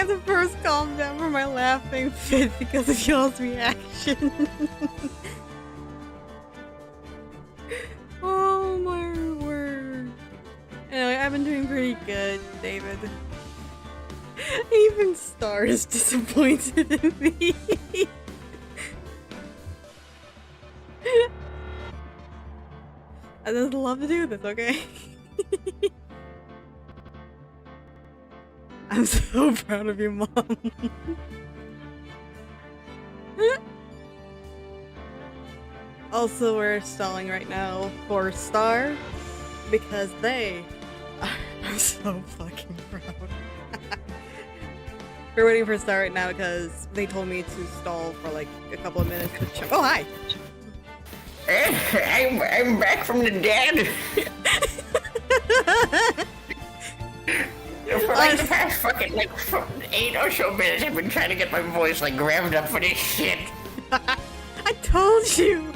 to first calm down from my laughing fit because of y'all's reaction. Oh my word. Anyway, I've been doing pretty good, David. Even Star is disappointed in me. I just love to do this, okay? I'm so proud of you, Mom. Also, we're stalling right now for Star because they I'm so fucking proud. We're waiting for Star right now because they told me to stall for like a couple of minutes to check. Oh, hi! I'm back from the dead. For like the past fucking like 8 or so minutes, I've been trying to get my voice like revved up for this shit. I told you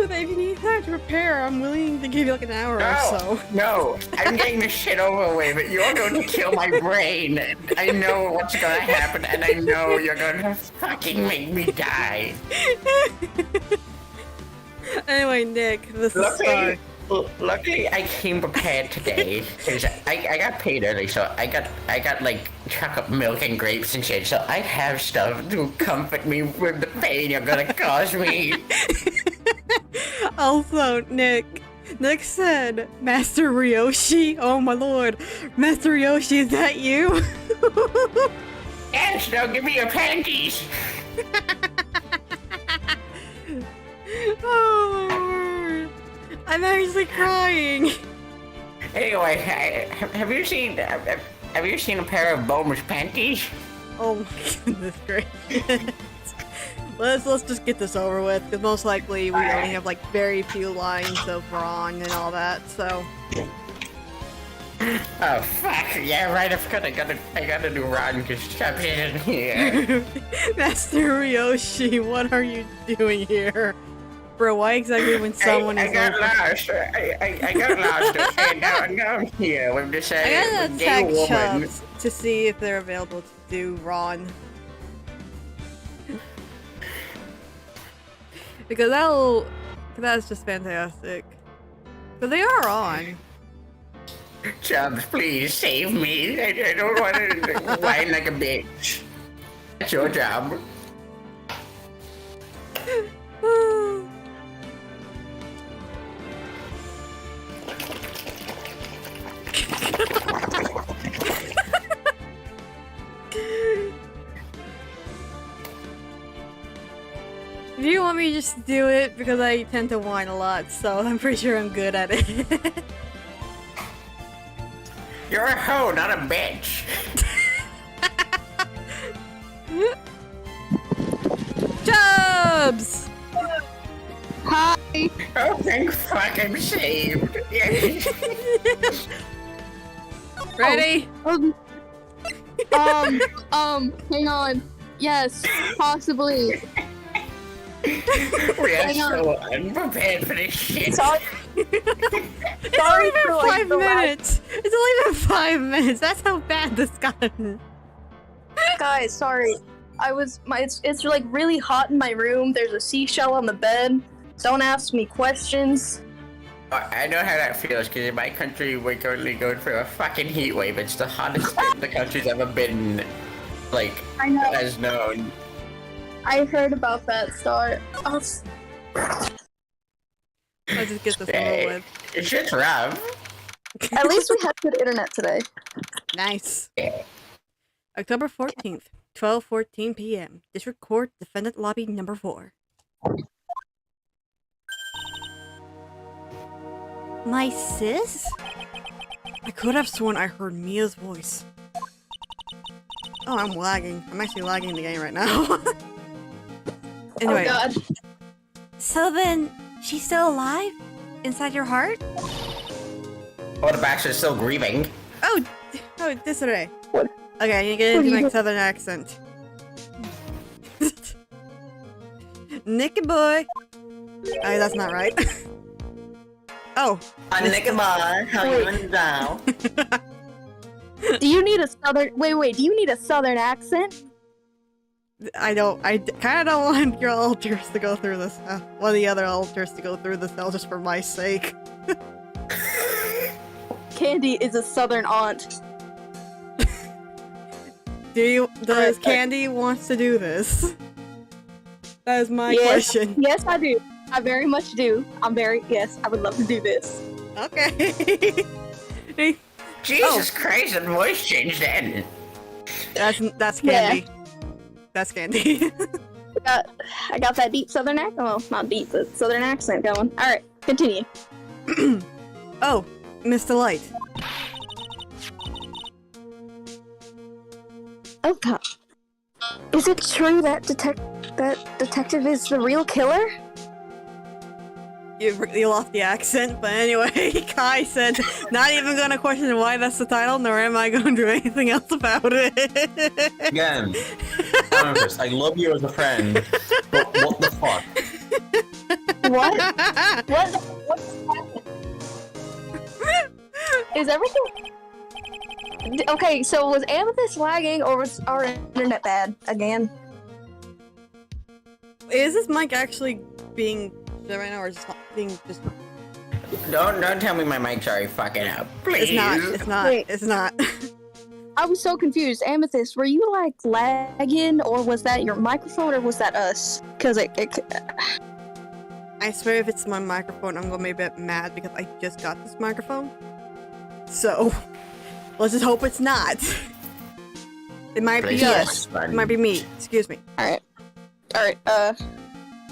that if you need time to prepare, I'm willing to give you like an hour or so. No, I'm getting this shit over with, but you're going to kill my brain. I know what's gonna happen, and I know you're gonna fucking make me die. Anyway, Nick, this is Star. Luckily, I came prepared today because I got paid early, so I got like chocolate milk and grapes and shit. So I have stuff to comfort me with the pain you're gonna cause me. Also, Nick said, Master Ryoshi. Oh my lord, Master Ryoshi, is that you? Yes, now give me your panties. Oh my word. I'm actually crying. Anyway, have you seen a pair of Bomer's panties? Oh my goodness gracious. Let's just get this over with, because most likely we only have like very few lines of Ron and all that, so. Oh fuck, yeah right, I gotta do Ron because Chubbs isn't here. Master Ryoshi, what are you doing here? Bro, why exactly when someone is I got lost. I got lost. And now I'm here with this I gotta gay attack woman. Chubbs to see if they're available to do Ron. Because that's just fantastic. But they are on. Chubbs, please save me. I don't want to whine like a bitch. That's your job. Do you want me to just do it? Because I tend to whine a lot, so I'm pretty sure I'm good at it. You're a hoe, not a bitch. Chubbs! Hi. Oh, thank fuck, I'm saved. Ready? Hang on. Yes, possibly. We are so unprepared for this shit. Sorry. It's only been 5 minutes! It's only been 5 minutes! That's how bad this gotten. Guys, sorry. It's like really hot in my room. There's a seashell on the bed. Don't ask me questions. I know how that feels, because in my country we're currently going through a fucking heat wave. It's the hottest the country's ever been, like, I know. as known. I heard about that, Star. Let's just get this over with. It's just rough. At least we have good internet today. Nice. Yeah. October 14th, 12:14 p.m. District Court, Defendant Lobby Number 4. My sis? I could have sworn I heard Mia's voice. Oh, I'm lagging. I'm actually lagging in the game right now. Anyway. Oh god. So then, she's still alive? Inside your heart? Oh, the bastard's still grieving. Oh, this way. What? Okay, you get into my southern accent. Nicky boy. Oh, that's not right. Oh. Nicky boy, how you doing now? Do you need a southern? Wait. Do you need a southern accent? I kind of don't want your alters to go through this. One of the other alters to go through this now, just for my sake. Candy is a southern aunt. Does Candy wants to do this? That is my question. Yes, I do. I very much do. Yes, I would love to do this. Okay. Jesus Christ, and voice changed then. That's Candy. That's Candy. I got that deep southern accent. Well, not deep, but southern accent going. Alright, continue. Oh, Mr. Light. Oh god. Is it true that detective is the real killer? You lost the accent, but anyway, Kai said, not even gonna question why that's the title, nor am I gonna do anything else about it. Again, Amethyst, I love you as a friend, but what the fuck? What? What's happening? Is everything... Okay, so was Amethyst lagging, or was our internet bad again? Is this mic actually being shit right now, or just being just... Don't tell me my mic's already fucking up, please. It's not. I was so confused. Amethyst, were you like lagging, or was that your microphone, or was that us? Because I swear if it's my microphone, I'm gonna be a bit mad because I just got this microphone. So, let's just hope it's not. It might be us. It might be me. Excuse me. Alright,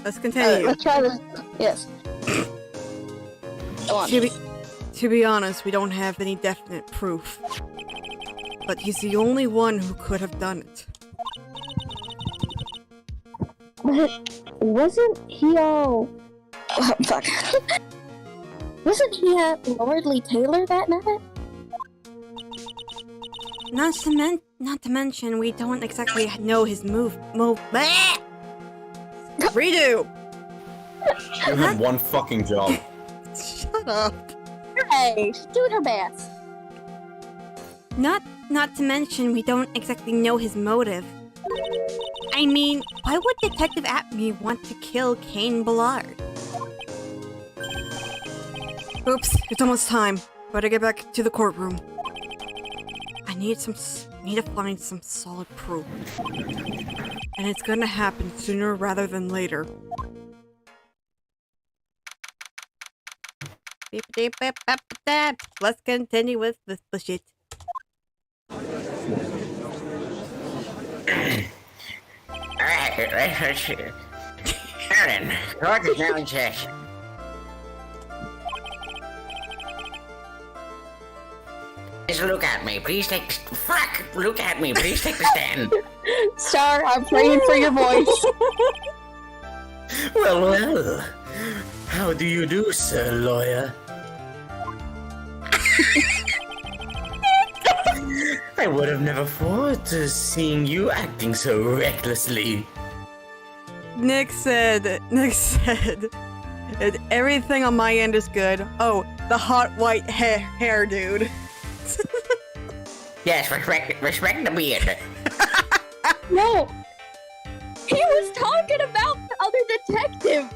let's continue. Let's try this. Yes. Go on. To be honest, we don't have any definite proof. But he's the only one who could have done it. But wasn't he all... Oh, fuck. Wasn't he at Lordly Taylor that night? Not to mention, we don't exactly know his move. Bleh! Redo! You had one fucking job. Shut up. Hey, she's doing her best. Not to mention, we don't exactly know his motive. I mean, why would Detective Atmy want to kill Kane Ballard? Oops, it's almost time. Better get back to the courtroom. I need to find some solid proof. And it's gonna happen sooner rather than later. Let's continue with the shit. Alright, let's see. Aaron, court is now in session. Just look at me, please take the look at me, please take the stand. Star, I'm praying for your voice. Well, how do you do, sir lawyer? I would have never thought of seeing you acting so recklessly. Nick said, everything on my end is good. Oh, the hot white hair dude. Yes, respect the beard. No! He was talking about the other detective!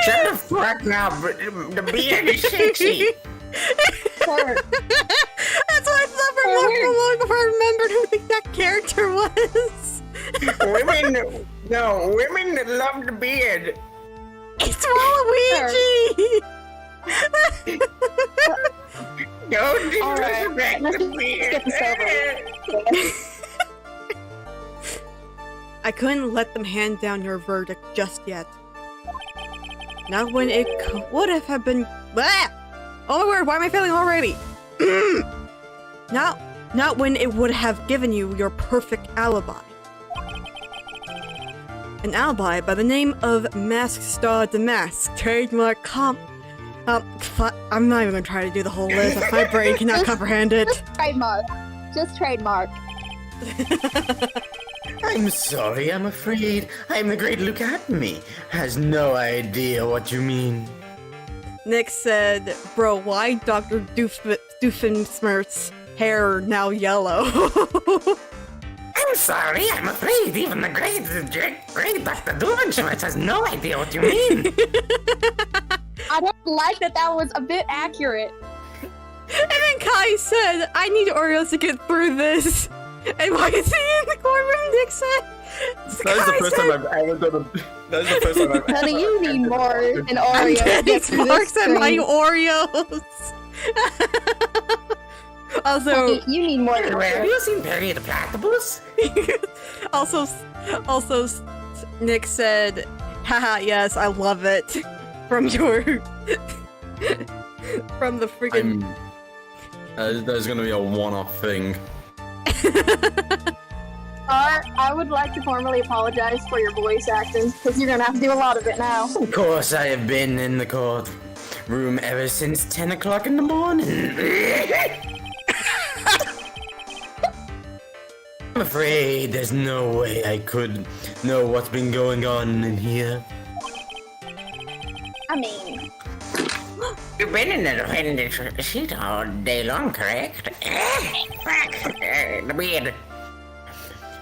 Shut the fuck up, the beard is sexy. Sir. That's what I thought for long before I remembered who the exact character was. Women love the beard. It's Waluigi! Don't Let's disrespect the beard. get this over. I couldn't let them hand down your verdict just yet. Not when it would have been. Blah! Oh my word! Why am I failing already? Not when it would have given you your perfect alibi. An alibi by the name of Mask Star Damask, trademark I'm not even gonna try to do the whole list. My brain cannot comprehend it. Just trademark. I'm sorry, I'm afraid I'm the great Look at Me. Has no idea what you mean. Nick said, bro, why Dr. Doofenshmirtz? hair now yellow. I'm sorry, I'm afraid even the great Dr. Doofenshmirtz has no idea what you mean. I don't like that was a bit accurate. And then Kai said, I need Oreos to get through this. And why is he in the courtroom, Nick said? That is the first time I've ever done a... That is the first time I've ever... Honey, you need more than I'm Oreos. getting sparks at my Oreos. Also, Honey, you need more than Have Oreos. you seen Perry the Platypus? also, Nick said, haha, yes, I love it. From your... from the freaking... There's gonna be a one-off thing. I would like to formally apologize for your voice acting, because you're gonna have to do a lot of it now. Of course, I have been in the courtroom ever since 10 o'clock in the morning. I'm afraid there's no way I could know what's been going on in here. I mean, You've been in the defendant's seat all day long, correct?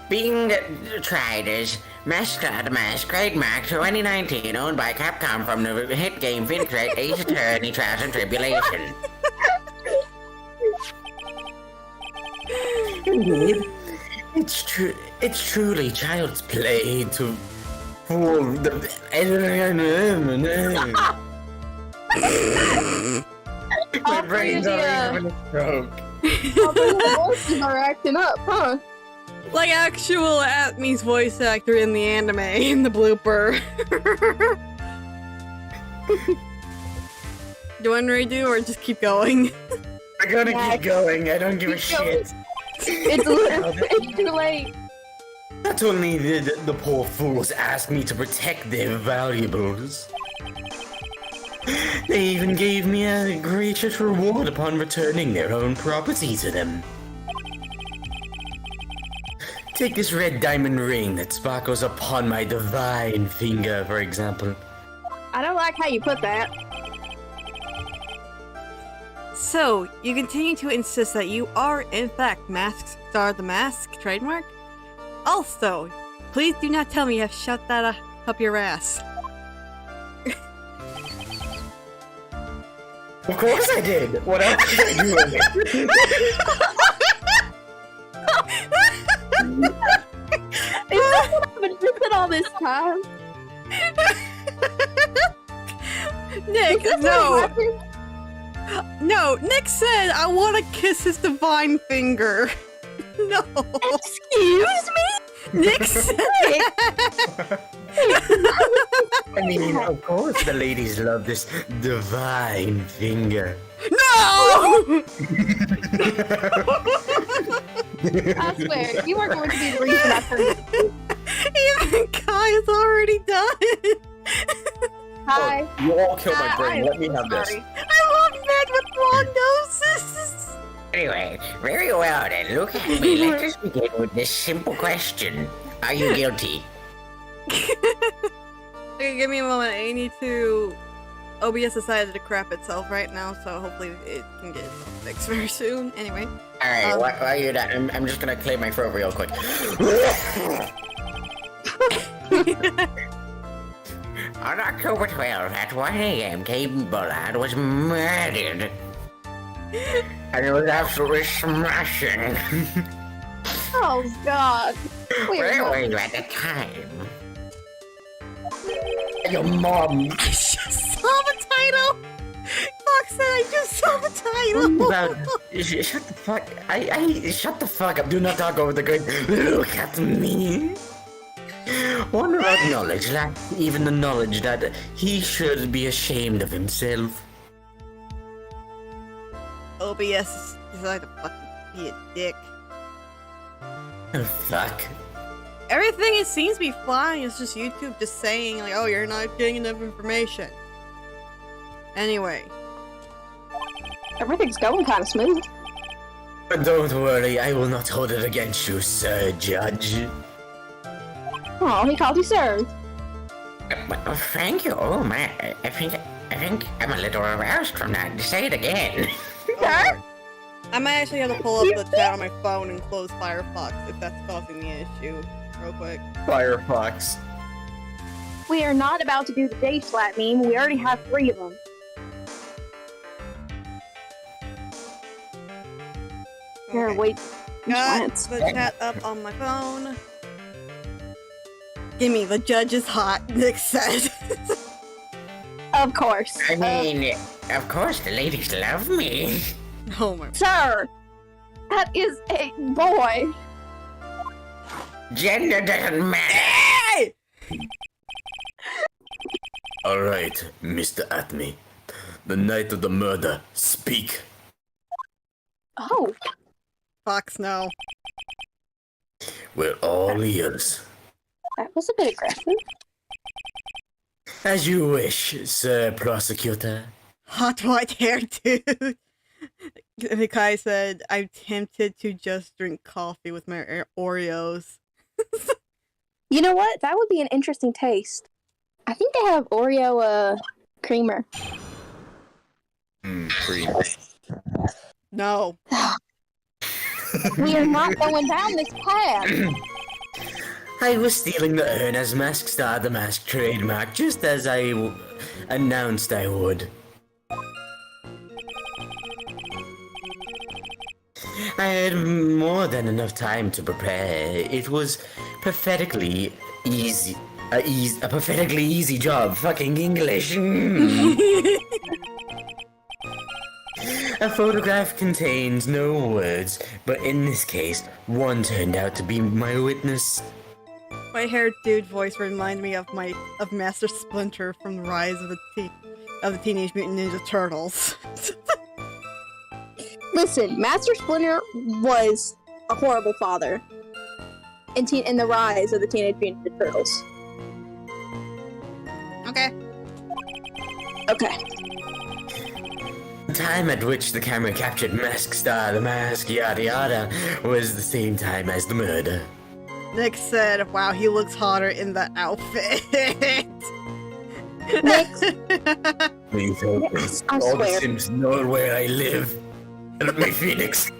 Being tried as Mascot Mask trademark 2019, owned by Capcom from the hit game Phoenix Wright, Ace Attorney, Trials and Tribulation. Indeed. It's true. It's truly child's play to fool the. My brain's already having a stroke. all the voices are acting up, huh? Like actual Atmy's voice actor in the anime, in the blooper. Do you want to redo or just keep going? We're gonna Yeah, keep going. I don't give a keep going. shit. It's too late. Not only did the poor fools ask me to protect their valuables, they even gave me a gracious reward upon returning their own property to them. Take this red diamond ring that sparkles upon my divine finger, for example. I don't like how you put that. So, you continue to insist that you are, in fact, Mask Star the Mask trademark? Also, please do not tell me you have shoved that up your ass. Of course I did! What else did I do with it? Is that what I've been doing all this time? Nick, Is this no! what happened? No, Nick said I want to kiss his divine finger. No. Excuse me? Nick said I mean, of course the ladies love this divine finger. no! I swear, you are going to be the reason I turned. Even Kai is already done. Hi. You all killed my I brain. am Let me so have this. sorry. I love men with long noses. Anyway, very well then. Look at me. Let us begin with this simple question. Are you guilty? Okay, give me a moment. I need to. OBS decided to crap itself right now, so hopefully it can get itself fixed very soon. Anyway. Alright, while you're done, I'm just gonna clear my throat real quick. On October 12th at 1 a.m., Caden Bullard was murdered. And it was absolutely smashing. Oh God. Where were you at the time? Your mom. I just saw the title. Fox said I just saw the title. Shut the fuck. Shut the fuck up. Do not talk over the great. Look at me. One would acknowledge that, even the knowledge that he should be ashamed of himself. OBS decided to fucking be a dick. Oh, fuck. Everything it seems to be flying is just YouTube just saying like, oh, you're not getting enough information. Anyway. Everything's going kind of smooth. But don't worry, I will not hold it against you, Sir Judge. Oh, he called you sir. Thank you. Oh man, I think I'm a little aroused from that. Say it again. Sir? I might actually have to pull up the chat on my phone and close Firefox if that's causing the issue. Real quick. Firefox. We are not about to do the day flat meme. We already have 3 of them. Here, Okay. wait. Got the chat up on my phone. Gimme, the judge is hot, Nick said. Of course. I mean, of course the ladies love me. Oh my. Sir, that is a boy. Gender doesn't matter. Hey! Alright, Mr. Atmy. The night of the murder. Speak. Oh, Fox, no. We're all ears. that was a bit aggressive. As you wish, Sir Prosecutor. Hot white hair, dude. Nikai said, I'm tempted to just drink coffee with my Oreos. You know what? That would be an interesting taste. I think they have Oreo creamer. Cream. No. We are not going down this path. I was stealing the Ernest Mask Star the Mask trademark just as I announced I would. I had more than enough time to prepare. It was pathetically easy. A pathetically easy job. Fucking English. A photograph contains no words, but in this case, one turned out to be my witness. White-haired dude voice reminds me of Master Splinter from the Rise of the Teenage Mutant Ninja Turtles. Listen, Master Splinter was a horrible father in the Rise of the Teenage Mutant Ninja Turtles. Okay. Okay. The time at which the camera captured Mask Star, the mask, yada yada, was the same time as the murder. Nick said, wow, he looks hotter in that outfit. Nick, Please help me. I All the swear. Sims know where I live. Help me, Phoenix.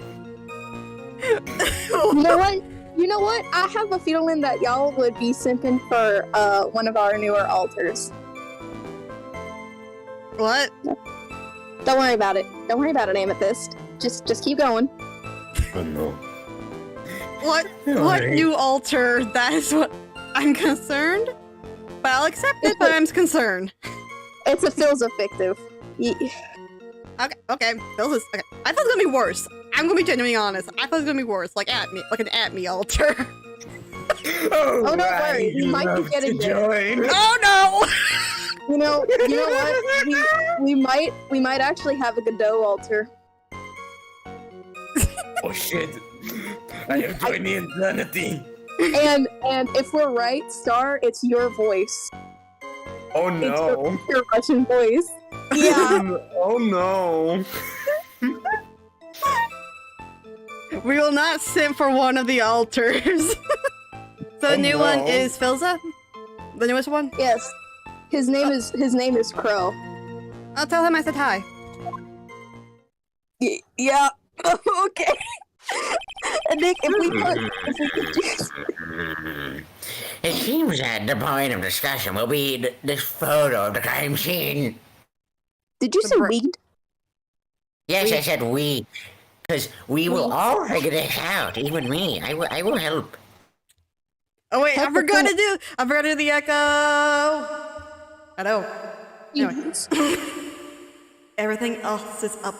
You know what? You know what? I have a feeling that y'all would be simping for one of our newer altars. What? Don't worry about it. Don't worry about it, Amethyst. Just keep going. Oh no. What Alright. new altar? That is what I'm concerned. But I'll accept it, but I'm concerned. It's a fictive. Okay. This is okay. I thought it was gonna be worse. I'm gonna be genuinely honest. I thought it was gonna be worse, like an Atmy altar. Oh, don't worry. We might be getting there. Oh no! You know what? We might actually have a Godot altar. Oh shit. I have joined the insanity. And if we're right, Star, it's your voice. Oh It's no. your Russian voice. Yeah. Oh no. We will not simp for one of the altars. So the new one no. is Filza? The newest one? Yes. His name is Crow. I'll tell him I said hi. Yeah. Okay. Nick, if we It seems that the point of discussion will be this photo of the crime scene. did you say weed? Yes, I said we. Because we will all figure this out, even me. I will help. Oh wait, I forgot to do the echo. I know. Anyway. Everything else is up.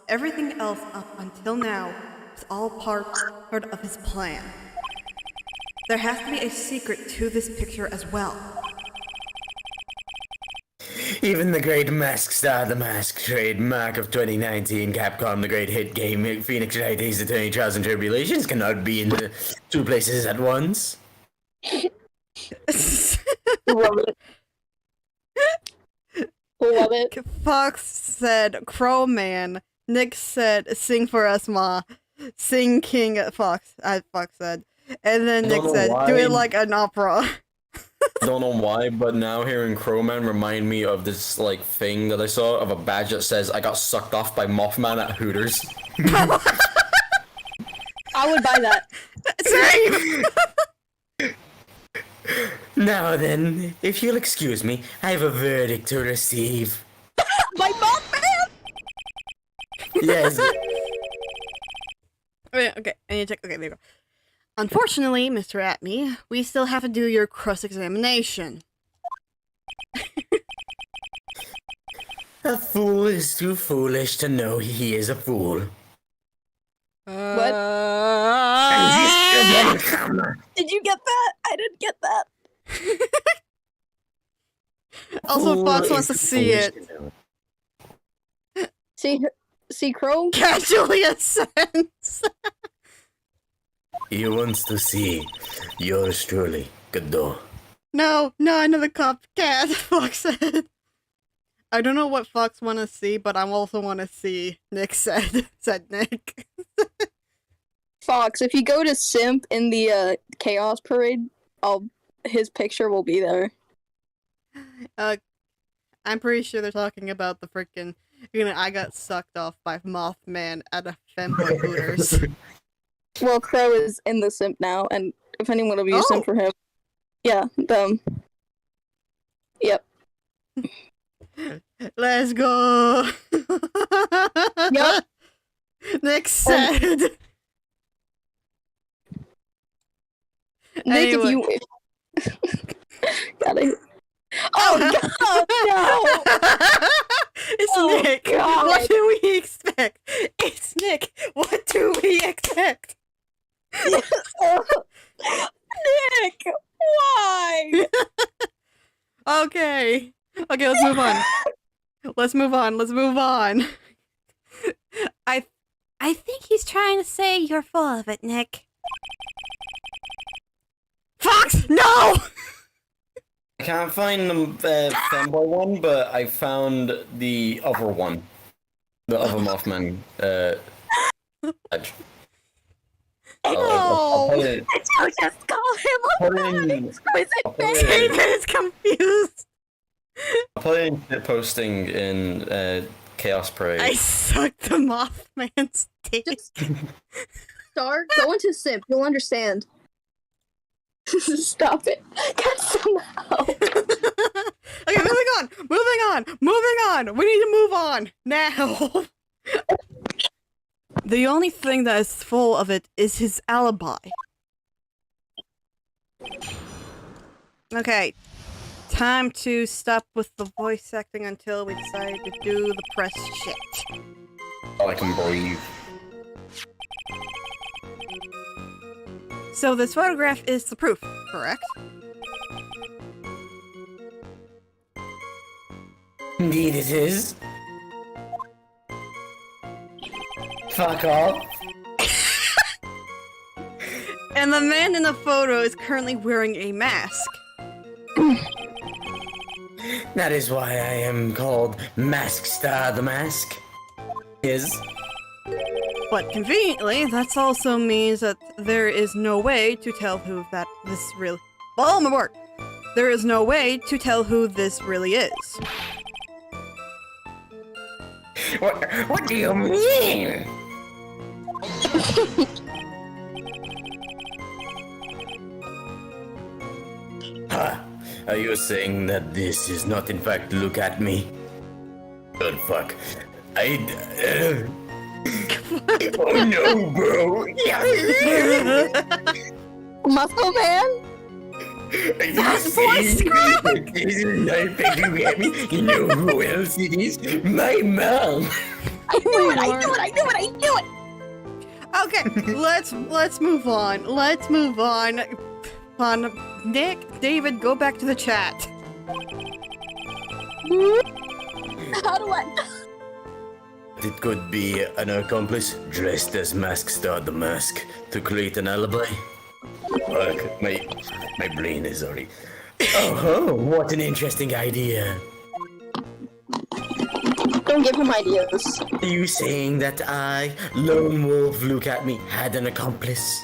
Everything else up until now is all part of his plan. There has to be a secret to this picture as well. Even the great Mask Star, the Mask trademark of 2019, Capcom, the great hit game, Phoenix Wright, Ace Attorney, Trials and Tribulations, cannot be in the two places at once. Love it. Love it. Fox said, Crow Man. Nick said, sing for us, Ma. Sing King Fox. Fox said. And then Nick know said, do why. it like an opera. don't know why, but now hearing Crowman remind me of this like thing that I saw of a badge that says I got sucked off by Mothman at Hooters. I would buy that. Same! Now then, if you'll excuse me, I have a verdict to receive. My Mothman! Yes. Wait, okay, I need to check. Okay, there you go. Unfortunately, Mr. Atmy, we still have to do your cross-examination. A fool is too foolish to know he is a fool. What? Did you get that? I didn't get that. Also, Fool Fox is wants to too see foolish it. to know. See Crow? Casually assents. He wants to see yours truly, Godot. No, another copycat, Fox said. I don't know what Fox want to see, but I also want to see, Nick said, said Nick. Fox, if you go to Simp in the Chaos Parade, his picture will be there. I'm pretty sure they're talking about the freaking, I got sucked off by Mothman at a femboy Hooters. Well, Crow is in the Simp now, and if anyone will be a Oh. Simp for him. Yeah, Yep. Let's go! Yup. Nick said. Nick, Anyway. if you... Gotta... Oh, God, no! It's Oh, Nick. God. What do we expect? It's Nick. What do we expect? Nick! Why? Okay, let's move on. Let's move on. I think he's trying to say you're full of it, Nick. Fox, no! I can't find the femboy one, but I found the other one. The other Mothman badge. I'll put it, Don't just call him I'll a put it in, exquisite I'll put it David in, is confused. I'll put it in shit posting in Chaos Parade. I sucked the Mothman's dick. Just start. Go into Simp. You'll understand. Stop it. Got some help. Okay, moving on. We need to move on now. The only thing that is full of it is his alibi. Okay, time to stop with the voice acting until we decide to do the press shit. All I can breathe. So this photograph is the proof, correct? Indeed it is. Fuck off. And the man in the photo is currently wearing a mask. That is why I am called Mask Star the Mask. Is. But conveniently, that also means that there is no way to tell who that this really— Oh my word! There is no way to tell who this really is. What do you mean? Ha! Are you saying that this is not in fact look at me? Good fuck. Oh no, bro! Muscle Man? Are you saying that this is not fair to at me? You know who else it is? My mom! I knew it! I knew it! I knew it! I knew it! Okay, let's move on. Let's move on. Nick, David, go back to the chat. How do I... It could be an accomplice dressed as Mask Star the Mask to create an alibi. Fuck, my brain is already... Oh, what an interesting idea. Don't give him ideas. Are you saying that I, Lone Wolf Look at Me, had an accomplice?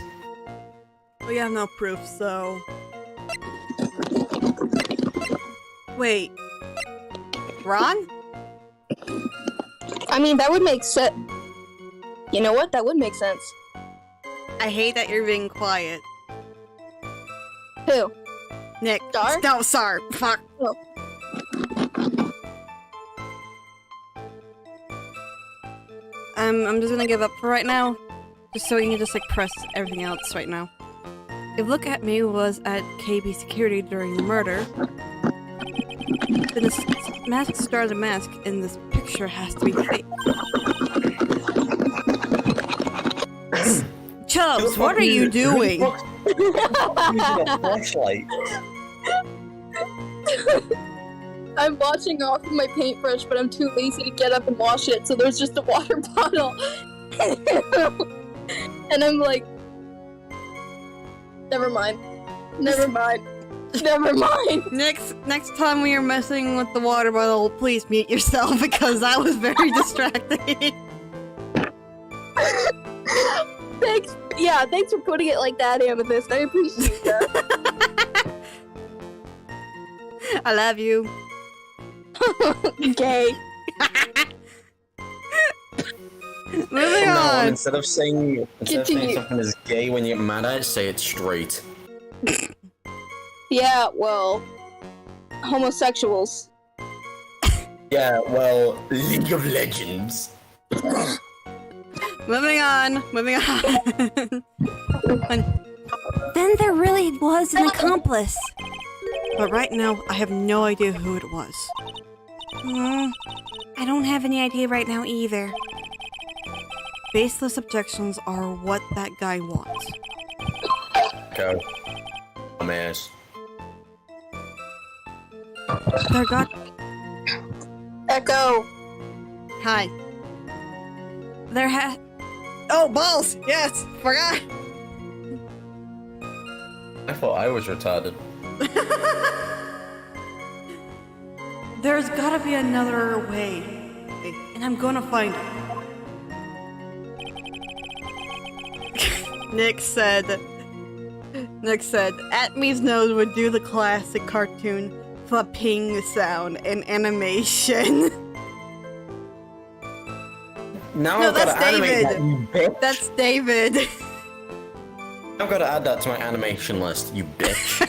We have no proof, so Wait. Ron? I mean, that would make sense. You know what? That would make sense. I hate that you're being quiet. Who? Nick. Star? No, sorry. Fuck. Oh. I'm just gonna give up for right now. Just so you can just like press everything else right now. If Look At Me was at KB security during the murder, then this mask star the mask in this picture has to be fake. Chubbs, what are you doing? Using a flashlight. I'm washing off my paintbrush, but I'm too lazy to get up and wash it, so there's just a water bottle. And I'm like, never mind. Never mind. Never mind. Next time when you're messing with the water bottle, please mute yourself because that was very distracting. Thanks. Yeah, thanks for putting it like that, Amethyst. I appreciate that. I love you. Gay. Moving No, on. instead of saying Continue. something is gay when you get mad at it, say it straight. Yeah, well, homosexuals. Yeah, well, League of Legends. Moving on. Moving on. Then there really was an accomplice. But right now, I have no idea who it was. I don't have any idea right now either. Baseless objections are what that guy wants. Go. Dumbass. There got... Echo. Hi. There Oh, balls! Yes! Forgot! I thought I was retarded. There's gotta be another way. And I'm gonna find it. Nick said, Atmy's nose would do the classic cartoon flapping sound in animation. Now No, I've got that's to animate David. that, you bitch. That's David. I've got to add that to my animation list, you bitch.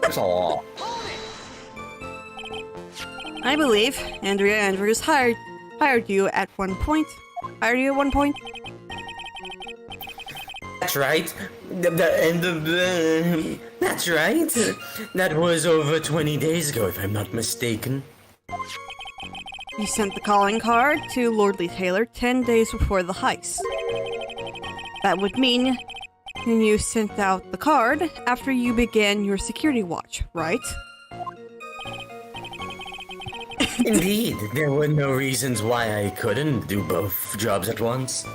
That's a lot. I believe Andrea Andrews hired you at one point. Hired you at one point? That's right. That's right. That was over 20 days ago, if I'm not mistaken. You sent the calling card to Lordly Taylor 10 days before the heist. That would mean you sent out the card after you began your security watch, right? Indeed, there were no reasons why I couldn't do both jobs at once.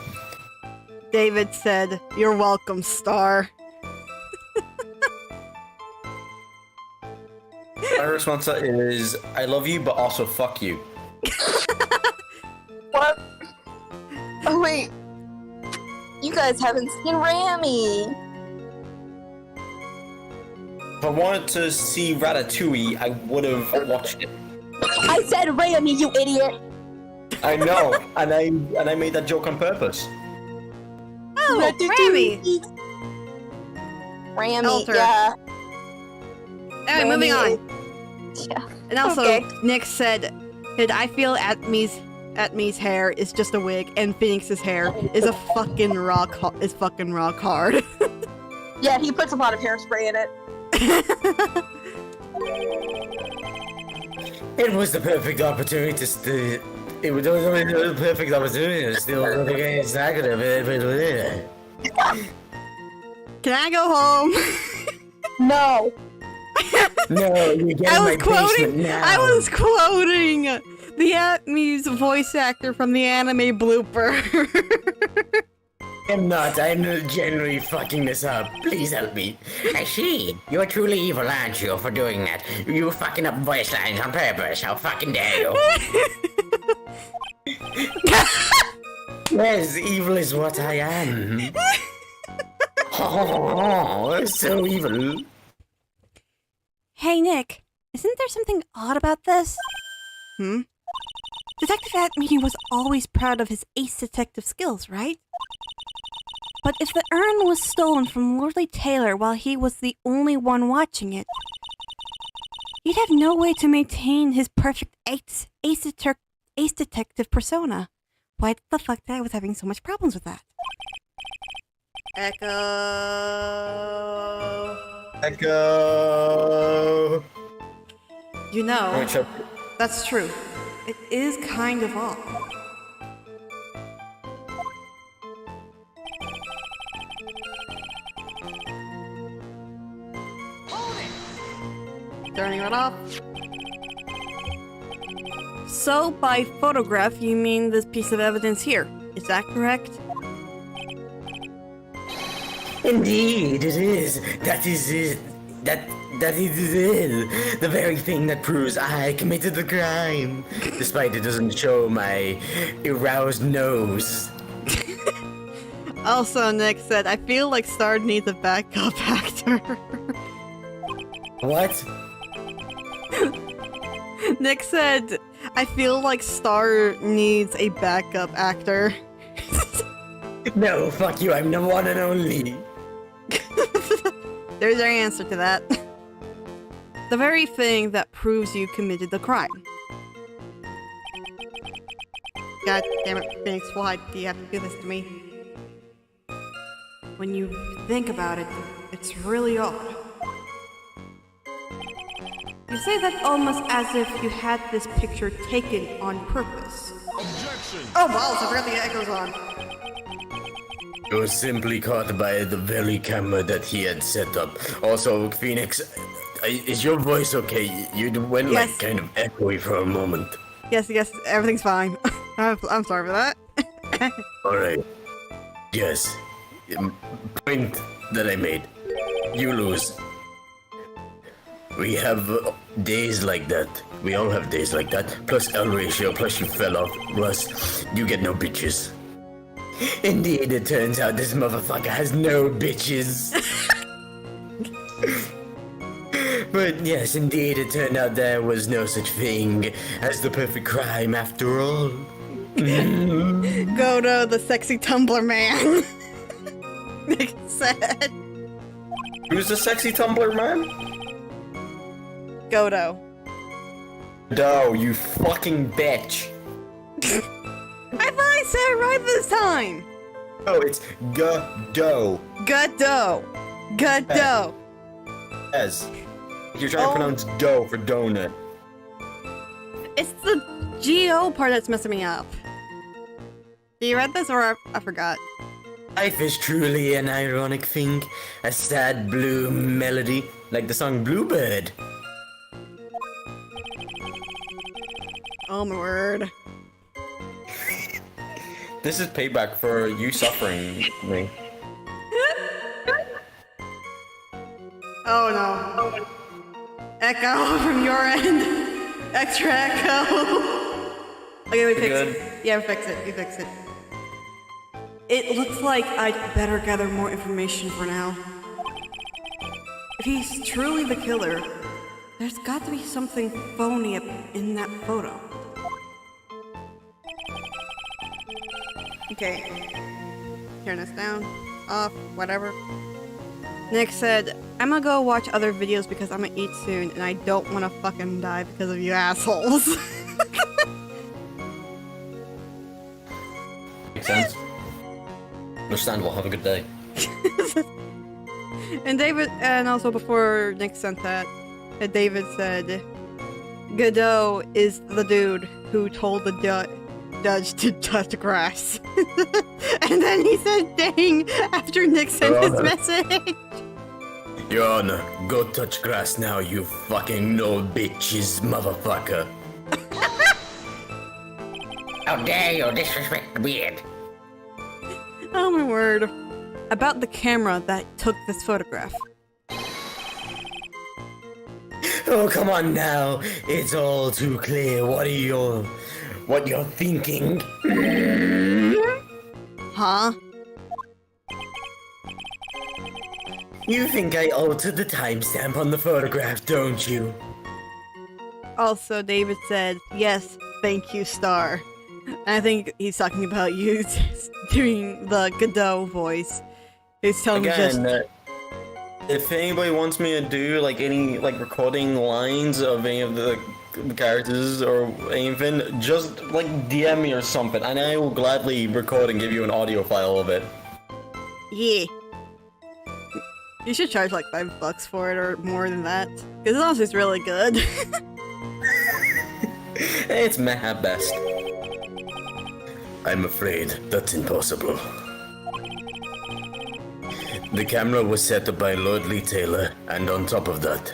David said, "You're welcome, Star." My response to that is, I love you, but also fuck you. What? Oh wait. You guys haven't seen Rami. If I wanted to see Ratatouille, I would have watched it. I said Rami, you idiot. I know, and I made that joke on purpose. Oh, Rami! Rami, Alter. yeah. Anyway, moving on. Yeah. And also, Okay. Nick said, I feel Atmy's hair is just a wig, and Phoenix's hair is a fucking rock hard. Yeah, he puts a lot of hairspray in it. It was the perfect opportunity to it was the perfect opportunity to steal the guy's negative. Can I go home? No. No, you get in my basement now. I was quoting the Atmy's voice actor from the anime blooper. I'm not. I'm genuinely fucking this up. Please help me. I see. You're truly evil, aren't you, for doing that? You fucking up voice lines on purpose. How fucking dare you? Yes, evil is what I am. Oh, so evil. Hey, Nick. Isn't there something odd about this? Detective Atmy was always proud of his ace detective skills, right? But if the urn was stolen from Lordly Taylor while he was the only one watching it, he'd have no way to maintain his perfect ace detective persona. Why the fuck did I was having so much problems with that? Echo. Echo. You know, Which that's true. It is kind of odd. Turning it off. So, by photograph, you mean this piece of evidence here. Is that correct? Indeed, it is. That is it. That is it. The very thing that proves I committed the crime. Despite it doesn't show my aroused nose. Also, Nick said, I feel like Star needs a backup actor. What? Nick said, I feel like Star needs a backup actor. No, fuck you, I'm the one and only. There's our answer to that. The very thing that proves you committed the crime. God damn it, Phoenix, why do you have to do this to me? When you think about it, it's really odd. You say that almost as if you had this picture taken on purpose. Objection! Oh balls, I forgot the echo's on. It was simply caught by the very camera that he had set up. Also, Phoenix, is your voice okay? You went Yes. like kind of echoey for a moment. Yes, everything's fine. I'm sorry for that. Alright. Yes. Point that I made. You lose. We have days like that. We all have days like that. Plus L ratio, plus you fell off. Plus, you get no bitches. Indeed, it turns out this motherfucker has no bitches. But yes, indeed, it turned out there was no such thing as the perfect crime after all. Go to the sexy Tumblr man. Nick said. Who's the sexy Tumblr man? Godo. No, you fucking bitch. I thought I said it right this time. Oh, it's Gado. Godo. Godo. Yes. You're trying to pronounce dough for donut. It's the G-O part that's messing me up. You read this or I forgot? Life is truly an ironic thing. A sad blue melody, like the song Bluebird. Oh my word. This is payback for you suffering me. Oh no. Echo from your end. Extra echo. Okay, we fixed Good. it. Yeah, we fixed it. We fixed it. It looks like I'd better gather more information for now. If he's truly the killer, there's got to be something phony in that photo. Okay. Turn this down. Off. Whatever. Nick said, I'm gonna go watch other videos because I'm gonna eat soon and I don't want to fucking die because of you assholes. Makes sense. Understandable. Have a good day. And David, and also before Nick sent that, David said, Godot is the dude who told the judge to touch grass. And then he said, dang, after Nick sent his message. Your Honor, go touch grass now, you fucking no bitches motherfucker. How dare you disrespect the beard? Oh my word. About the camera that took this photograph. Oh, come on now. It's all too clear. What you're thinking? Huh? You think I altered the timestamp on the photograph, don't you? Also, David said, yes, thank you, Star. And I think he's talking about you doing the Godot voice. He's telling me just... Again, if anybody wants me to do like any like recording lines of any of the characters or anything, just like DM me or something, and I will gladly record and give you an audio file of it. Yeah. You should charge like $5 for it or more than that. Because honestly, it's really good. It's meh at best. I'm afraid that's impossible. The camera was set up by Lord Lee Taylor, and on top of that,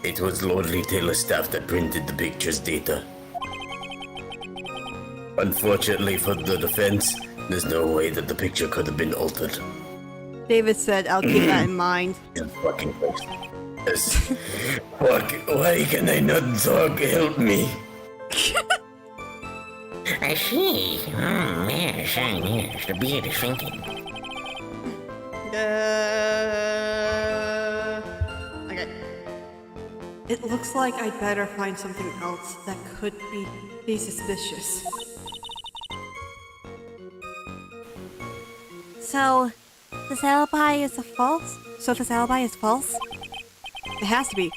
it was Lord Lee Taylor's staff that printed the picture's data. Unfortunately for the defense, there's no way that the picture could have been altered. David said, I'll keep that in mind. In fucking place. Yes. Fuck, why can I not talk? Help me. I see. Yes, yes. The beard is shrinking. Okay. It looks like I'd better find something else that could be suspicious. So, this alibi is false? So this alibi is false? It has to be,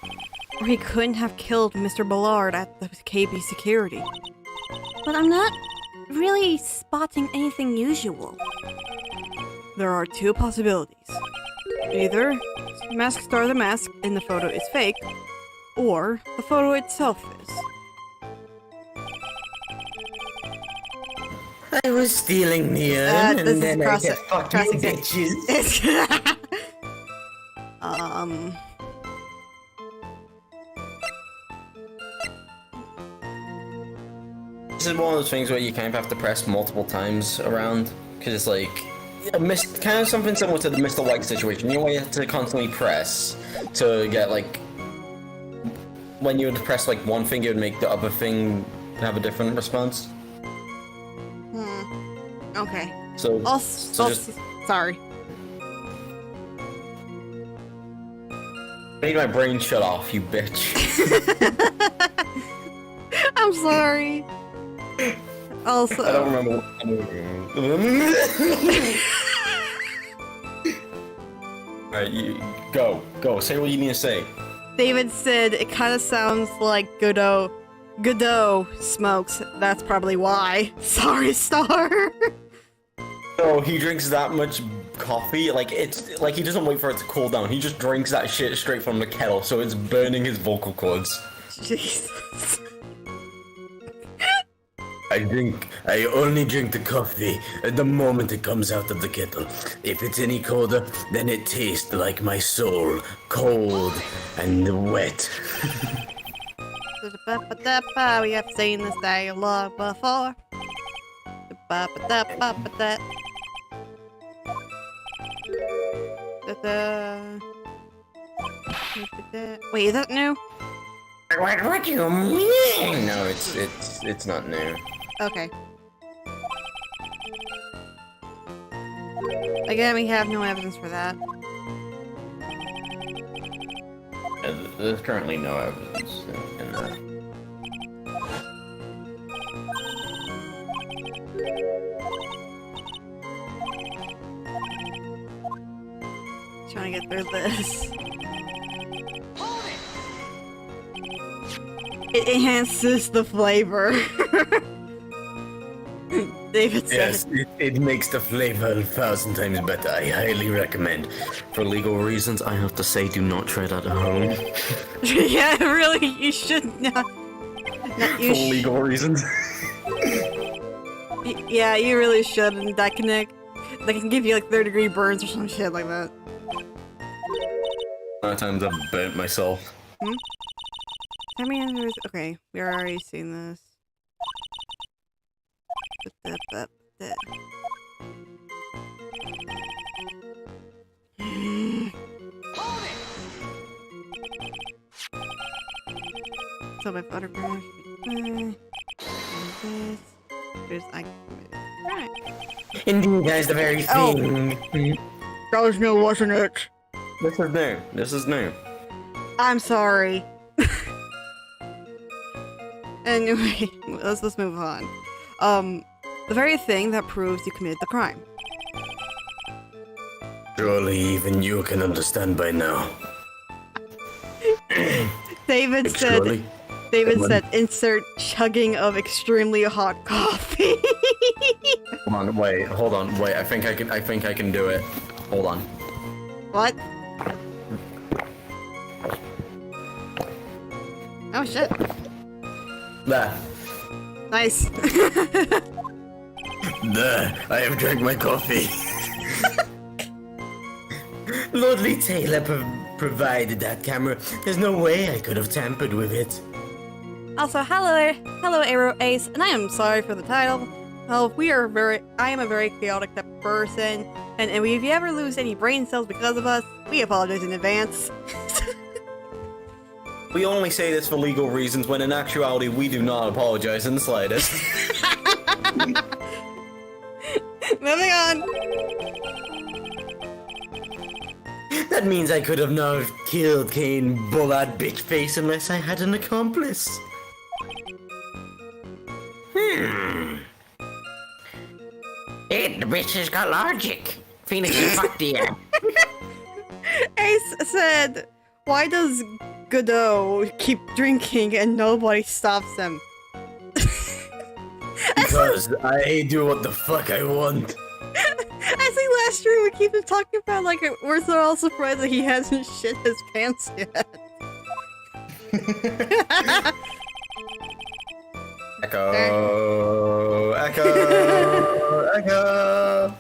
or he couldn't have killed Mr. Ballard at the KB security. But I'm not really spotting anything usual. There are two possibilities. Either Mask Star the mask in the photo is fake, or the photo itself is. I was stealing neon, This and is then I cross- get fucking cross-exam- bitches. This is one of those things where you kind of have to press multiple times around, because it's like kind of something similar to the Mr. White situation. You know, where you have to constantly press to get like when you would press like one thing, it would make the other thing have a different response. Okay. So, Sorry. made my brain shut off, you bitch. I'm sorry. Also, I don't remember. Alright, you go. Say what you need to say. David said it kind of sounds like Godot smokes. That's probably why. Sorry, Star. No, he drinks that much coffee. Like it's like he doesn't wait for it to cool down. He just drinks that shit straight from the kettle, so it's burning his vocal cords. Jesus. I only drink the coffee at the moment it comes out of the kettle. If it's any colder, then it tastes like my soul, cold and wet. We have seen this dialogue before. Wait, is that new? What do you mean? No, it's not new. Okay. Again, we have no evidence for that. There's currently no evidence in that. Trying to get through this. It enhances the flavor. David said. Yes, it makes the flavor 1,000 times better. I highly recommend. For legal reasons, I have to say, do not try that at home. Yeah, really, you should not. For legal reasons. Yeah, you really shouldn't. That can give you like 3rd-degree burns or some shit like that. A lot of times I've burnt myself. I mean, okay, we already seen this. So my photograph. There's like. Right. Indeed, that is the very thing. That was new, wasn't it? This is new. I'm sorry. Anyway, let's move on. The very thing that proves you committed the crime. Surely even you can understand by now. David Surely. said, insert chugging of extremely hot coffee. Hold on, wait, I think I can do it. Hold on. What? Oh shit. There. Nice. There, I have drank my coffee. Lordly Taylor provided that camera. There's no way I could have tampered with it. Also, hello Arrow Ace, and I am sorry for the title. Well, I am a very chaotic type of person, and if you ever lose any brain cells because of us, we apologize in advance. We only say this for legal reasons, when in actuality we do not apologize in the slightest. Moving on. That means I could have not killed Kane Bullard Bitchface unless I had an accomplice. Hey, the bitch has got logic. Phoenix, fuck the Ace said, why does Godot keep drinking and nobody stops him? Because I do what the fuck I want. I think last year we keep him talking about like we're so all surprised that he hasn't shit his pants yet. Echo. Echo. Echo.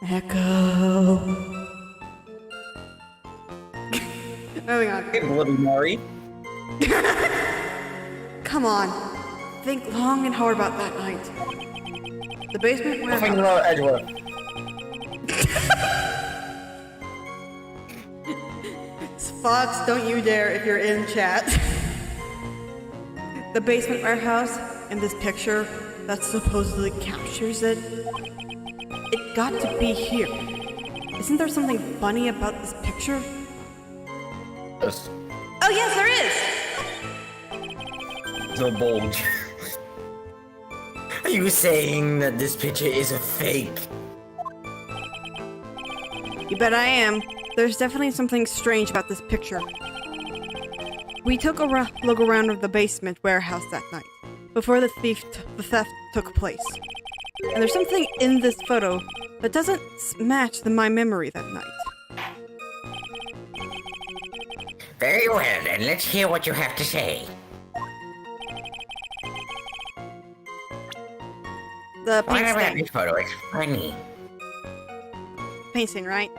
Echo. Moving on. Hey, Bloody Mary. Come on. Think long and hard about that night. The basement Nothing warehouse. about Edgeworth. Fox, don't you dare if you're in chat. The basement warehouse in this picture that supposedly captures it. It got to be here. Isn't there something funny about this picture? Yes. Oh yes, there is! There's no bulge. Are you saying that this picture is a fake? You bet I am. There's definitely something strange about this picture. We took a look around of the basement warehouse that night, before the theft took place. And there's something in this photo that doesn't match my memory that night. Very well, then let's hear what you have to say. The What paint about stain. this photo? It's funny. Paint stain, right?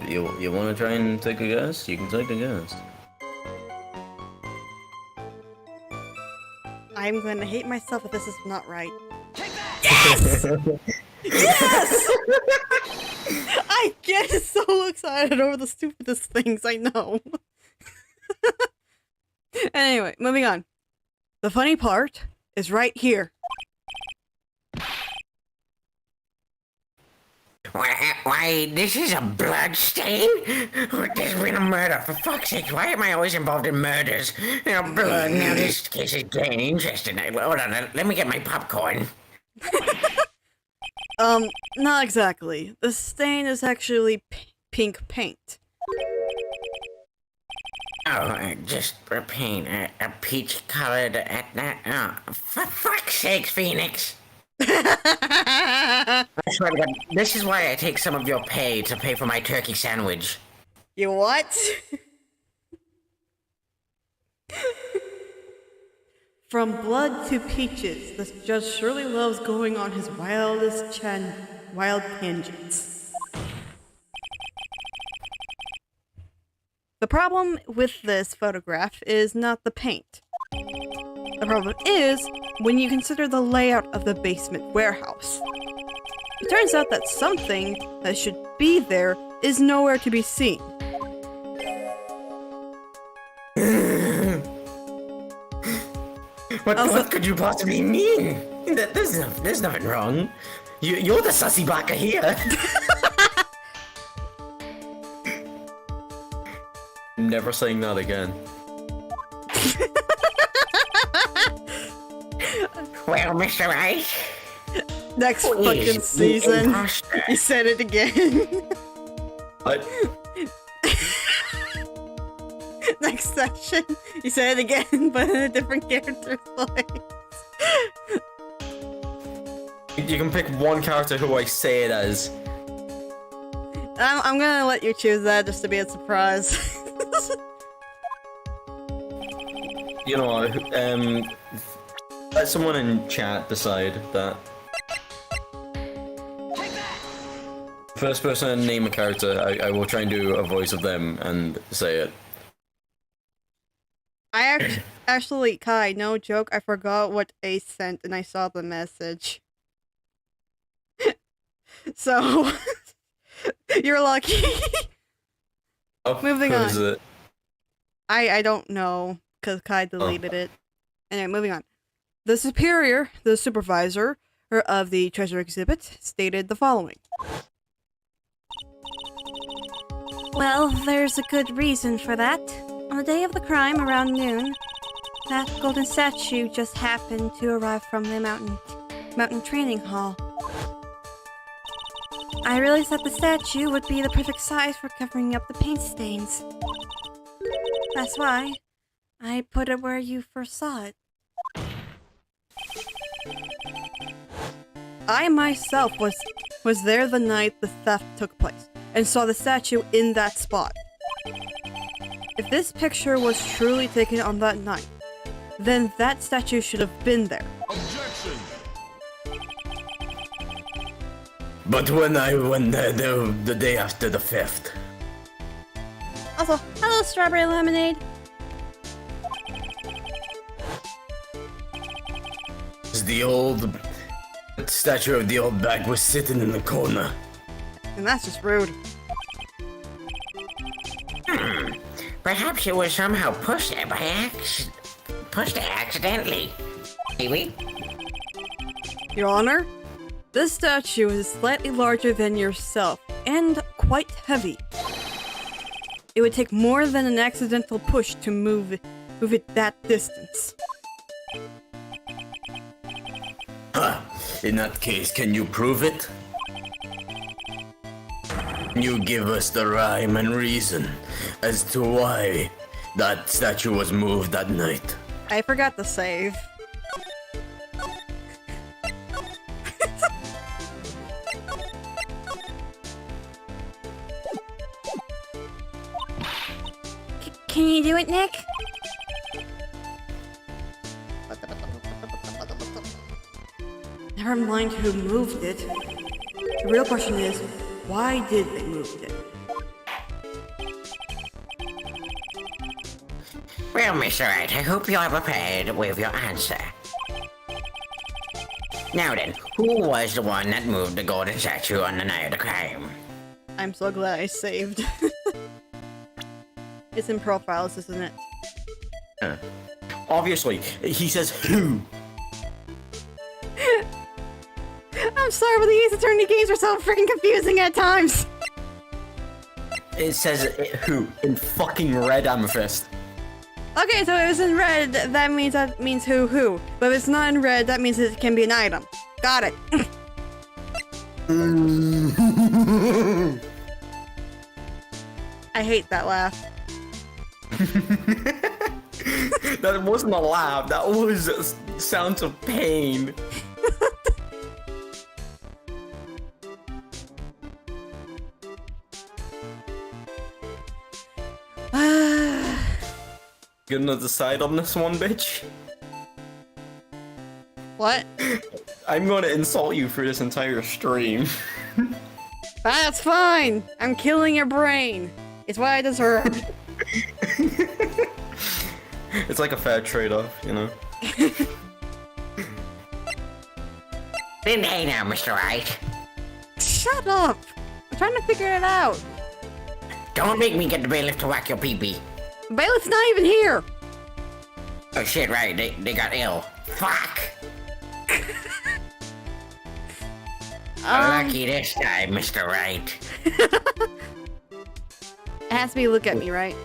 You wanna try and take a guess? You can take a guess. I'm going to hate myself if this is not right. Yes! Yes! I get so excited over the stupidest things, I know. Anyway, moving on. The funny part is right here. Why, this is a blood stain? There's been a murder, for fuck's sake. Why am I always involved in murders? Blood. Now this case is getting interesting. Hold on, let me get my popcorn. Not exactly. The stain is actually pink paint. Oh, just for paint, a peach colored at that. Oh, for fuck's sake, Phoenix. I swear to God, this is why I take some of your pay to pay for my turkey sandwich. You what? From blood to peaches, this judge surely loves going on his wild tangents. The problem with this photograph is not the paint. The problem is when you consider the layout of the basement warehouse. It turns out that something that should be there is nowhere to be seen. What could you possibly mean? There's nothing wrong. You're the sussy baka here. Never saying that again. Well, Mr. Right. Next Who fucking is the season. imposter? You said it again. What? Next session. You said it again, but in a different character's voice. You can pick one character who I say it as. I'm gonna let you choose that just to be a surprise. You know, let someone in chat decide that. First person to name a character, I will try and do a voice of them and say it. Actually, Kai, no joke, I forgot what Ace sent and I saw the message. So, you're lucky. Oh, Moving who on. is it? I don't know, because Kai deleted it. Anyway, moving on. The superior, the supervisor of the treasure exhibit, stated the following. Well, there's a good reason for that. On the day of the crime, around noon, that golden statue just happened to arrive from the mountain training hall. I realized that the statue would be the perfect size for covering up the paint stains. That's why I put it where you first saw it. I myself was there the night the theft took place and saw the statue in that spot. If this picture was truly taken on that night, then that statue should have been there. Objection! But when I went there the day after the theft, Also, hello, strawberry lemonade. the old statue of the old bag was sitting in the corner. And that's just rude. Perhaps it was somehow pushed there accidentally. Maybe. Your Honor, this statue is slightly larger than yourself and quite heavy. It would take more than an accidental push to move it that distance. Huh. In that case, can you prove it? Can you give us the rhyme and reason as to why that statue was moved that night? I forgot to save. Can you do it, Nick? Never mind who moved it. The real question is, why did they move it? Well, Mr. Wright, I hope you are prepared with your answer. Now then, who was the one that moved the golden statue on the night of the crime? I'm so glad I saved. It's in profiles, isn't it? Obviously, he says who. I'm sorry, but the Ace Attorney games are so freaking confusing at times. It says who in fucking red amethyst. Okay, so if it's in red, that means who. But if it's not in red, that means it can be an item. Got it. I hate that laugh. That wasn't a laugh. That was sounds of pain. Gonna decide on this one, bitch? What? I'm gonna insult you for this entire stream. That's fine. I'm killing your brain. It's what I deserve. It's like a fair trade-off, you know? Then hey now, Mr. Wright. Shut up. I'm trying to figure it out. Don't make me get the bailiff to whack your pee-pee. Bailiff's not even here. Oh shit, right, they got ill. Fuck! Lucky this time, Mr. Wright. It has to be look at me, right?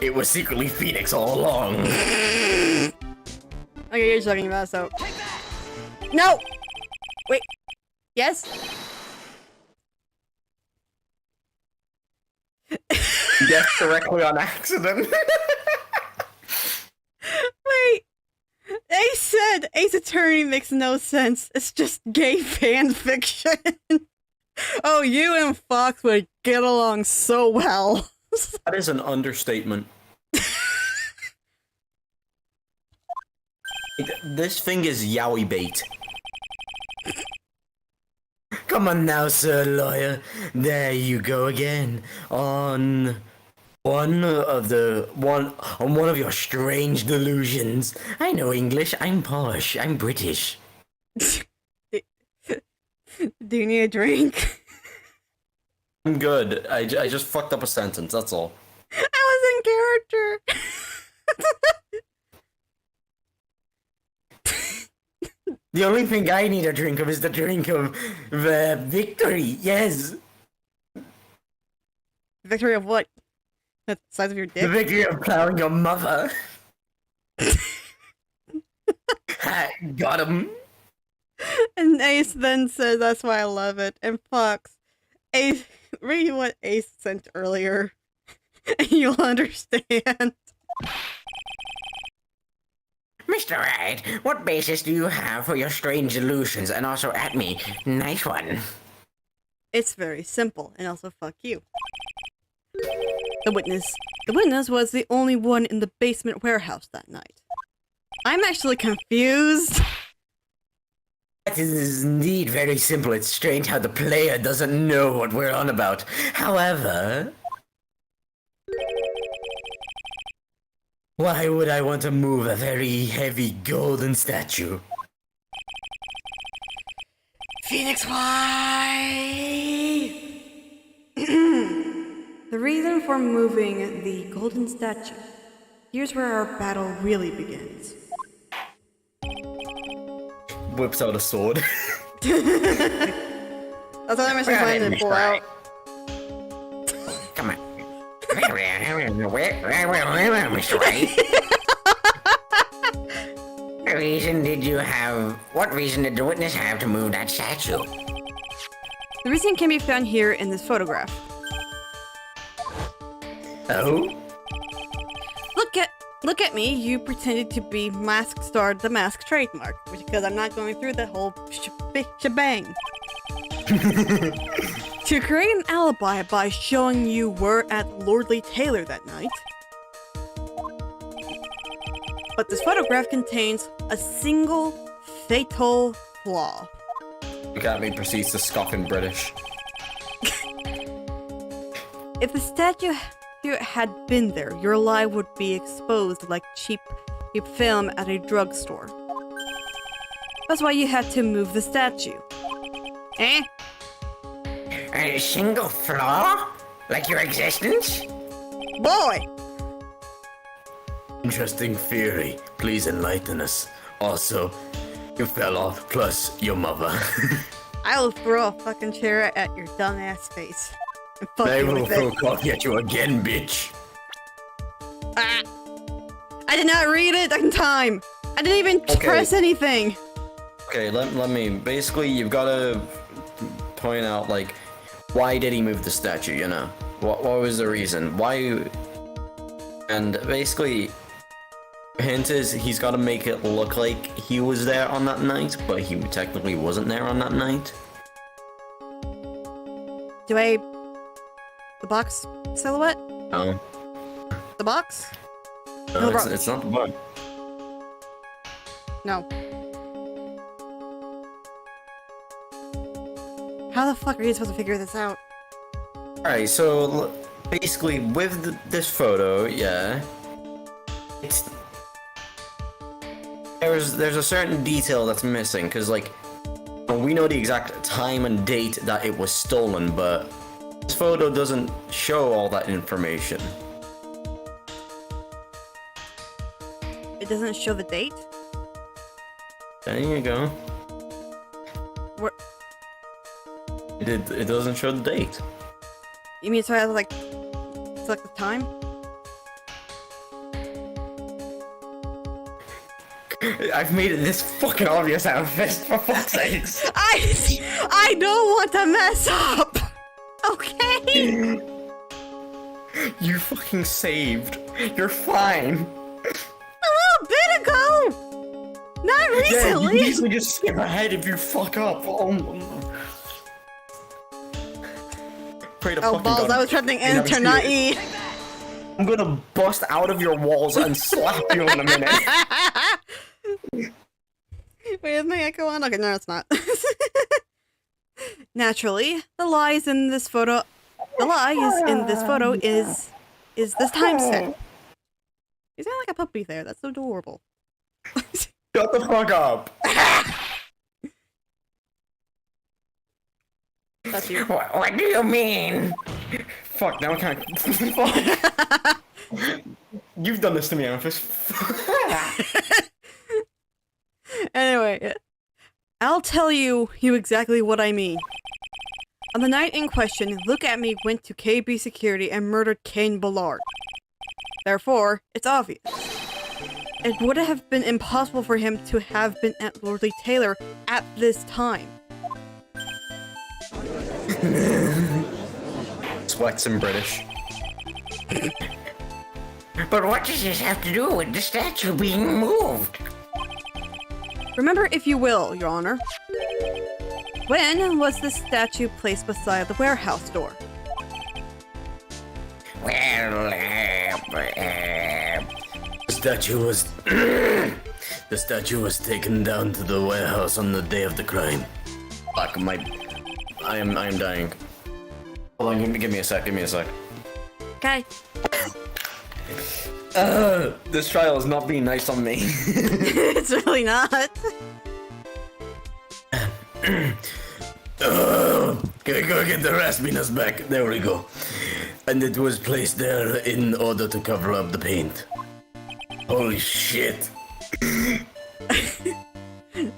It was secretly Phoenix all along. Okay, you're talking about so. No! Wait. Yes? Guess correctly on accident. Wait. Ace said Ace Attorney makes no sense. It's just gay fan fiction. Oh, you and Fox would get along so well. That is an understatement. This thing is yaoi bait. Come on now, sir lawyer. There you go again. On one of your strange delusions. I know English. I'm posh. I'm British. Do you need a drink? I'm good. I just fucked up a sentence, that's all. I was in character. The only thing I need a drink of is the drink of the victory. Yes, Victory of what? The size of your the dick? victory of plowing your mother. Ha, got him. And Ace then says, that's why I love it. And Fox, Ace, read what Ace sent earlier. And you'll understand. Mr. Wright, what basis do you have for your strange delusions? And also, Atmy, nice one. It's very simple, and also fuck you. The witness. The witness was the only one in the basement warehouse that night. I'm actually confused. That is indeed very simple. It's strange how the player doesn't know what we're on about. However, why would I want to move a very heavy golden statue? Phoenix, why? The reason for moving the golden statue. Here's where our battle really begins. Whips out a sword. That's what I'm actually planning to pull out. Come on. Mr. Wright. What reason did the witness have to move that statue? The reason can be found here in this photograph. Oh? Look at me, you pretended to be Mask Star the Mask trademark, because I'm not going through the whole shebang. To create an alibi by showing you were at Lordly Taylor that night. But this photograph contains a single fatal flaw. Look at me, proceeds to scoff in British. If the statue had been there, your lie would be exposed like cheap film at a drugstore. That's why you had to move the statue. Eh? A single flaw? Like your existence? Boy! Interesting theory. Please enlighten us. Also, you fell off, plus your mother. I will throw a fucking chair at your dumbass face. And fuck I you will with throw it. coffee at you again, bitch. Ah! I did not read it in time! I didn't even press anything! Okay, let me... Basically, you've got to point out, like, why did he move the statue, you know? What was the reason? Why... And basically, hint is, he's got to make it look like he was there on that night, but he technically wasn't there on that night. Do I... The box silhouette? No. The box? No, No, it's not the bug. No. How the fuck are you supposed to figure this out? Alright, so basically with this photo, yeah, it's there's a certain detail that's missing because like we know the exact time and date that it was stolen, but this photo doesn't show all that information. It doesn't show the date? There you go. Where... It doesn't show the date. You mean so I have to like select the time? I've made it this fucking obvious, Amethyst, for fuck's sakes. I don't want to mess up. Okay. You fucking saved. You're fine. A little bit ago. Not Yeah, you recently. can easily just skip ahead if you fuck up. Pray to Oh fucking balls! God. I was trying to You never enter, see not it. E. I'm gonna bust out of your walls and slap you in a minute. Wait, is my echo on? Okay, no, it's not. Naturally, the lie is in this photo. The lie is in this photo is this time set. He's got like a puppy there. That's adorable. Shut the fuck up. That's you. What do you mean? Fuck, now I can't. Fuck. You've done this to me, Amethyst. Anyway, I'll tell you exactly what I mean. On the night in question, Look At Me went to KB Security and murdered Kane Ballard. Therefore, it's obvious. It would have been impossible for him to have been at Lordly Taylor at this time. Sweats in British. But what does this have to do with the statue being moved? Remember, if you will, Your Honor. When was the statue placed beside the warehouse door? Well, The statue was. The statue was taken down to the warehouse on the day of the crime. Fuck, I am dying. Hold on, give me a sec, Okay. This trial is not being nice on me. It's really not. Can we go get the raspiness back? There we go. And it was placed there in order to cover up the paint. Holy shit. Do you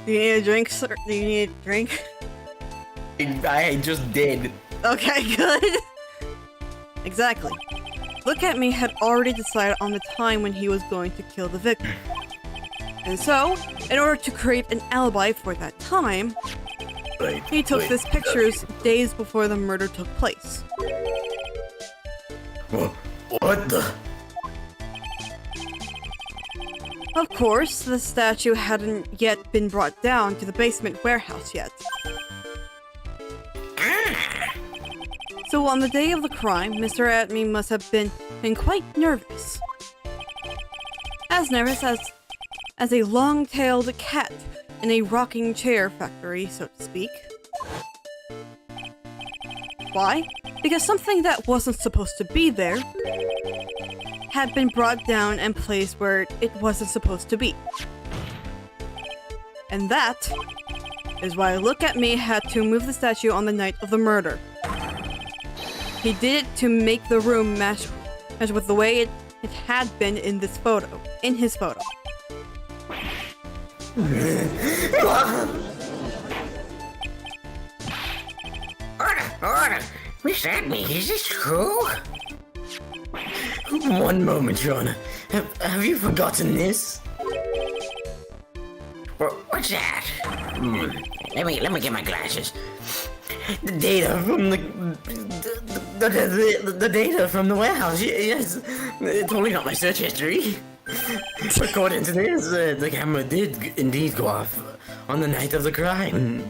need a drink, sir? Do you need a drink? I just did. Okay, good. Exactly. Look At Me had already decided on the time when he was going to kill the victim. And so, in order to create an alibi for that time, Right. he took wait. these pictures days before the murder took place. What the? Of course, the statue hadn't yet been brought down to the basement warehouse yet. So on the day of the crime, Mr. Atmy must have been quite nervous. As nervous as a long-tailed cat in a rocking chair factory, so to speak. Why? Because something that wasn't supposed to be there had been brought down and placed where it wasn't supposed to be. And that is why Look At Me had to move the statue on the night of the murder. He did it to make the room match with the way it had been in this photo, in his photo. Order! Miss Atmy, is this true? One moment, John. Have you forgotten this? What's that? Let me get my glasses. The data from the data from the warehouse. Yes, totally not my search history. According to this, the camera did indeed go off on the night of the crime.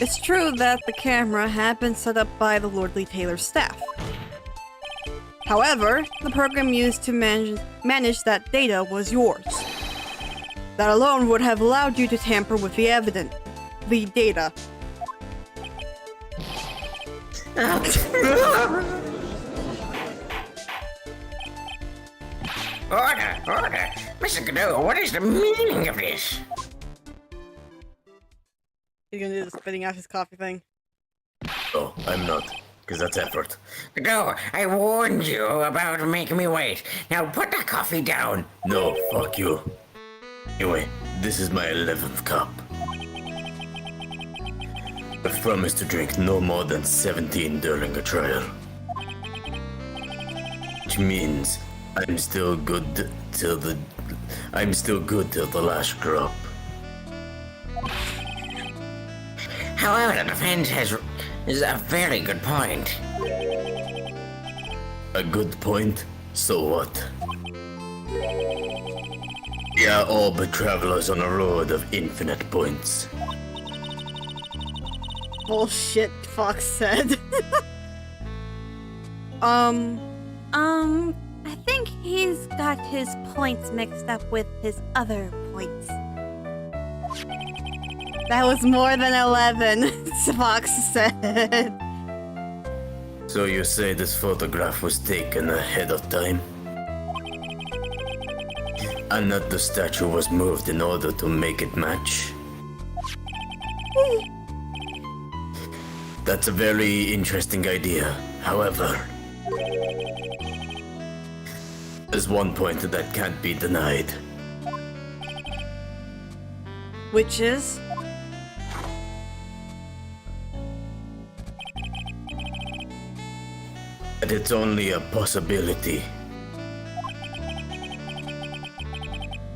It's true that the camera had been set up by the Lordly Taylor staff. However, the program used to manage that data was yours. That alone would have allowed you to tamper with the data. Order! Mr. Godot, what is the meaning of this? He's gonna do the spitting out his coffee thing. Oh, I'm not, because that's effort. Godot, I warned you about making me wait. Now put that coffee down. No, fuck you. Anyway, this is my 11th cup. I've promised to drink no more than 17 during a trial. Which means I'm still good till the last drop. However, the defense is a very good point. A good point? So what? We are all but travelers on a road of infinite points. Bullshit, Fox said. I think he's got his points mixed up with his other points. That was more than 11, Fox said. So you say this photograph was taken ahead of time? And that the statue was moved in order to make it match? That's a very interesting idea. However, there's one point that can't be denied. Which is? That it's only a possibility.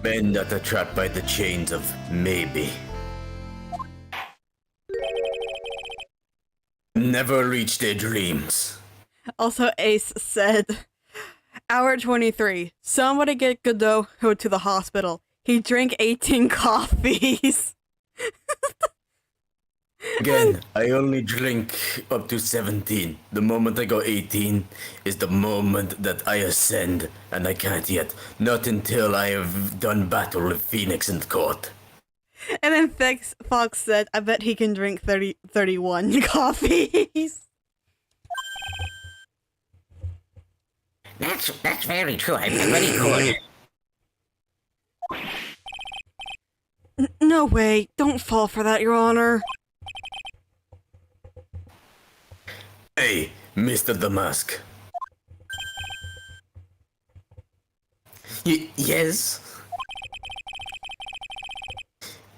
Men that are trapped by the chains of maybe never reach their dreams. Also, Ace said, Hour 23. Somebody get Godot to the hospital. He drank 18 coffees. Again, I only drink up to 17. The moment I go 18 is the moment that I ascend, and I can't yet. Not until I have done battle with Phoenix in the court. And then Fox said, I bet he can drink 31 coffees. That's very true. I'm very good. No way. Don't fall for that, Your Honor. Hey, Mr. Damask. Yes?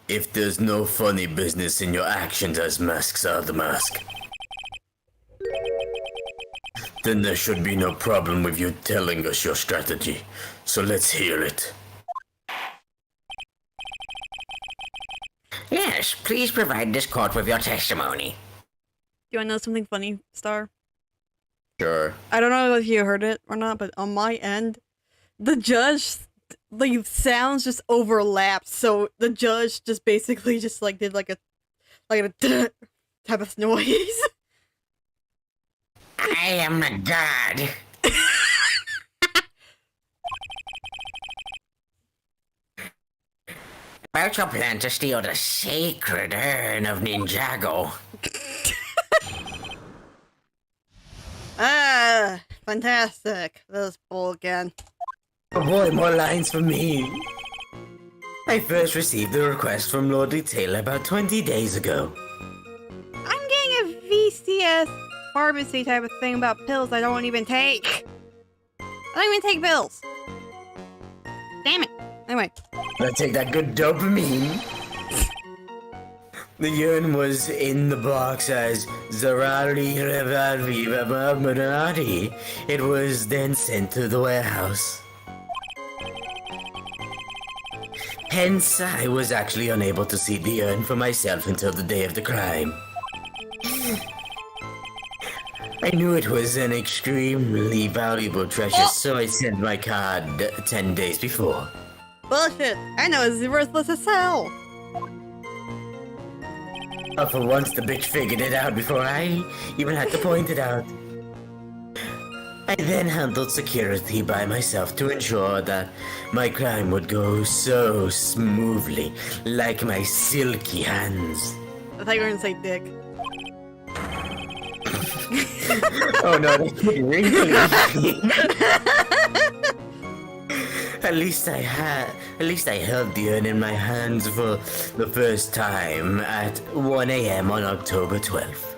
If there's no funny business in your actions as masks are the mask, then there should be no problem with you telling us your strategy. So let's hear it. Yes, please provide this court with your testimony. Do you want to know something funny, Star? Sure. I don't know if you heard it or not, but on my end, the judge, the sounds just overlapped. So the judge just basically just like did like a type of noise. I am the god. About your plan to steal the sacred urn of Ninjago. Ah, fantastic. This bull again. Oh boy, more lines for me. I first received a request from Lord Taylor about 20 days ago. I'm getting a VCS pharmacy type of thing about pills I don't even take. I don't even take pills. Damn it. Anyway. Let's take that good dopamine. The urn was in the box as Zarari Revalvi Babamunati. It was then sent to the warehouse. Hence, I was actually unable to see the urn for myself until the day of the crime. I knew it was an extremely valuable treasure, so I sent my card 10 days before. Bullshit. I know it's worthless as hell. But for once, the bitch figured it out before I even had to point it out. I then handled security by myself to ensure that my crime would go so smoothly, like my silky hands. I thought you were gonna say dick. Oh no, that's wrinkly. At least I held the urn in my hands for the first time at 1 a.m. on October 12th.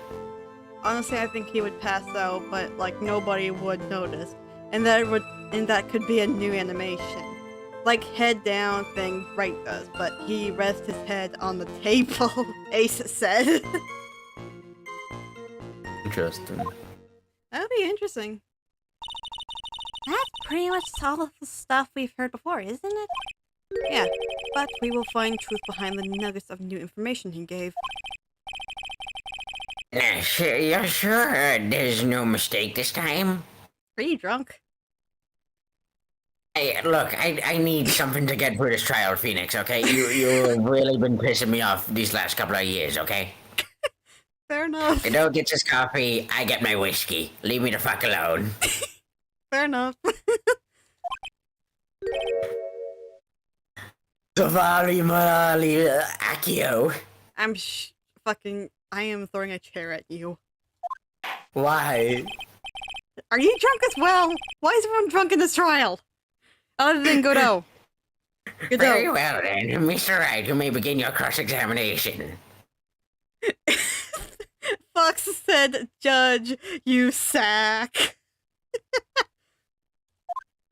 Honestly, I think he would pass out, but like nobody would notice, and that could be a new animation, like head down thing Right does, but he rests his head on the table. Ace said. Interesting. That would be interesting. That's pretty much all of the stuff we've heard before, isn't it? Yeah, but we will find truth behind the nuggets of new information he gave. You're sure there's no mistake this time? Are you drunk? Hey, look, I need something to get through this trial, Phoenix, okay? You've really been pissing me off these last couple of years, okay? Fair enough. I don't get his coffee, I get my whiskey. Leave me the fuck alone. Fair enough. Savari Marali Akio. I am throwing a chair at you. Why? Are you drunk as well? Why is everyone drunk in this trial? Other than Godot. Very Godot. well then, Mr. Wright, you may begin your cross-examination. Fox said, Judge, you sack.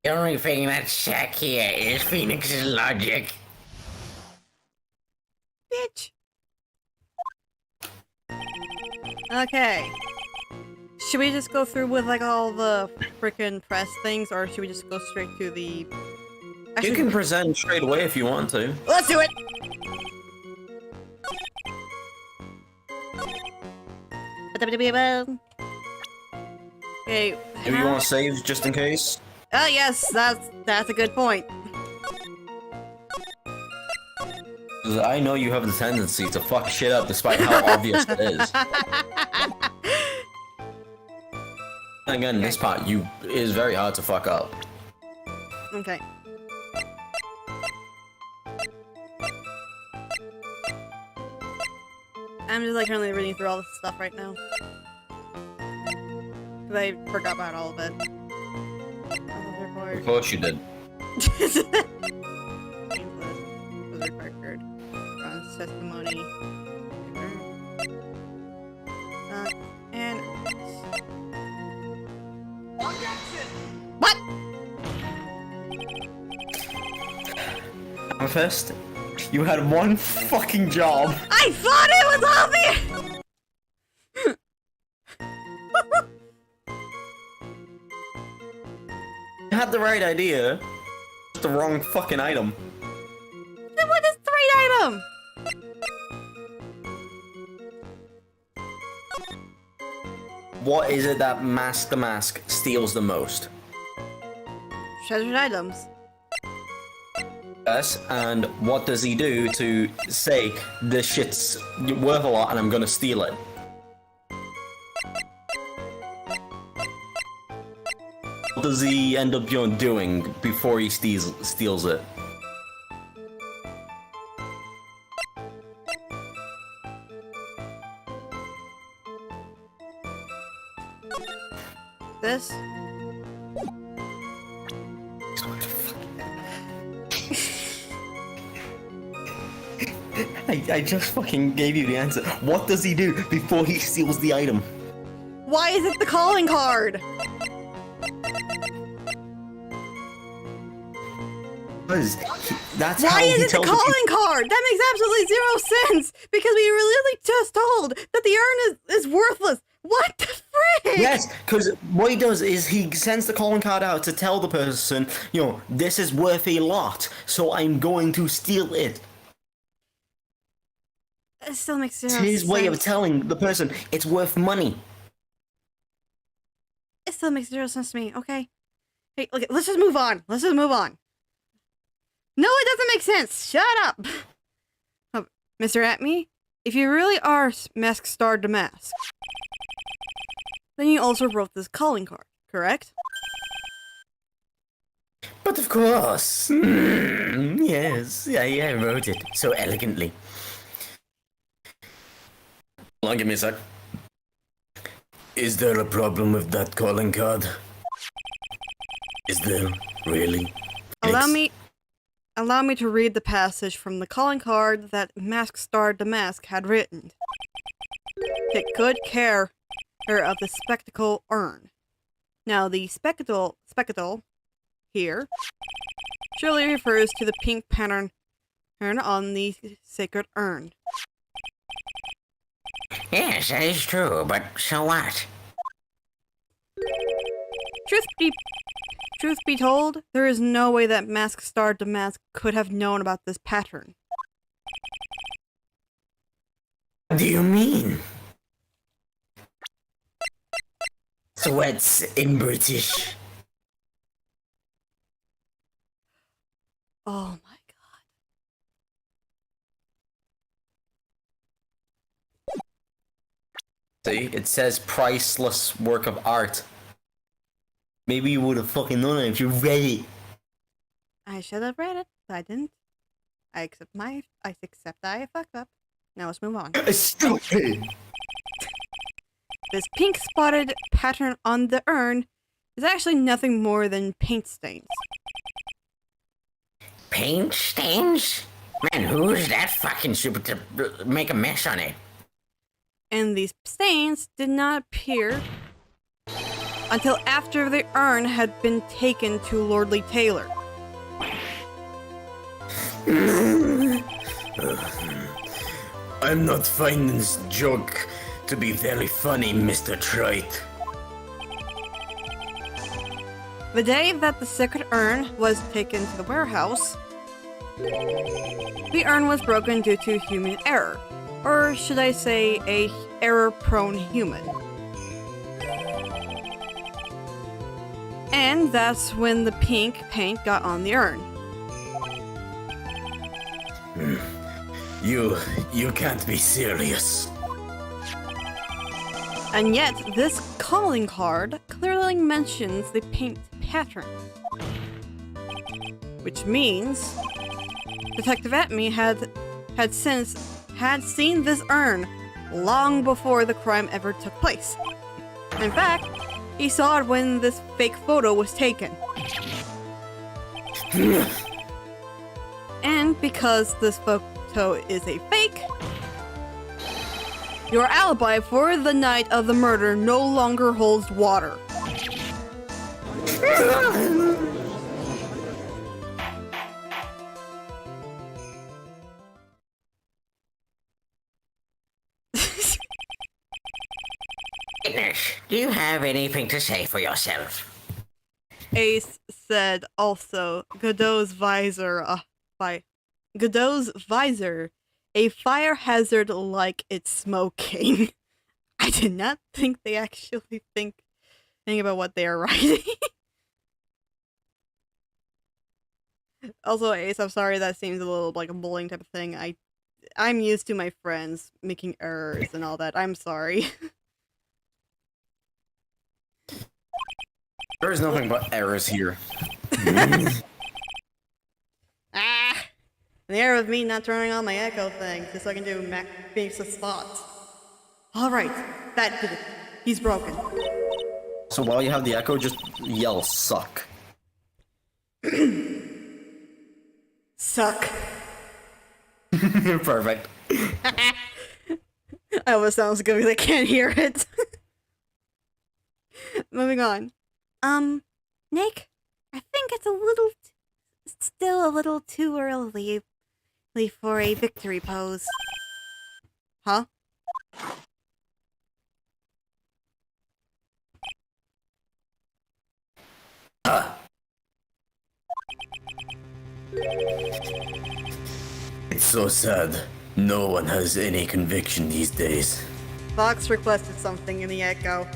The only thing that's sack here is Phoenix's logic. Bitch. Okay. Should we just go through with like all the freaking press things, or should we just go straight to the... You can present straight away if you want to. Let's do it! Okay. Do you want to save just in case? Oh yes, that's a good point. 'Cause I know you have the tendency to fuck shit up despite how obvious it is. Again, this part it is very hard to fuck up. Okay. I'm just like currently reading through all this stuff right now. Cause I forgot about all of it. Of course you did. Wizard record. Testimony. And what? First, you had one fucking job. I thought it was obvious. You had the right idea, just the wrong fucking item. Then what is the right item? What is it that Mask the Mask steals the most? Treasured items. Yes, and what does he do to say this shit's worth a lot and I'm gonna steal it? What does he end up doing before he steals it? This? I just fucking gave you the answer. What does he do before he steals the item? Why is it the calling card? That's Why how is he it the tells calling card? That makes absolutely zero sense! Because we were literally just told that the urn is worthless! What the frick? Yes, because what he does is he sends the calling card out to tell the person, you know, this is worth a lot, so I'm going to steal it. It still makes zero It's sense. his way of telling the person it's worth money. It still makes zero sense to me, okay? Hey, okay, let's just move on. Let's just move on. No, it doesn't make sense. Shut up. Oh, Mr. Atmy, if you really are Mask Star Damask, then you also wrote this calling card, correct? But of course. Yes, I wrote it so elegantly. Hold on, give me a sec. Is there a problem with that calling card? Is there really? Allow me to read the passage from the calling card that Mask Star Damask had written. Take good care of the spectacle urn. Now, the spectacle here surely refers to the pink pattern on the sacred urn. Yes, that is true, but so what? Truth be told, there is no way that Mask Star Damask could have known about this pattern. What do you mean? Sweats in British. Oh my god. See, it says priceless work of art. Maybe you would have fucking known it if you read it. I should have read it, but I didn't. I accept I fucked up. Now let's move on. Stupid! This pink spotted pattern on the urn is actually nothing more than paint stains. Paint stains? Man, who's that fucking stupid to make a mess on it? And these stains did not appear until after the urn had been taken to Lordly Taylor. I'm not finding this joke to be very funny, Mr. Trite. The day that the second urn was taken to the warehouse, the urn was broken due to human error. Or should I say, a error-prone human. And that's when the pink paint got on the urn. You can't be serious. And yet, this calling card clearly mentions the paint pattern. Which means Detective Atmy had seen this urn long before the crime ever took place. In fact, he saw it when this fake photo was taken. And because this photo is a fake, your alibi for the night of the murder no longer holds water. Witness, do you have anything to say for yourself? Ace said also, Godot's visor, a fire hazard like it's smoking. I did not think they actually think about what they are writing. Also, Ace, I'm sorry that seems a little like a bullying type of thing. I'm used to my friends making errors and all that. I'm sorry. There is nothing but errors here. Ah! The error of me not turning on my echo thing, just so I can do Phoenix's spots. Alright, that did it. He's broken. So while you have the echo, just yell suck. Suck. Perfect. That almost sounds good because I can't hear it. Moving on. Nick, I think it's still a little too early for a victory pose. Huh? It's so sad. No one has any conviction these days. Fox requested something in the echo.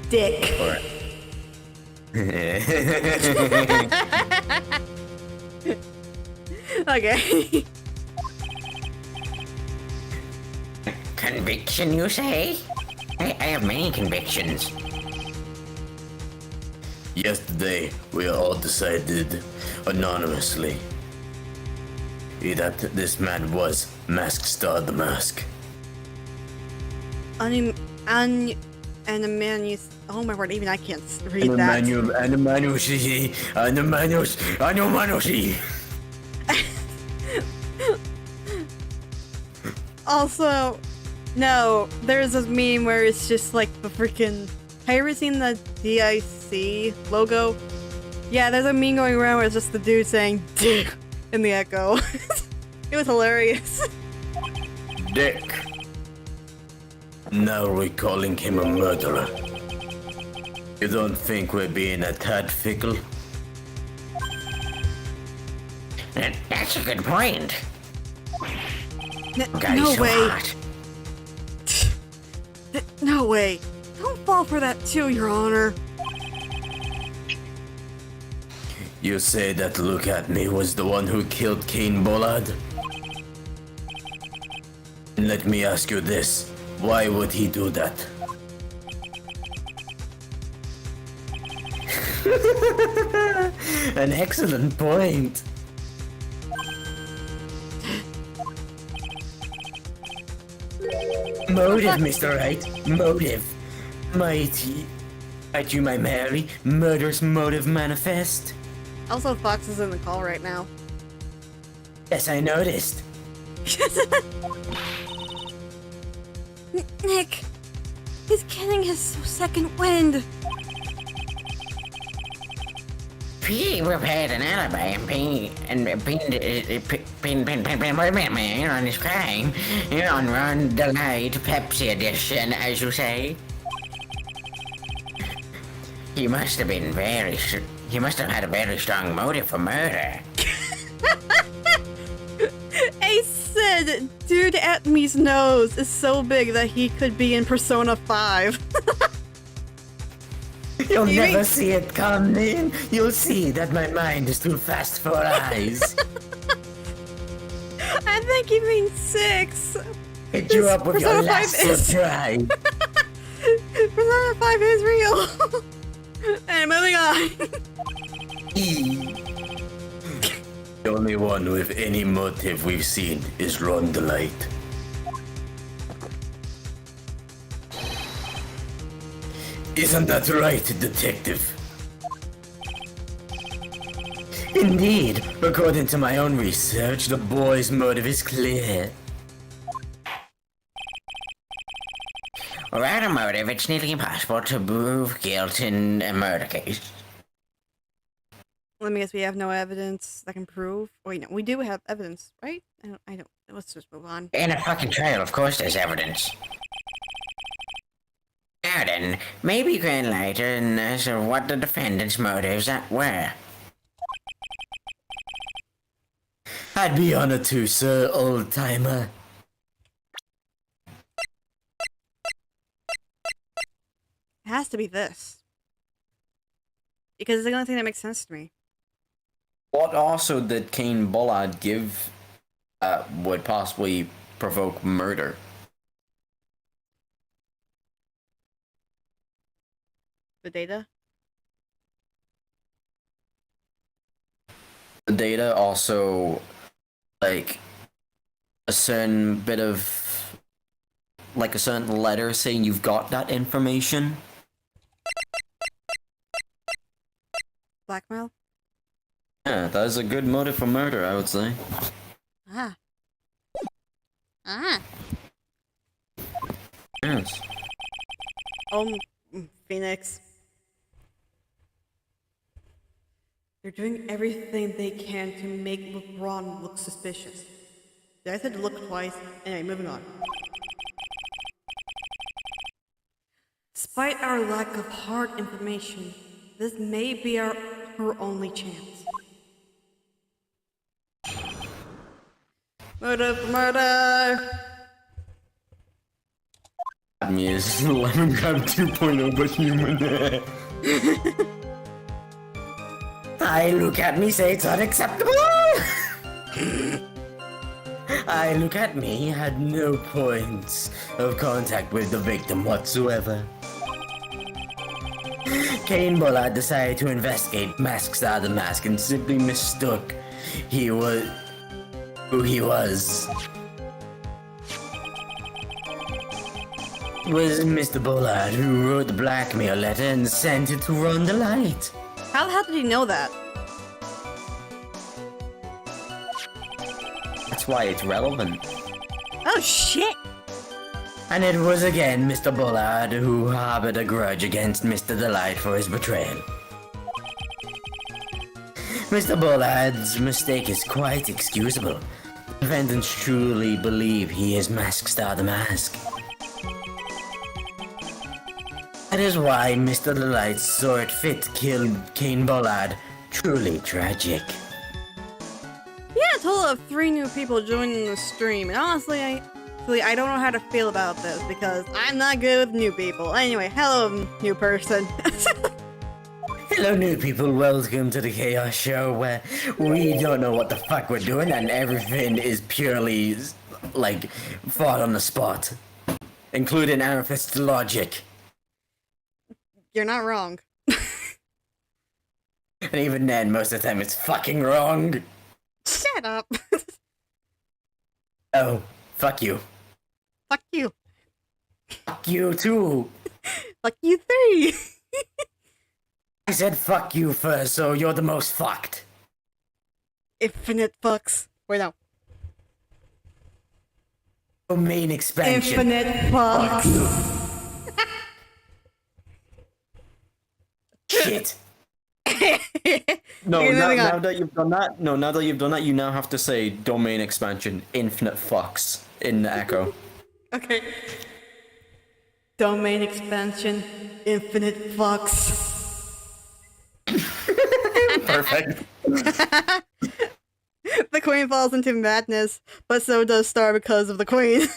Dick. Okay. Conviction, you say? I have many convictions. Yesterday, we all decided anonymously that this man was Mask Star the Mask. Oh my word, even I can't read that. Also, no, there's this meme where it's just like the freaking. Have you ever seen the DIC logo? Yeah, there's a meme going around where it's just the dude saying "dick" in the echo. It was hilarious. Dick. Now we're calling him a murderer. You don't think we're being a tad fickle? That's a good point. God, No he's so way. hot. No way. Don't fall for that too, Your Honor. You say that Look At Me was the one who killed Cain Bollard? Let me ask you this. Why would he do that? An excellent point. Motive, Mr. Wright. Motive. Might you, my Mary, murderous motive manifest? Also, Fox is in the call right now. Yes, I noticed. Nick, he's getting his second wind. P prepared an alibi and pinned on his crime on Run Delayed Pepsi edition, as you say. He must have been he must have had a very strong motive for murder. I said, dude, Atmy's nose is so big that he could be in Persona 5. You'll You never mean- see it coming. You'll see that my mind is too fast for eyes. I think he means 6. Hit you up with your Persona 5 last is- surprise. Persona 5 is real. And moving on. The only one with any motive we've seen is Ron the Light. Isn't that right, detective? Indeed, according to my own research, the boy's motive is clear. Without a motive, it's nearly impossible to prove guilt in a murder case. Let me guess, we have no evidence that can prove. Wait, no, we do have evidence, right? I don't. Let's just move on. In a fucking trial, of course there's evidence. Now then, maybe you can enlighten us of what the defendant's motives were. I'd be honored to, sir, old-timer. It has to be this. Because it's the only thing that makes sense to me. What also did Cain Bollard give would possibly provoke murder? The data? The data also, like, a certain bit of, like a certain letter saying you've got that information. Blackmail? Yeah, that is a good motive for murder, I would say. Ah. Ah. Yes. Phoenix. They're doing everything they can to make Ron look suspicious. I said to look twice. Anyway, moving on. Despite our lack of hard information, this may be her only chance. Murder for murder! Atmy is Lemon Crab 2.0 but human. I Look At Me say it's unacceptable! I Look At Me had no points of contact with the victim whatsoever. Cain Bollard decided to investigate Masks Are the Mask and simply mistook who he was. It was Mr. Bollard who wrote the blackmail letter and sent it to Ron the Light. How the hell did he know that? That's why it's relevant. Oh shit! And it was again Mr. Bollard who harbored a grudge against Mr. Delight for his betrayal. Mr. Bollard's mistake is quite excusable. Defendants truly believe he is Mask Star the Mask. That is why Mr. Delight saw it fit to kill Kane Bollard. Truly tragic. Yeah, a total of 3 new people joining the stream, and honestly, I don't know how to feel about this because I'm not good with new people. Anyway, hello, new person. Hello, new people. Welcome to the Chaos Show, where we don't know what the fuck we're doing, and everything is purely, like, fought on the spot, including Amethyst logic. You're not wrong. And even then, most of the time, it's fucking wrong. Shut up. Oh, fuck you. Fuck you. Fuck you too. Fuck you 3. I said fuck you first, so you're the most fucked. Infinite fucks. Wait, no. Domain expansion. Infinite fucks. Shit. No, Okay, now, moving on. now that you've done that, you now have to say domain expansion, infinite fucks in echo. Okay. Domain expansion. Infinite fucks. Perfect. The queen falls into madness, but so does Star because of the queen.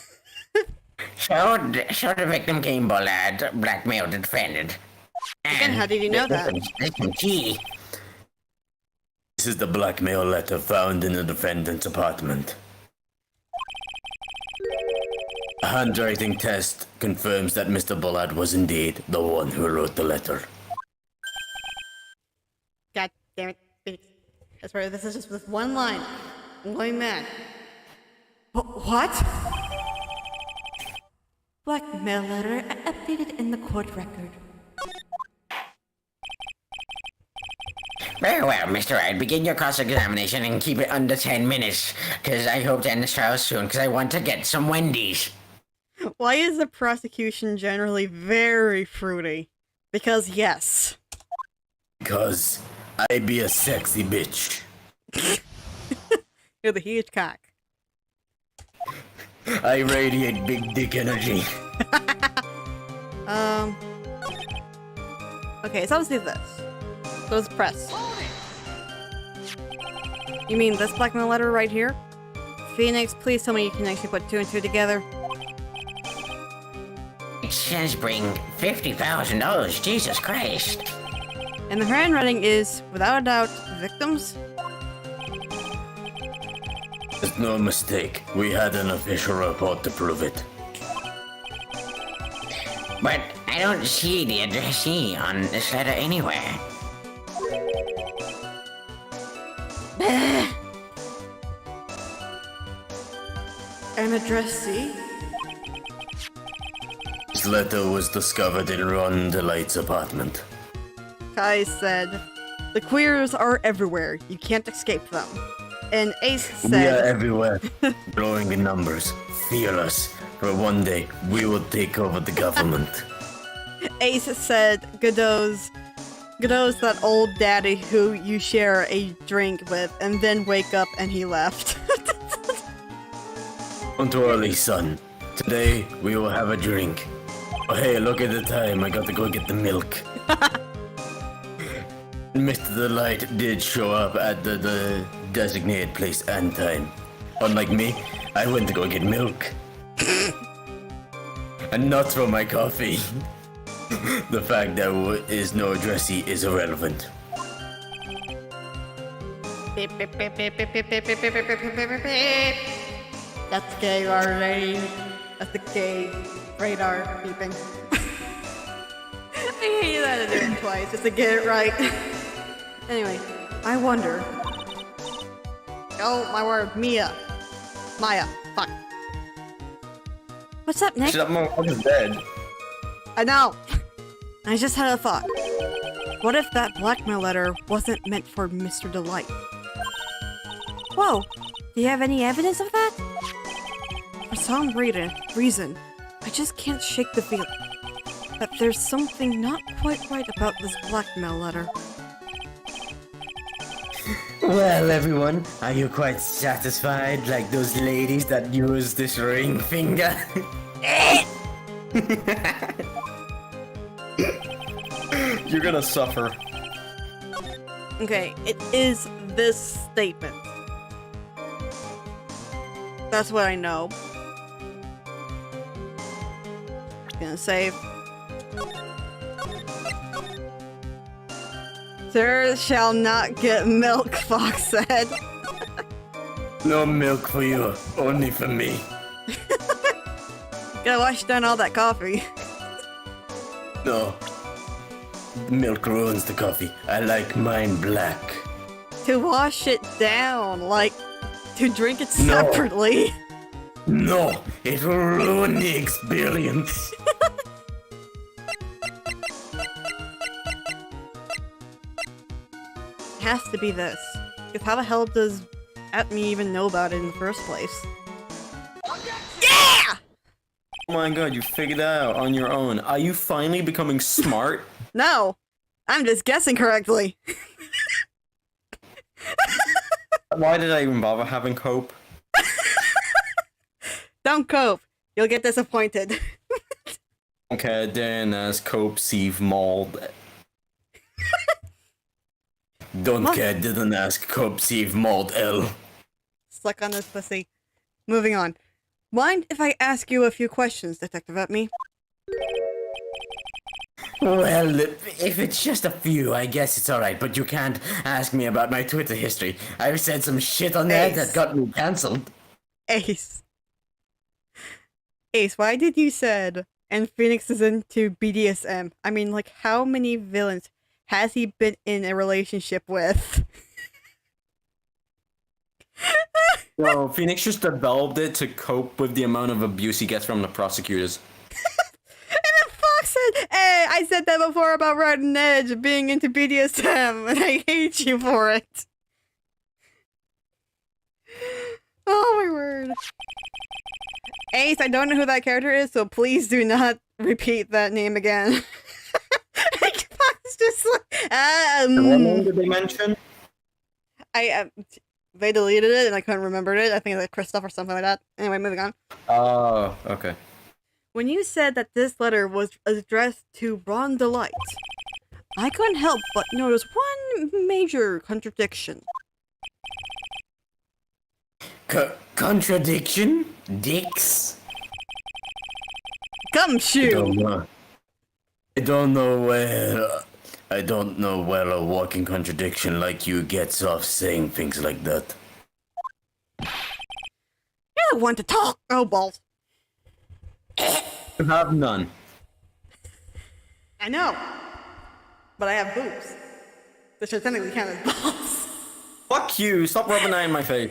So the victim Kane Bollard blackmailed the defendant. Again, how did you know that? Listen, gee. This is the blackmail letter found in the defendant's apartment. A handwriting test confirms that Mr. Bullard was indeed the one who wrote the letter. God damn it. Phoenix. I swear, this is just with one line. I'm going mad. What? Blackmail letter updated in the court record. Very well, Mr. Wright. Begin your cross-examination and keep it under 10 minutes, because I hope to end this trial soon, because I want to get some Wendy's. Why is the prosecution generally very fruity? Because yes. Because I be a sexy bitch. You're the huge cock. I radiate big dick energy. Okay, so let's do this. So let's press. You mean this blackmail letter right here? Phoenix, please tell me you can actually put 2 and 2 together. Exchange bring $50,000. Jesus Christ. And the handwriting is, without a doubt, victims? There's no mistake. We had an official report to prove it. But I don't see the addressee on this letter anywhere. An addressee? This letter was discovered in Ron Delight's apartment. Kai said, the queers are everywhere. You can't escape them. And Ace We are said, everywhere, growing in numbers, fearless, for one day we will take over the government. Ace said, Godot's that old daddy who you share a drink with and then wake up and he left. Don't worry, son. Today we will have a drink. Oh hey, look at the time. I got to go get the milk. Mr. Delight did show up at the designated place and time. Unlike me, I went to go get milk. And not for my coffee. The fact there is no addressee is irrelevant. Beep, beep, beep, beep, beep, beep, beep, beep, beep, beep, beep, beep, beep, beep. That's gay already. That's the gay radar beeping. I hate that I did it twice just to get it right. Anyway, I wonder. Oh my word, Maya. Fuck. What's up, Nick? Shit, that motherfucker's dead. I know. I just had a thought. What if that blackmail letter wasn't meant for Mr. Delight? Whoa, do you have any evidence of that? For some reason, I just can't shake the feeling that there's something not quite right about this blackmail letter. Well, everyone, are you quite satisfied like those ladies that use this ring finger? You're gonna suffer. Okay, it is this statement. That's what I know. Gonna save. Sir shall not get milk, Fox said. No milk for you, only for me. Gotta wash down all that coffee. No. Milk ruins the coffee. I like mine black. To wash it down, like, to drink it No. separately. No, it will ruin the experience. It has to be this. Because how the hell does Atmy even know about it in the first place? Yeah! Oh my god, you figured that out on your own. Are you finally becoming smart? No! I'm just guessing correctly. Why did I even bother having cope? Don't cope. You'll get disappointed. Okay, then as cope sieve mauled. Don't What? care, didn't ask Cope Steve Mold L. Suck on this pussy. Moving on. Mind if I ask you a few questions, Detective Atmy? Well, if it's just a few, I guess it's alright, but you can't ask me about my Twitter history. I've said some shit on there Ace. that got me cancelled. Ace. Ace, why did you said, and Phoenix is into BDSM? I mean, like, how many villains has he been in a relationship with? Well, Phoenix just developed it to cope with the amount of abuse he gets from the prosecutors. And then Fox said, hey, I said that before about Red and Edge being into BDSM, and I hate you for it. Oh my word. Ace, I don't know who that character is, so please do not repeat that name again. Fox just like, What name did they mention? they deleted it and I couldn't remember it. I think it's like Christoph or something like that. Anyway, moving on. Oh, okay. When you said that this letter was addressed to Ron Delight, I couldn't help but notice one major contradiction. Contradiction? Dicks? Gumshoe! I don't know where a walking contradiction like you gets off saying things like that. You're the one to talk! Oh, balls. You have none. I know. But I have boobs. Which should technically count as balls. Fuck you! Stop rubbing that in my face.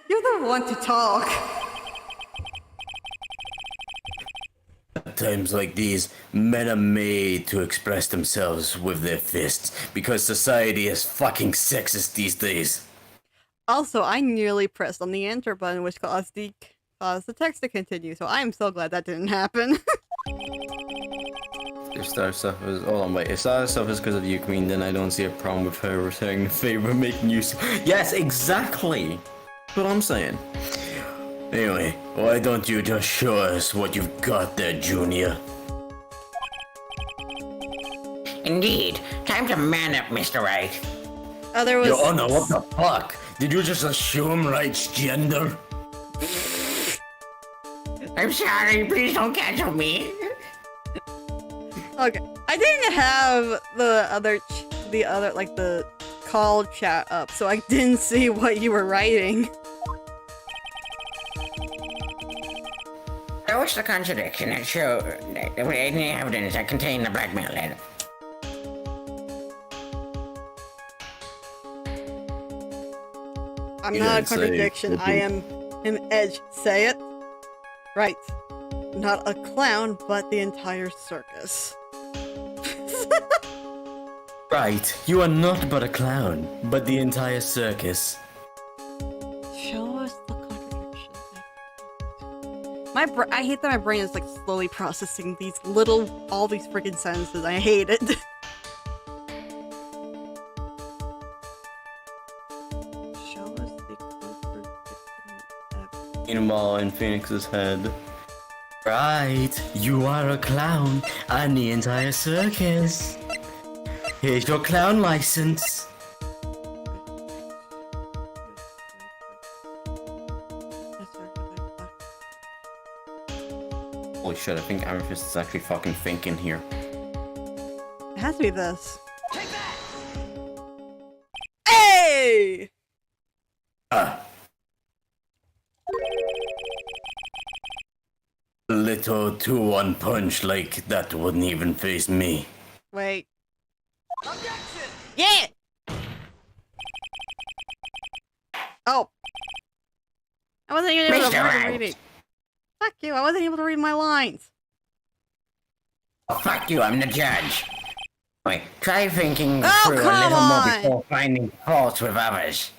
You're the one to talk. At times like these, men are made to express themselves with their fists because society is fucking sexist these days. Also, I nearly pressed on the enter button, which caused the text to continue, so I am so glad that didn't happen. If Star stuff is if Star stuff is because of you, Queen, then I don't see a problem with her returning the favor making use. Yes, exactly. That's what I'm saying. Anyway, why don't you just show us what you've got there, Junior? Indeed. Time to man up, Mr. Right. There was... Your Honor, what the fuck? Did you just assume Wright's gender? I'm sorry, please don't cancel me. Okay, I didn't have the other like the call chat up, so I didn't see what you were writing. That was the contradiction that showed any evidence that contained the blackmail letter. I'm You not a didn't say contradiction. it. I am him. Edge. Say it. Right. Not a clown, but the entire circus. Right, you are not but a clown, but the entire circus. Show us the contradiction. I hate that my brain is like slowly processing all these freaking sentences. I hate it. Show us the contradiction. Meanwhile, in Phoenix's head, Right, you are a clown and the entire circus. Here's your clown license. Holy shit, I think Amethyst is actually fucking thinking here. It has to be this. Hey! Little 2-1 punch like that wouldn't even face me. Wait. Yeah! Oh. I wasn't even able to Mr. read it. Fuck you, I wasn't able to read my lines. Oh, fuck you, I'm the judge. Wait, try thinking Oh, through a come little more on! before finding faults with others.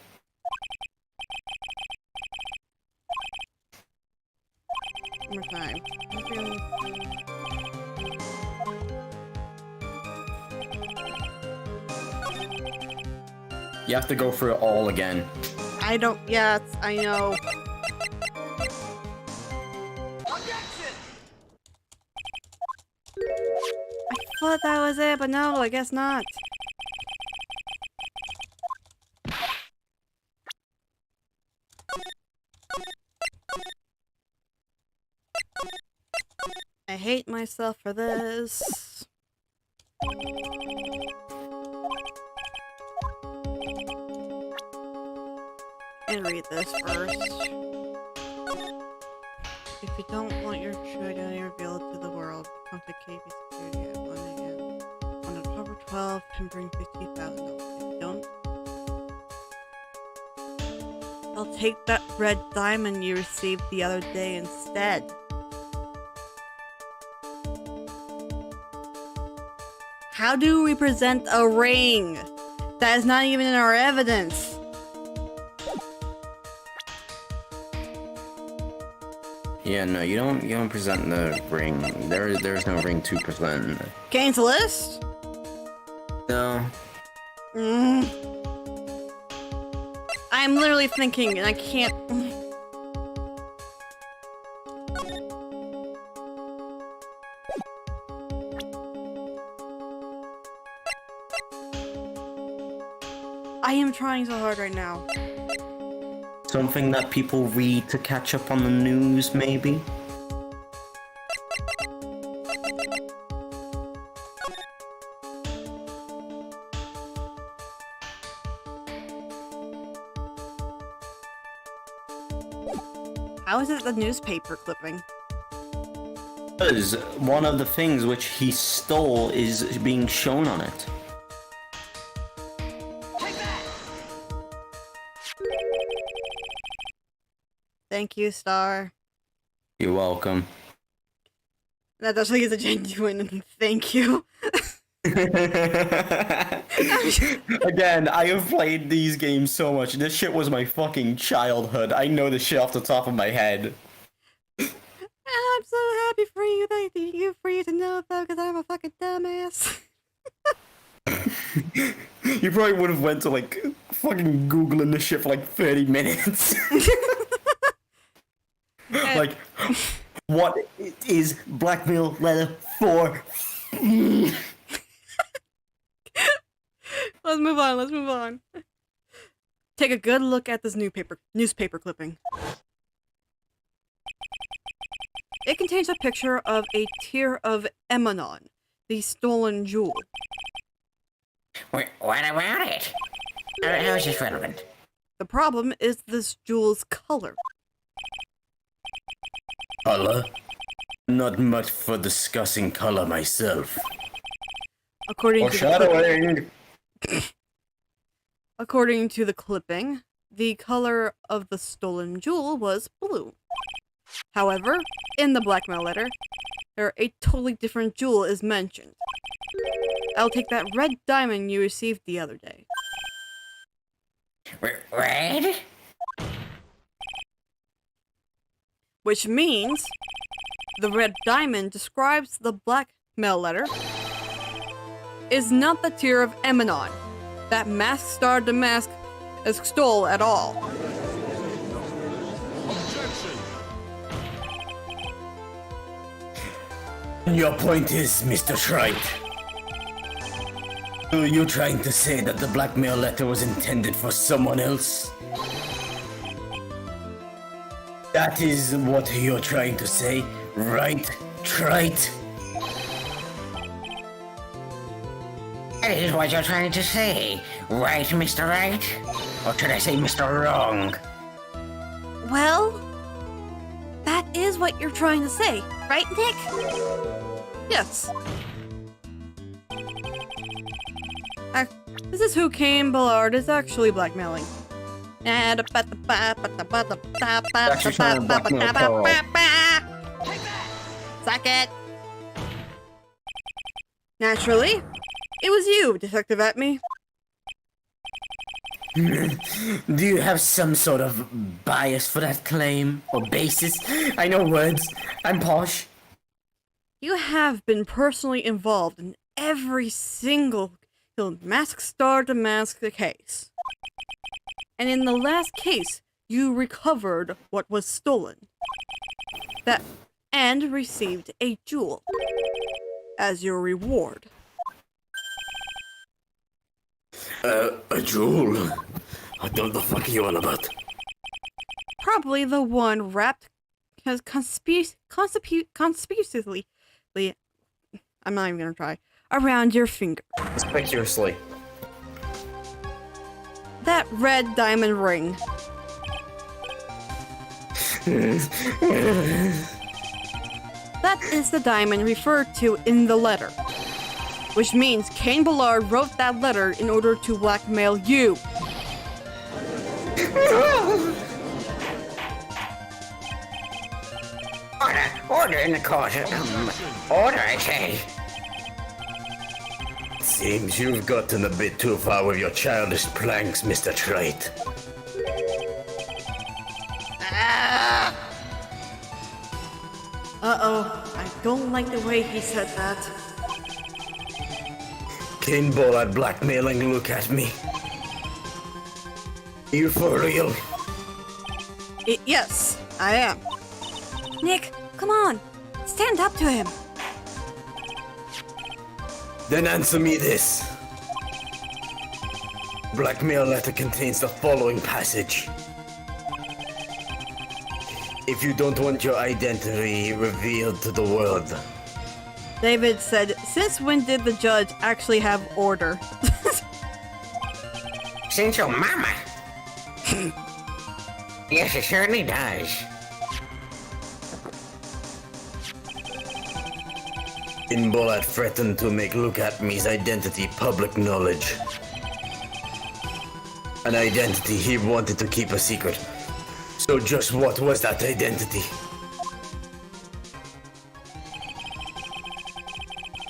One more time. You have to go through it all again. I don't. Yeah, I know. I thought that was it, but no, I guess not. I hate myself for this. And read this first. If you don't want your children revealed to the world, come to KB Security at 1 a.m. on October 12th and bring $50,000. If you don't, I'll take that red diamond you received the other day instead. How do we present a ring that is not even in our evidence? Yeah, no, you don't present the ring. There's no ring to present. Kane's list? No. I'm literally thinking and I can't. I am trying so hard right now. Something that people read to catch up on the news, maybe? How is it the newspaper clipping? Because one of the things which he stole is being shown on it. Thank you, Star. You're welcome. That actually is a genuine thank you. Again, I have played these games so much. This shit was my fucking childhood. I know this shit off the top of my head. I'm so happy for you for you to know though, because I'm a fucking dumbass. You probably would have went to like fucking Googling this shit for like 30 minutes. Like, what is blackmail letter for? Let's move on. Let's move on. Take a good look at this newspaper clipping. It contains a picture of a tear of Emanon, the stolen jewel. Wait, what about it? How is this relevant? The problem is this jewel's color. Color? Not much for discussing color myself. According to Foreshadowing! According to the clipping, the color of the stolen jewel was blue. However, in the blackmail letter, a totally different jewel is mentioned. I'll take that red diamond you received the other day. Red? Which means the red diamond describes the blackmail letter is not the tear of Emanon. That mask Star Damask is stole at all. Your point is, Mr. Shrike. Are you trying to say that the blackmail letter was intended for someone else? That is what you're trying to say, right? Trite? That is what you're trying to say, right, Mr. Right? Or should I say Mr. Wrong? Well, that is what you're trying to say, right, Nick? Yes. This is who Kane Ballard is actually blackmailing. Actually trying to blackmail Carl. Suck it. Naturally, it was you, Detective Atmy. Do you have some sort of bias for that claim? Or basis? I know words. I'm posh. You have been personally involved in every single mask star to mask case. And in the last case, you recovered what was stolen. And received a jewel as your reward. A jewel? What the fuck are you on about? Probably the one wrapped conspicuously, I'm not even gonna try, around your finger. Conspicuously. That red diamond ring. That is the diamond referred to in the letter. Which means Kane Ballard wrote that letter in order to blackmail you. Order in the court. Order, I say. Seems you've gotten a bit too far with your childish pranks, Mr. Trite. Uh-oh, I don't like the way he said that. Kane Ballard blackmailing, look at me. You for real? Yes, I am. Nick, come on. Stand up to him. Then answer me this. Blackmail letter contains the following passage. If you don't want your identity revealed to the world. David said, since when did the judge actually have order? Since your mama. Yes, it certainly does. Kane Ballard threatened to make Look At Me's identity public knowledge. An identity he wanted to keep a secret. So just what was that identity?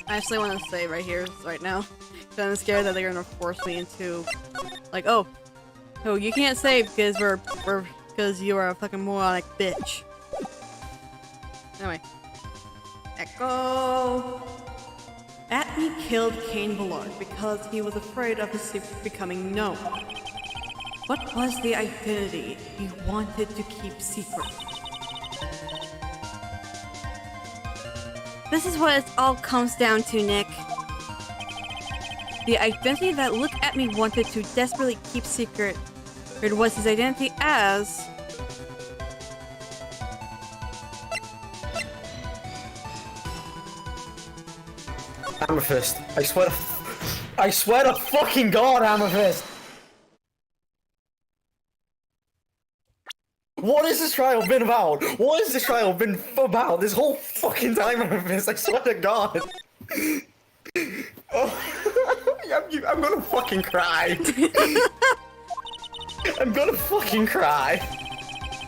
I actually want to say right here, right now, 'cause I'm scared that they're gonna force me into, like, oh, you can't say because because you are a fucking moronic bitch. Anyway, Echo. Atmy killed Kane Ballard because he was afraid of his secret becoming known. What was the identity he wanted to keep secret? This is what it all comes down to, Nick. The identity that Look At Me wanted to desperately keep secret was his identity as... Amethyst. I swear to fucking God, Amethyst! What has this trial been about? What has this trial been about this whole fucking time, Amethyst? I swear to God. Oh, I'm gonna fucking cry. I'm gonna fucking cry.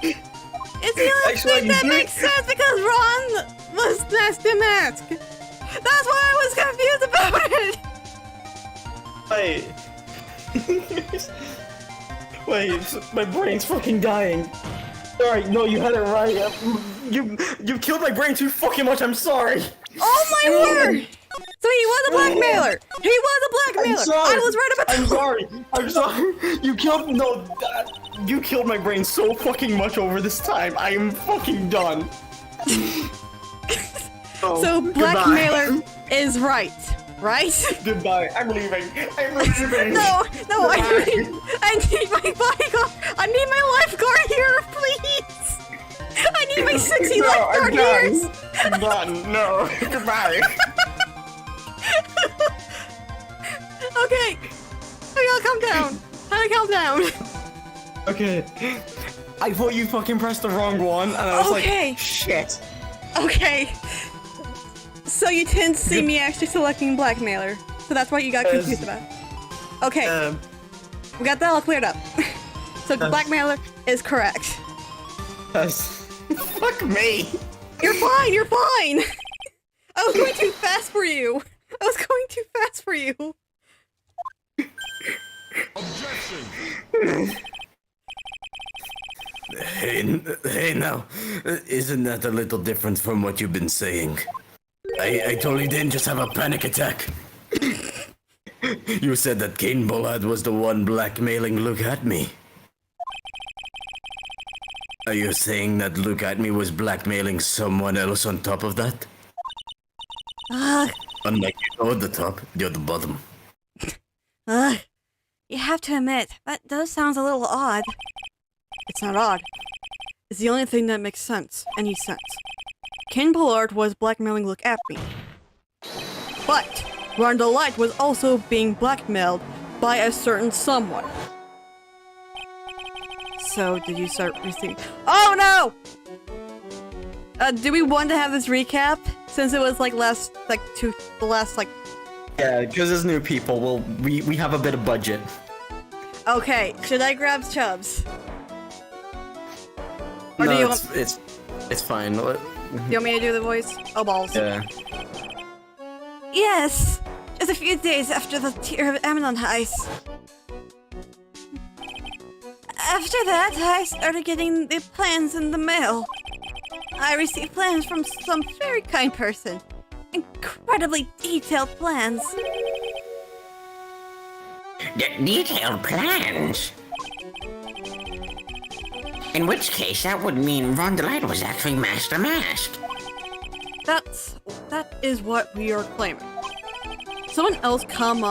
It's the only thing that makes sense because Ron was Nasty Mask. That's why I was confused about it. Wait, my brain's fucking dying. Alright, no, you had it right. You killed my brain too fucking much, I'm sorry. Oh my word! So he was a blackmailer! He was a blackmailer! I'm sorry. I was right about I'm sorry. You killed my brain so fucking much over this time. I am fucking done. So blackmailer is right? Goodbye. I'm leaving. I'm leaving. No, I need my bodyguard. I need my lifeguard here, please. I need my sexy lifeguard here. I'm done. No. Goodbye. Okay. I'll calm down. How do I calm down? Okay. I thought you fucking pressed the wrong one, and I was Okay. like, shit. Okay. So you didn't see me actually selecting blackmailer. So that's what you got confused about. Okay. We got that all cleared up. So blackmailer is correct. Fuck me. You're fine, you're fine! I was going too fast for you! I was going too fast for you! Hey now, isn't that a little different from what you've been saying? I totally didn't just have a panic attack. You said that Kane Bullard was the one blackmailing Look at Me. Are you saying that Look at Me was blackmailing someone else on top of that? Unlike you're the top, you're the bottom. You have to admit, that does sound a little odd. It's not odd. It's the only thing that makes sense. Any sense. Kane Bullard was blackmailing Look at Me. But Ron Delight was also being blackmailed by a certain someone. So, did you start receiving— Oh no! Do we want to have this recap? Since it was like the last Yeah, because there's new people, we have a bit of budget. Okay, should I grab Chubbs? Or No, do you it's fine. you want me to do the voice? Oh balls. Yeah. Yes! Just a few days after the Tear of Amnon heist. After that, I started getting the plans in the mail. I received plans from some very kind person. Incredibly detailed plans. Detailed plans? In which case, that would mean Ron Delight was actually Master Mask. That is what we are claiming. Someone else came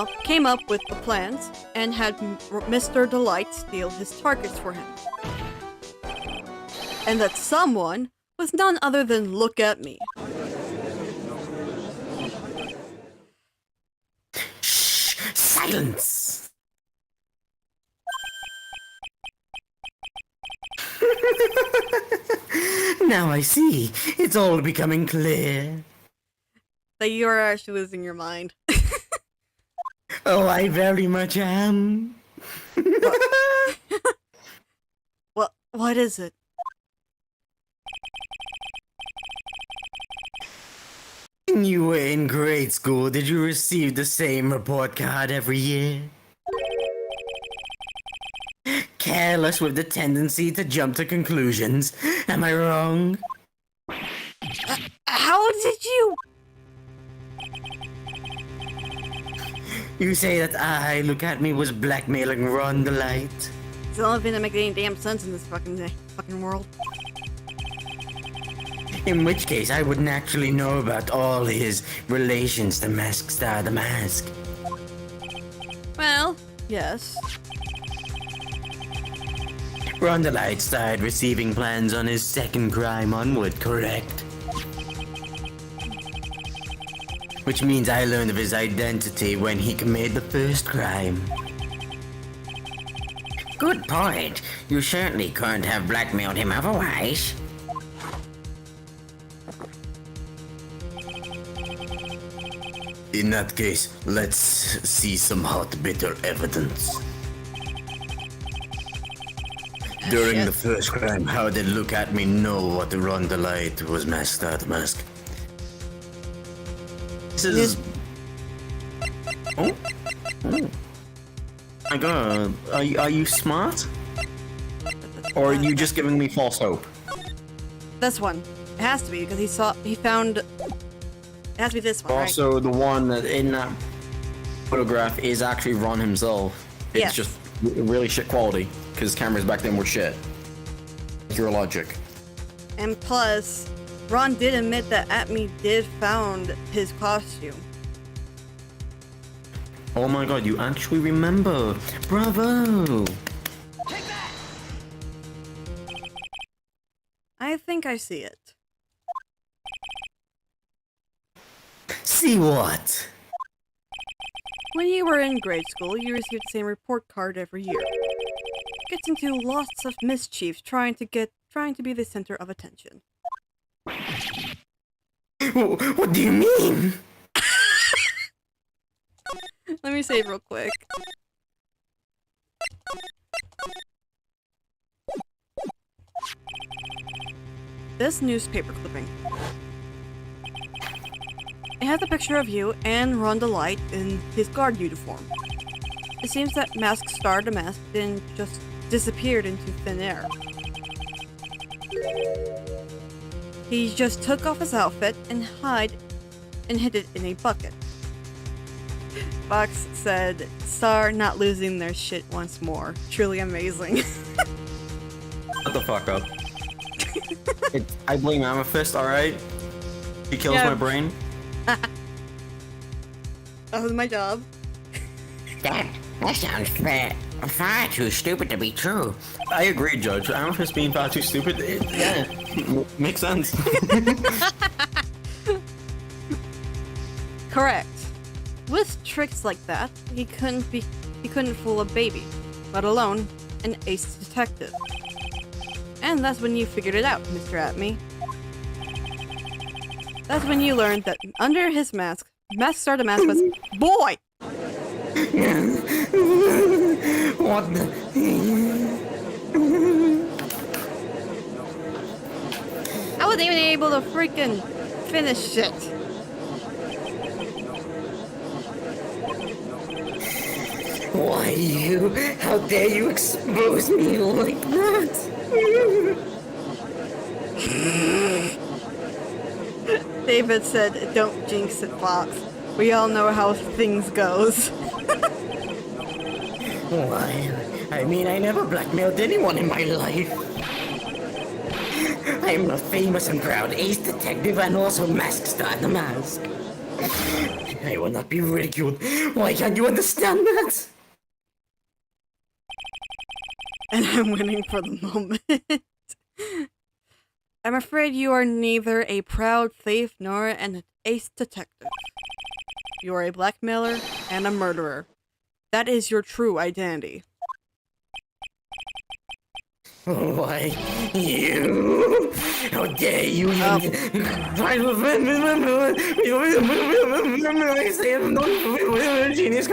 up with the plans and had Mr. Delight steal his targets for him. And that someone was none other than Look at Me. Shh! Silence! Now I see. It's all becoming clear. That you are actually losing your mind. Oh, I very much am. What is it? When you were in grade school, did you receive the same report card every year? Careless with the tendency to jump to conclusions. Am I wrong? How did you? You say that I, Look at Me, was blackmailing Ron Delight. It's the only thing that makes any damn sense in this fucking world. In which case, I wouldn't actually know about all his relations to Mask Star the Mask. Well, yes. Ron Delight started receiving plans on his second crime onward, correct? Which means I learned of his identity when he committed the first crime. Good point. You certainly couldn't have blackmailed him otherwise. In that case, let's see some hot, bitter evidence. During the first crime, how did Look at Me know what Ron Delight was Mask Star the Mask? This is... Oh? My god, are you smart? Or are you just giving me false hope? This one. It has to be because he found. It has to be this one, right? Also, the one that in that photograph is actually Ron himself. It's Yes. just really shit quality, because cameras back then were shit. Your logic. And plus, Ron did admit that Atmy did found his costume. Oh my god, you actually remember! Bravo! I think I see it. See what? When you were in grade school, you received the same report card every year. Gets into lots of mischief trying to be the center of attention. What do you mean? Let me save real quick. This newspaper clipping. It has a picture of you and Ron DeLight in his guard uniform. It seems that Mask Star the Mask didn't just disappeared into thin air. He just took off his outfit and hid it in a bucket. Fox said, Star not losing their shit once more. Truly amazing. Shut the fuck up. I blame Amethyst, alright? He kills Yeah. my brain. That was my job. That sounds far too stupid to be true. I agree, Judge. Amethyst being far too stupid, makes sense. Correct. With tricks like that, he couldn't fool a baby, let alone an ace detective. And that's when you figured it out, Mr. Atmy. That's when you learned that under his mask, Mask Star the Mask was boy. What the? I wasn't even able to freaking finish it. Why you? How dare you expose me like that? David said, don't jinx it, Fox. We all know how things goes. Why? I mean, I never blackmailed anyone in my life. I am a famous and proud ace detective and also Mask Star the Mask. I will not be ridiculed. Why can't you understand that? And I'm winning for the moment. I'm afraid you are neither a proud thief nor an ace detective. You are a blackmailer and a murderer. That is your true identity. Why, you? How dare you? Genius.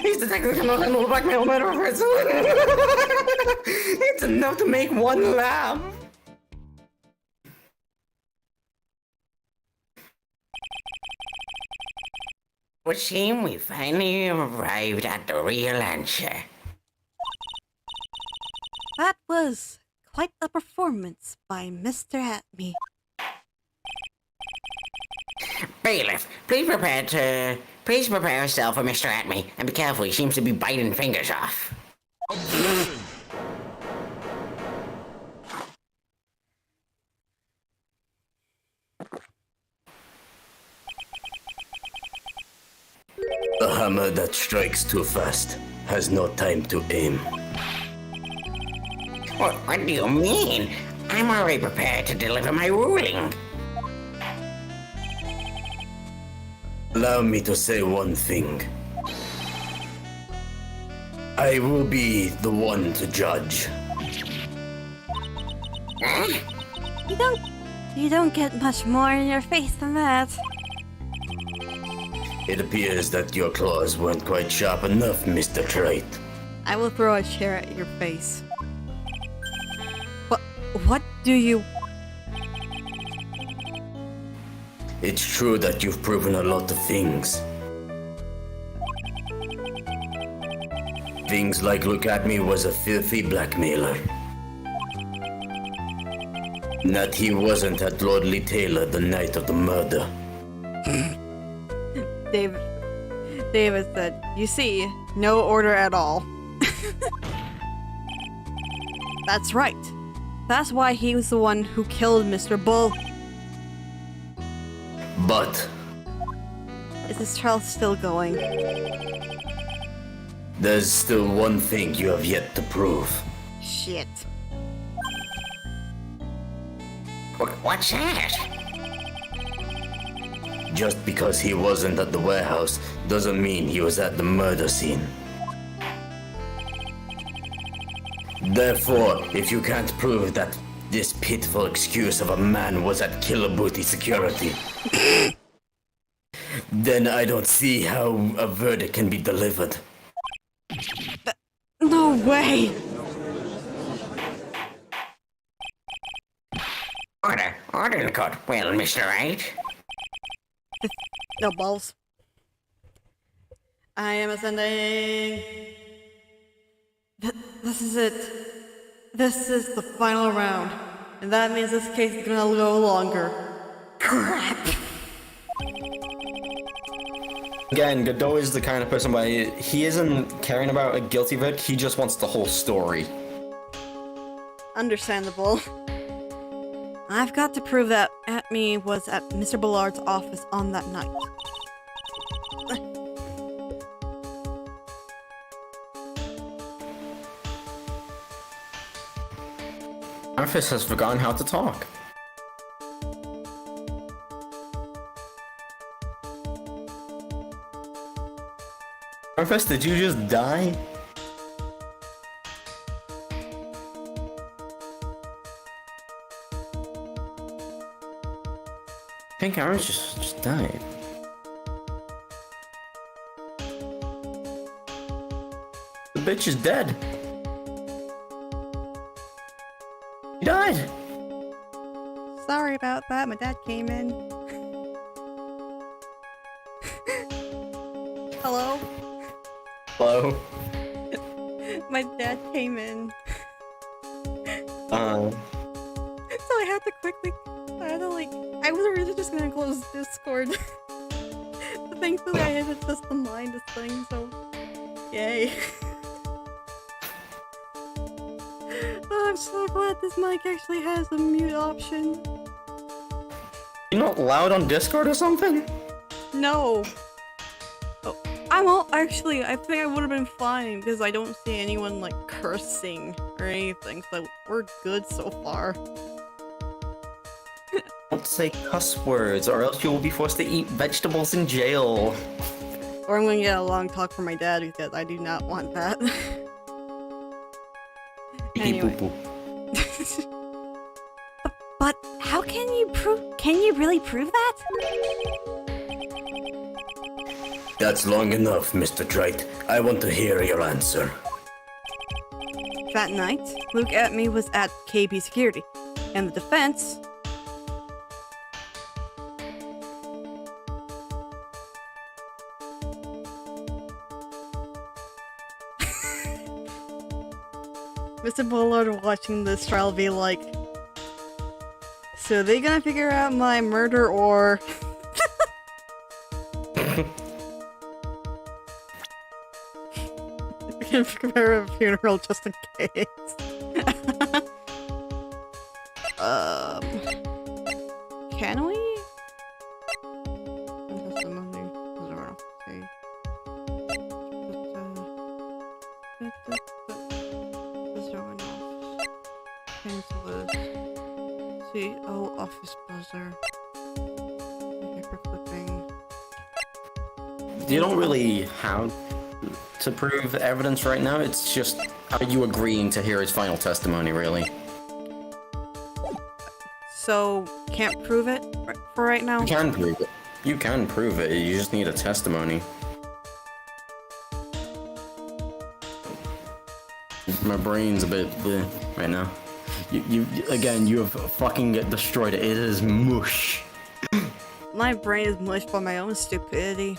He's detective cannot handle blackmail murder. It's enough to make one laugh. Would seem we finally arrived at the real answer. That was quite a performance by Mr. Atmy. Bailiff, please prepare yourself for Mr. Atmy, and be careful, he seems to be biting fingers off. A hammer that strikes too fast has no time to aim. What do you mean? I'm already prepared to deliver my ruling. Allow me to say one thing. I will be the one to judge. Huh? You don't get much more in your face than that. It appears that your claws weren't quite sharp enough, Mr. Trite. I will throw a chair at your face. What do you... It's true that you've proven a lot of things. Things like Look At Me was a filthy blackmailer. That he wasn't at Lordly Taylor the night of the murder. David said, you see, no order at all. That's right. That's why he was the one who killed Mr. Bull. But Is this trial still going? there's still one thing you have yet to prove. Shit. What's that? Just because he wasn't at the warehouse doesn't mean he was at the murder scene. Therefore, if you can't prove that this pitiful excuse of a man was at Killer Booty security, then I don't see how a verdict can be delivered. No way! Order in the court. Well, Mr. Right. No balls. I am ascending. This is it. This is the final round. And that means this case is gonna go longer. Crap! Again, Godot is the kind of person where he isn't caring about a guilty verdict, he just wants the whole story. Understandable. I've got to prove that Atmy was at Mr. Bullard's office on that night. Memphis has forgotten how to talk. Memphis, did you just die? I think Aaron's just died. The bitch is dead. He died. Sorry about that, my dad came in. Hello? Hello. My dad came in. Uh, So I had to I was really just gonna close Discord. But thankfully I had to just unline this thing, so yay. Oh, I'm so glad this mic actually has a mute option. you're not loud on Discord or something? No. Oh, actually, I think I would have been fine because I don't see anyone like cursing or anything, so we're good so far. Don't say cuss words, or else you will be forced to eat vegetables in jail. Or I'm gonna get a long talk from my dad because I do not want that. Anyway. But how can you prove? Can you really prove that? That's long enough, Mr. Trite. I want to hear your answer. That night, Luke Atmy was at KB Security, and the defense. Mr. Bullard watching this trial be like, so they gonna figure out my murder or... We can prepare a funeral just in case. Can we? CEO office buzzer. Paper clipping. You don't really have to prove evidence right now, it's just, are you agreeing to hear his final testimony, really? So, can't prove it for right now? You can prove it. You can prove it, you just need a testimony. My brain's a bit bleh right now. Again, you have fucking destroyed it. It is mush. My brain is mushed by my own stupidity.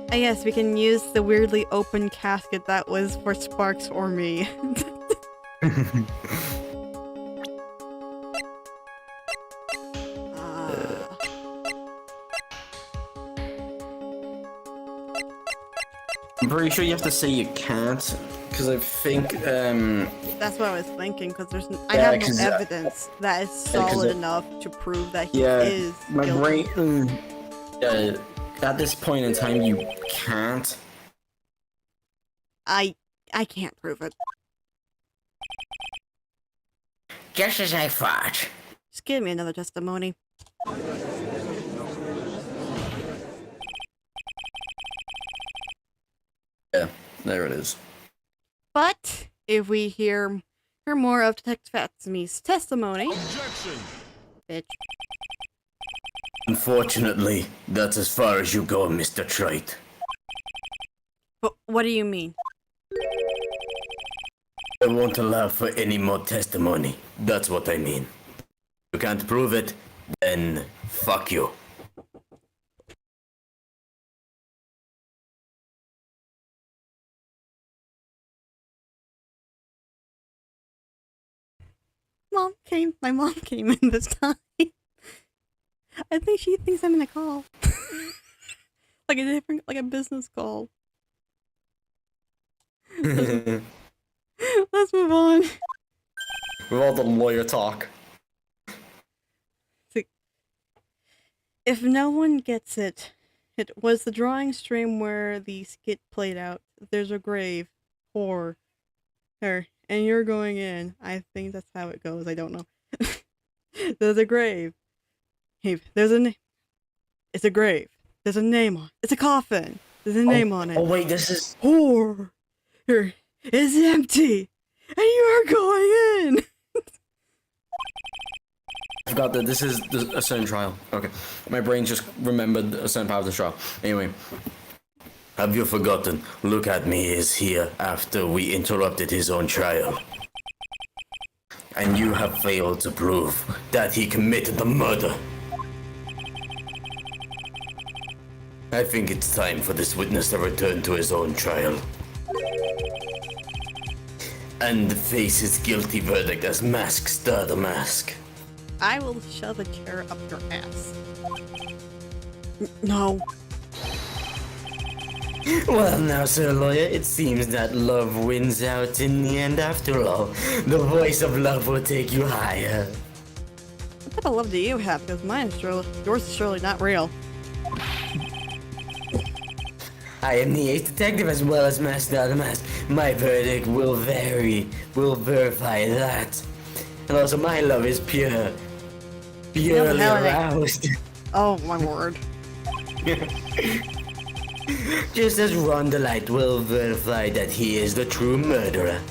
And yes, we can use the weirdly open casket that was for Sparks or me. pretty sure you have to say you can't, because I think That's what I was thinking, because I Yeah, have no 'cause, evidence that is 'cause solid it- enough to prove that he yeah, is my guilty. brain. At this point in time, you can't. I can't prove it. Just as I thought. Just give me another testimony. Yeah, there it is. But if we hear more of Detective Atmy's testimony, bitch. Unfortunately, that's as far as you go, Mr. Trite. But what do you mean? I won't allow for any more testimony. That's what I mean. You can't prove it, then fuck you. My mom came in this time. I think she thinks I'm in a call. like a business call. Let's move on. With all the lawyer talk. If no one gets it, it was the drawing stream where the skit played out. There's a grave for her, and you're going in. I think that's how it goes. I don't know. There's a grave. Hey, it's a grave. There's a name on it. It's a coffin. There's a name on it. Oh wait, this is... Whore. Here, it's empty, and you are going in. I forgot that this is a certain trial. Okay. My brain just remembered a certain part of the trial. Anyway. Have you forgotten? Look at me is here after we interrupted his own trial. And you have failed to prove that he committed the murder. I think it's time for this witness to return to his own trial. And face his guilty verdict as Mask Star the Mask. I will shove a chair up your ass. No. Well now, sir lawyer, it seems that love wins out in the end after all. The voice of love will take you higher. What type of love do you have? Because yours is surely not real. I am the ace detective as well as Master the Mask. My verdict will verify that. And also my love is purely aroused. Oh my word. Just as Ron the Light will verify that he is the true murderer.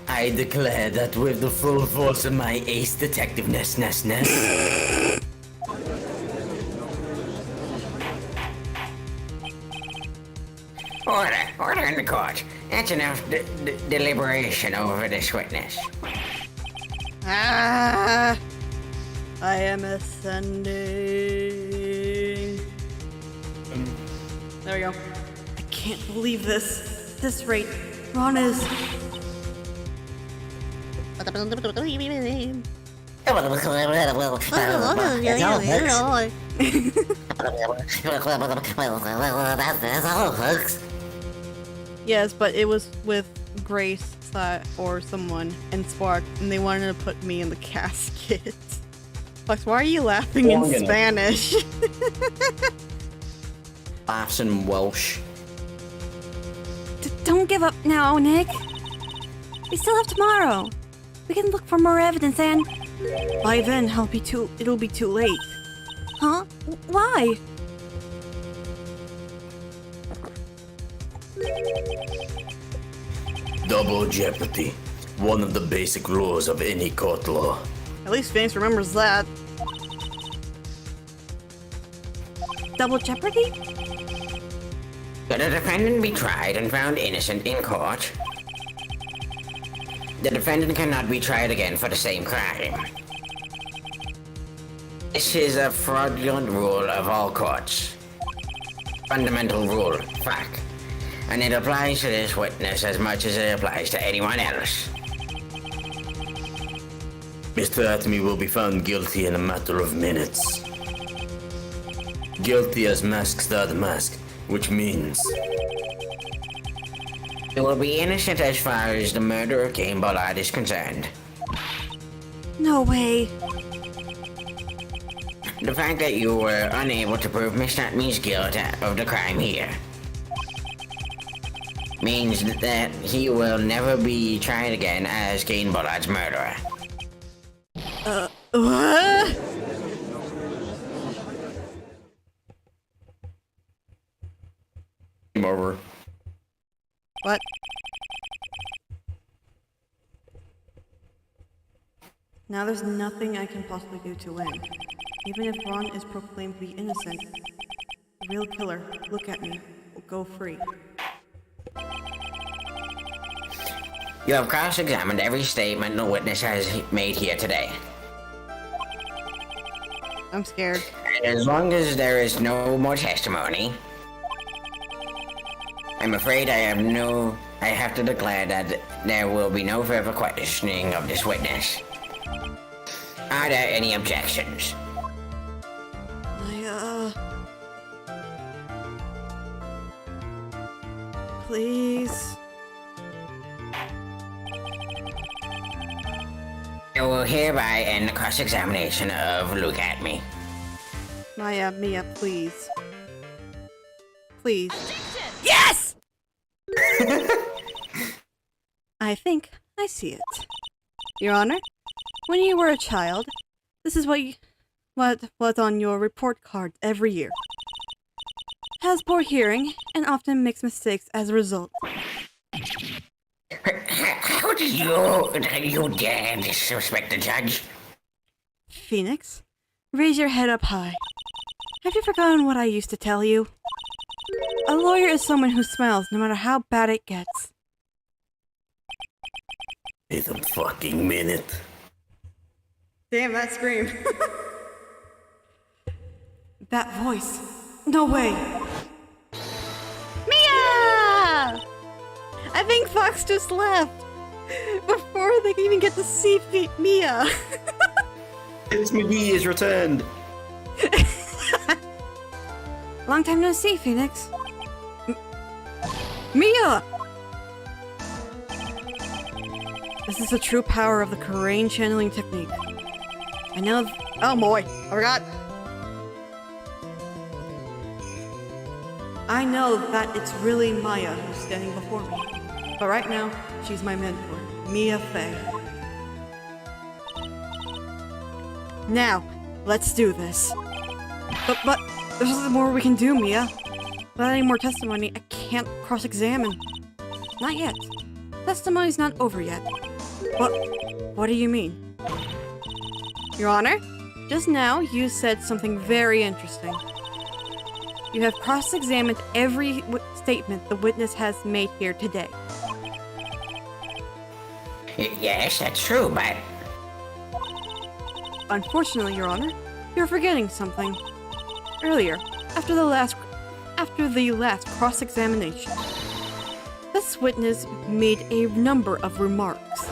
I declare that with the full force of my ace detectiveness. Order in the court. That's enough deliberation over this witness. Ah! I am ascending. There we go. I can't believe this. This rate, Ron is. Yes, but it was with Grace or someone and Spark, and they wanted to put me in the casket. Fox, why are you laughing in Spanish? Laughs in Welsh. Don't give up now, Nick. We still have tomorrow. We can look for more evidence and... By then, it'll be too late. Huh? Why? Double jeopardy. One of the basic rules of any court law. At least Vince remembers that. Double jeopardy? Could a defendant be tried and found innocent in court? The defendant cannot be tried again for the same crime. This is a fraudulent rule of all courts. Fundamental rule, fact. And it applies to this witness as much as it applies to anyone else. Mr. Atmy will be found guilty in a matter of minutes. Guilty as Mask Star the Mask, which means You will be innocent as far as the murder of Game Ballard is concerned. No way. The fact that you were unable to prove Miss Atmy's guilt of the crime here means that he will never be tried again as Game Ballard's murderer. What? Game over. What? Now there's nothing I can possibly do to win. Even if Ron is proclaimed to be innocent, the real killer, look at me, will go free. You have cross-examined every statement the witness has made here today. I'm scared. And as long as there is no more testimony, I'm afraid I have to declare that there will be no further questioning of this witness. Are there any objections? Please. I will hereby end the cross-examination of Luke Atmy. Mia, please. Please. Yes! I think I see it. Your Honor, when you were a child, this is what was on your report card every year. Has poor hearing and often makes mistakes as a result. How did you dare disrespect the judge? Phoenix, raise your head up high. Have you forgotten what I used to tell you? A lawyer is someone who smiles no matter how bad it gets. wait a fucking minute. Damn, that scream. That voice. No way. Mia! I think Fox just left. Before they can even get to see Mia. It's McGee is returned. Long time no see, Phoenix. Mia! This is the true power of the Karain channeling technique. I know. Oh boy, I forgot. I know that it's really Maya who's standing before me. But right now, she's my mentor, Mia Fey. Now, let's do this. But there's nothing more we can do, Mia. Without any more testimony, I can't cross-examine. Not yet. Testimony's not over yet. What do you mean? Your Honor, just now you said something very interesting. You have cross-examined every statement the witness has made here today. Yes, that's true, but Unfortunately, Your Honor, you're forgetting something. Earlier, after the last cross-examination, this witness made a number of remarks.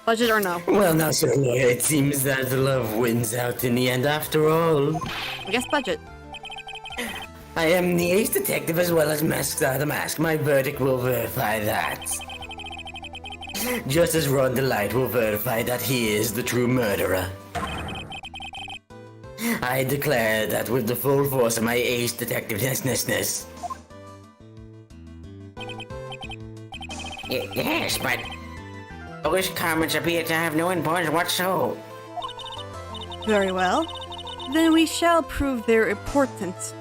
Budget or no? Well, now, sir, lawyer, it seems that love wins out in the end after all. I guess budget. I am the ace detective as well as Masked Out the Mask. My verdict will verify that. Just as Ron Delight will verify that he is the true murderer. I declare that with the full force of my ace detectiveness. yes, but those comments appear to have no importance whatsoever. Very well. Then we shall prove their importance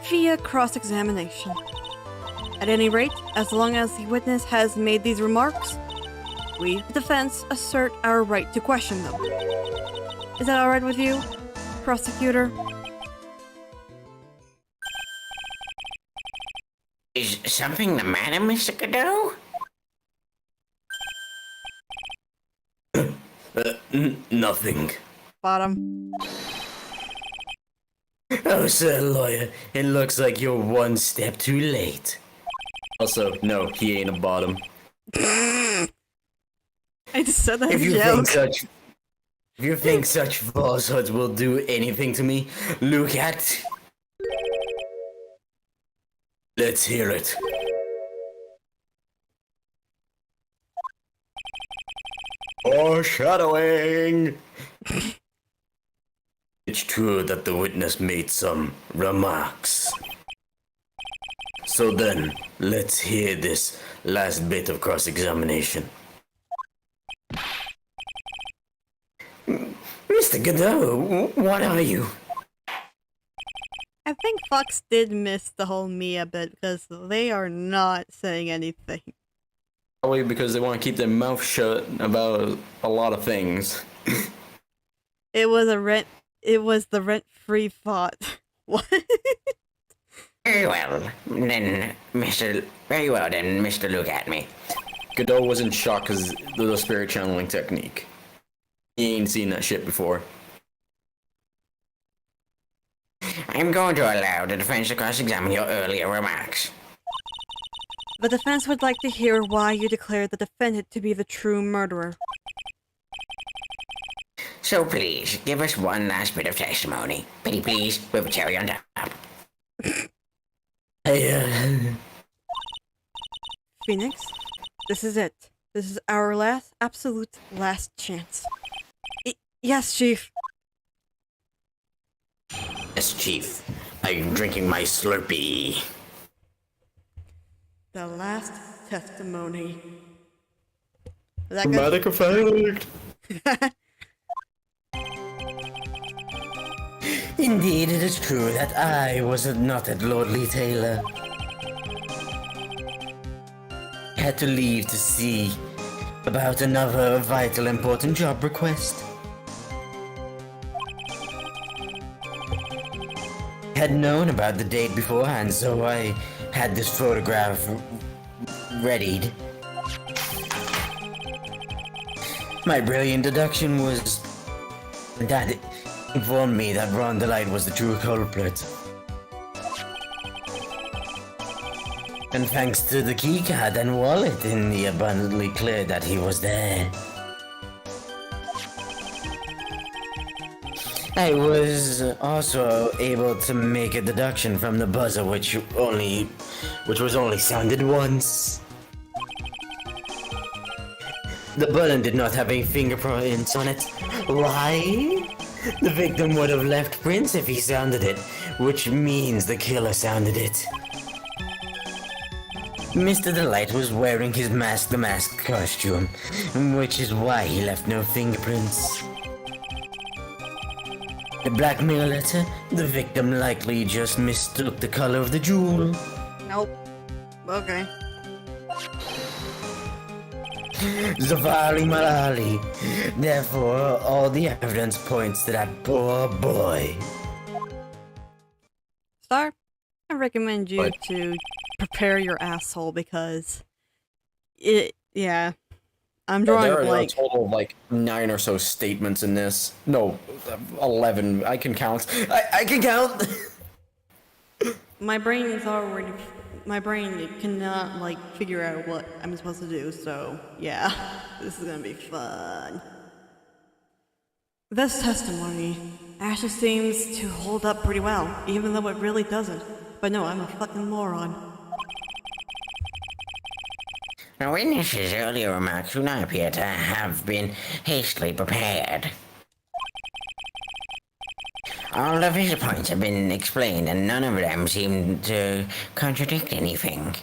via cross-examination. At any rate, as long as the witness has made these remarks, we, the defense, assert our right to question them. Is that alright with you, prosecutor? Is something the matter, Mr. Godot? Nothing. Bottom. Oh, sir, lawyer, it looks like you're one step too late. Also, no, he ain't a bottom. I just said that If as a you joke. think such falsehoods will do anything to me, look at Let's hear it. Foreshadowing! It's true that the witness made some remarks. So then, let's hear this last bit of cross-examination. Mr. Godot, what are you? I think Fox did miss the whole Mia bit because they are not saying anything. Probably because they want to keep their mouth shut about a lot of things. It was the rent-free thought. What? Very well, then, Mr. Look at me. Godot was in shock because of the spirit channeling technique. He ain't seen that shit before. I'm going to allow the defense to cross-examine your earlier remarks. The defense would like to hear why you declared the defendant to be the true murderer. So please, give us one last bit of testimony. Pretty please, with a cherry on top. Phoenix, this is it. This is our absolute last chance. Yes, Chief. Yes, Chief. I'm drinking my Slurpee. The last testimony. Is that good? Dramatic effect! Indeed, it is true that I was not at Lord Lee Taylor. Had to leave to see about another vital important job request. Had known about the date beforehand, so I had this photograph readied. My brilliant deduction was that it informed me that Ron Delight was the true culprit. And thanks to the keycard and wallet, he abundantly clear that he was there. I was also able to make a deduction from the buzzer which was only sounded once. The button did not have any fingerprints on it. Why? The victim would have left prints if he sounded it, which means the killer sounded it. Mr. Delight was wearing his Mask the Mask costume, which is why he left no fingerprints. The blackmail letter, the victim likely just mistook the color of the jewel. Nope. Okay. Zavali Malali. Therefore, all the evidence points to that poor boy. Star, I recommend you to prepare your asshole because yeah. I'm drawing There a are a blank. total of like 9 or so statements in this. No, 11. I can count. I can count! My brain cannot like figure out what I'm supposed to do, so yeah. This is gonna be fun. This testimony actually seems to hold up pretty well, even though it really doesn't. But no, I'm a fucking moron. The witness's earlier remarks do not appear to have been hastily prepared. All of his points have been explained, and none of them seem to contradict anything.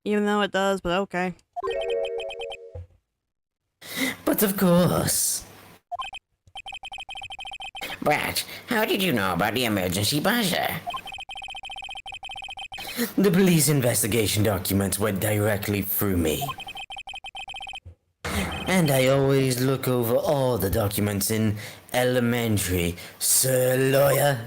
Even though it does, but okay. But of course. But how did you know about the emergency buzzer? The police investigation documents went directly through me. And I always look over all the documents in elementary, Sir Lawyer.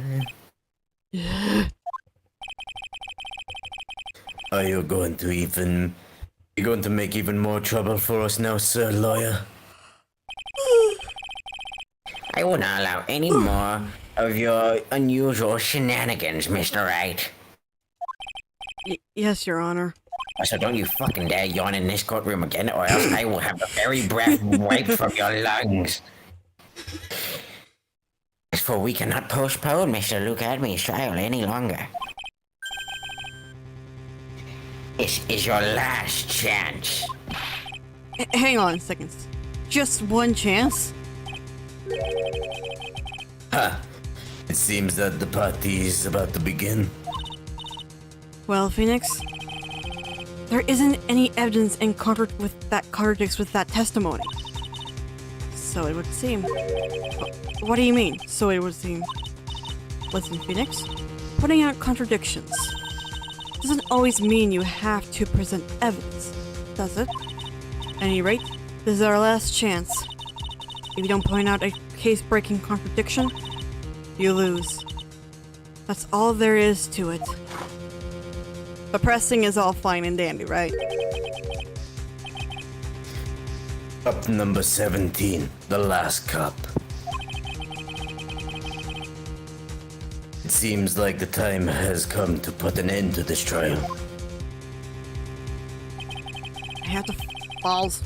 Are you going to make even more trouble for us now, Sir Lawyer? I will not allow any more of your unusual shenanigans, Mr. Wright. Yes, Your Honor. So don't you fucking dare yawn in this courtroom again, or else I will have the very breath wiped from your lungs. For we cannot postpone Mr. Luke Atmy's trial any longer. This is your last chance. Hang on a second. Just one chance? It seems that the party is about to begin. Well, Phoenix, there isn't any evidence in contradicts with that testimony. So it would seem. What do you mean? So it would seem. Listen, Phoenix, putting out contradictions doesn't always mean you have to present evidence, does it? At any rate, this is our last chance. If you don't point out a case-breaking contradiction, you lose. That's all there is to it. The pressing is all fine and dandy, right? Cup number 17, the last cup. It seems like the time has come to put an end to this trial. I have to balls.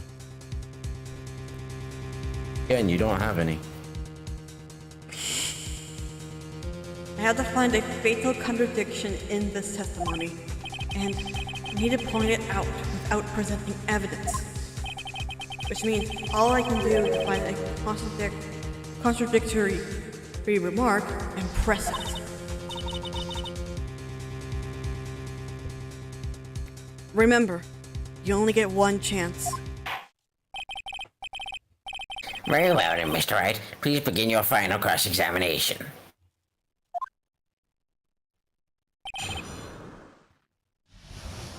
Again, you don't have any. I have to find a fatal contradiction in this testimony, and I need to point it out without presenting evidence. Which means all I can do is find a contradictory remark and press it. Remember, you only get one chance. Very well then, Mr. Wright. Please begin your final cross-examination.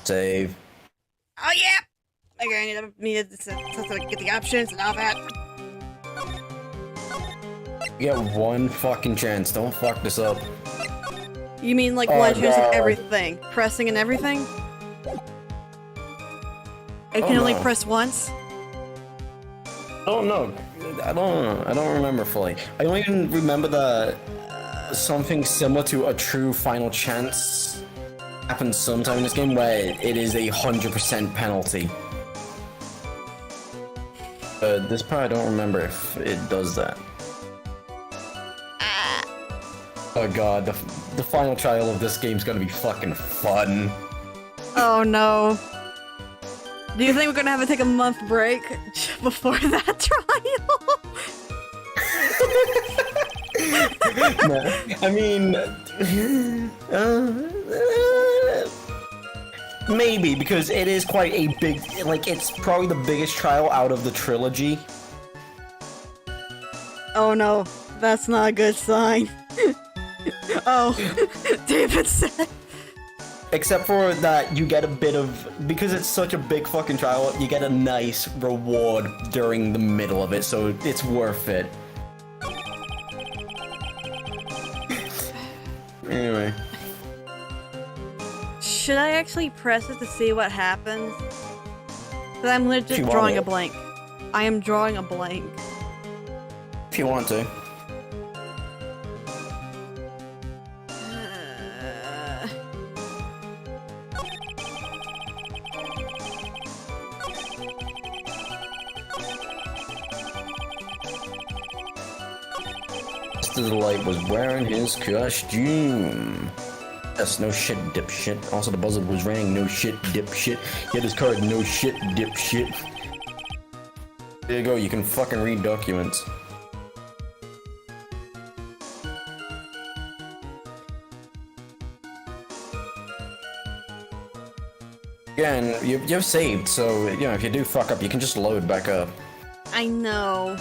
Save. Oh yeah! Okay, I needed to get the options and all that. You get one fucking chance. Don't fuck this up. You mean like Oh, one chance of God. everything? Pressing and everything? I can Oh, only no. press once? I don't know. I don't remember fully. I don't even remember that something similar to a true final chance happens sometime in this game where it is 100% penalty. This part I don't remember if it does that. Oh god, the final trial of this game's gonna be fucking fun. Oh no. Do you think we're gonna have to take a month break before that trial? I mean, maybe, because it is quite a big, like, it's probably the biggest trial out of the trilogy. Oh no, that's not a good sign. Oh, David said. Except for that, you get a bit of, because it's such a big fucking trial, you get a nice reward during the middle of it, so it's worth it. Anyway. Should I actually press it to see what happens? Because I'm If legit you want drawing a it. blank. I am drawing a blank. If you want to. Mr. Delight was wearing his costume. Yes, no shit, dipshit. Also, the buzzard was ringing, no shit, dipshit. He had his card, no shit, dipshit. There you go, you can fucking read documents. Again, you've saved, so, you know, if you do fuck up, you can just load back up. I know.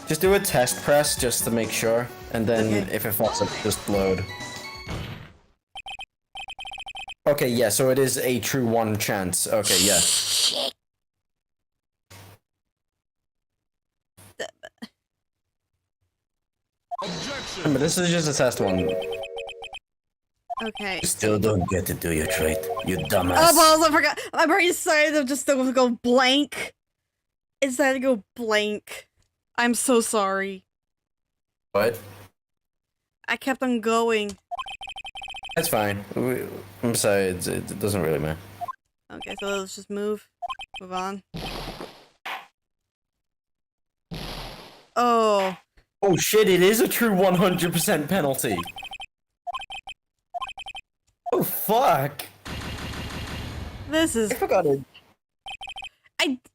Just do a test press just to make sure, and then Okay. if it fucks up, just load. Okay, yeah, so it is a true one chance. Okay, yeah. But this is just a test one. Okay. You still don't get it, do you, Trait? You dumbass. Oh, balls, I forgot. My brain decided to just go blank. It decided to go blank. I'm so sorry. What? I kept on going. That's fine. I'm sorry, it doesn't really matter. Okay, so let's just move. Move on. Oh. Oh shit, it is a true 100% penalty. Oh fuck! This is I forgot it.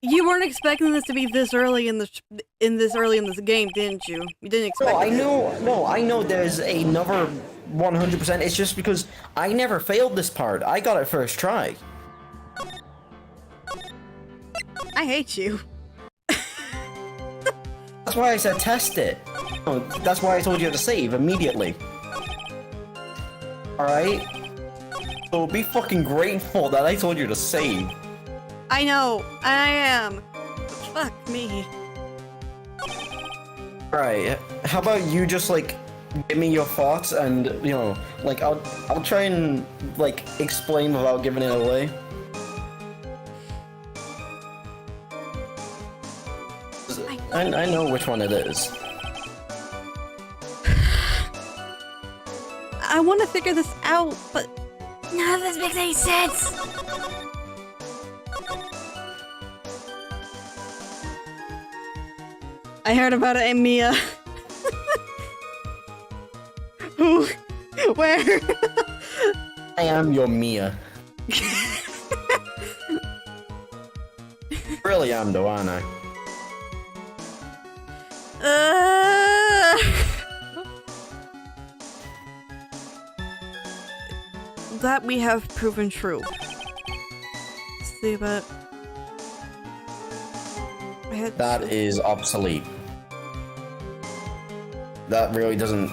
you weren't expecting this to be this early in this game, didn't you? You didn't expect No, I it. know. No, I know. There's another 100%. It's just because I never failed this part. I got it first try. I hate you. That's why I said test it. No, that's why I told you to save immediately. Alright? So be fucking grateful that I told you to save. I know, I am. Fuck me. Alright, how about you just like give me your thoughts and you know, like I'll try and like explain without giving it away. I know which one it is. I want to figure this out, but none of this makes any sense. I heard about it in Mia. Who? Where? I am your Mia. Really am though, aren't I? That we have proven true. Let's see about. That is obsolete. That really doesn't.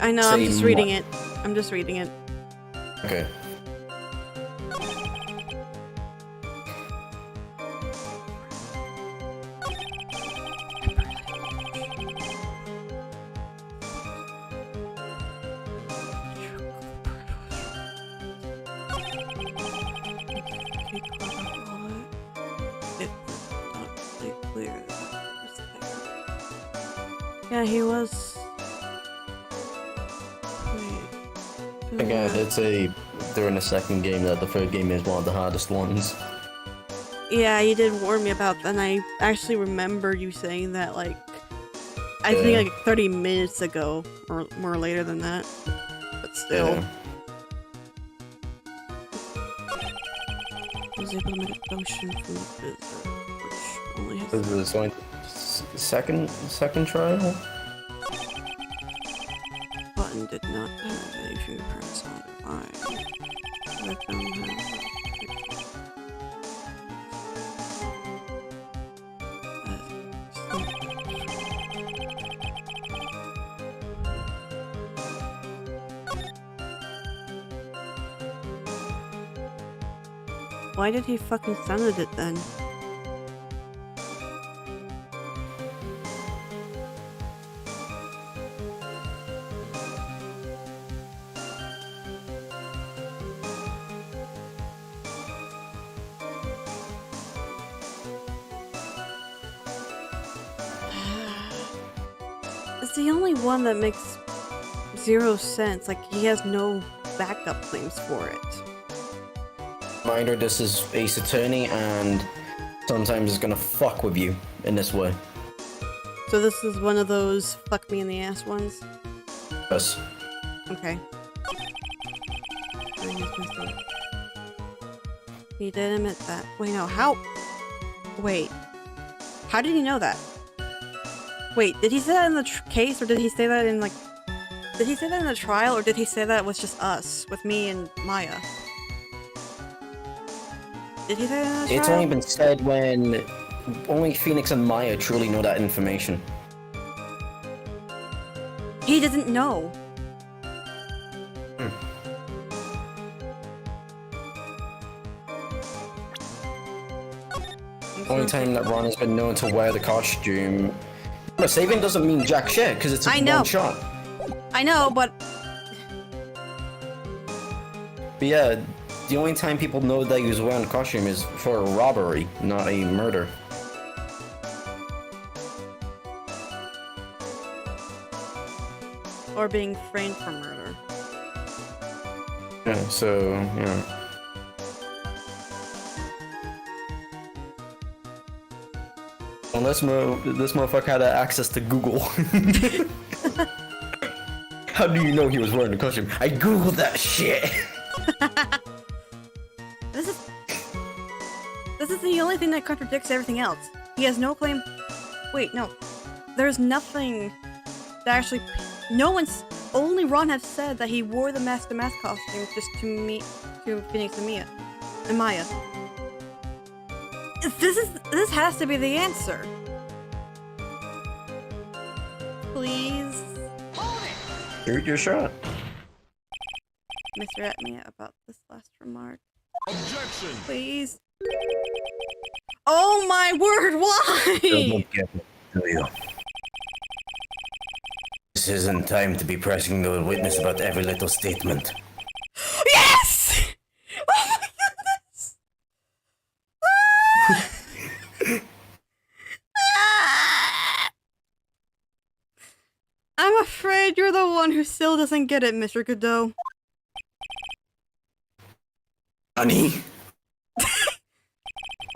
I know. I'm say just reading it. I'm just reading it. Okay. Yeah, he was. Again, it's during the second game that the third game is one of the hardest ones. Yeah, you did warn me about that, and I actually remember you saying that, like, I think like 30 minutes ago, or more later than that. But still. Yeah. I was able to make a potion from the Blizzard, which only has. This is only second trial. Button did not have any fingerprints on it. Why? I found her. Why did he fucking send it then? It's the only one that makes zero sense. Like, he has no backup claims for it. Reminder, this is Ace Attorney, and sometimes it's gonna fuck with you in this way. So this is one of those fuck me in the ass ones? Yes. Okay. He did admit that. Wait, no, how? Wait. How did he know that? Wait, did he say that in the case, or did he say that in, like... Did he say that in the trial, or did he say that it was just us, with me and Maya? Did he say that in the trial? It's only been said when only Phoenix and Maya truly know that information. He doesn't know. The only time that Ron has been known to wear the costume. No, saving doesn't mean jack shit because it's a I know. one shot. I know, but... But yeah, the only time people know that he was wearing the costume is for a robbery, not a murder. Or being framed for murder. Yeah, so, yeah. Unless this motherfucker had access to Google. How do you know he was wearing the costume? I googled that shit! This is the only thing that contradicts everything else. He has no claim. Wait, no. There's nothing that actually. No one's. Only Ron has said that he wore the mask to mask costume just to Phoenix and Maya. This has to be the answer. Please, Shoot your shot. Mr. Atmy, about this last remark. Objection! Please. Oh my word! Why? Don't get it, do you? This isn't time to be pressing the witness about every little statement. Yes! Oh my goodness! Ah! I'm afraid you're the one who still doesn't get it, Mr. Godot. Honey?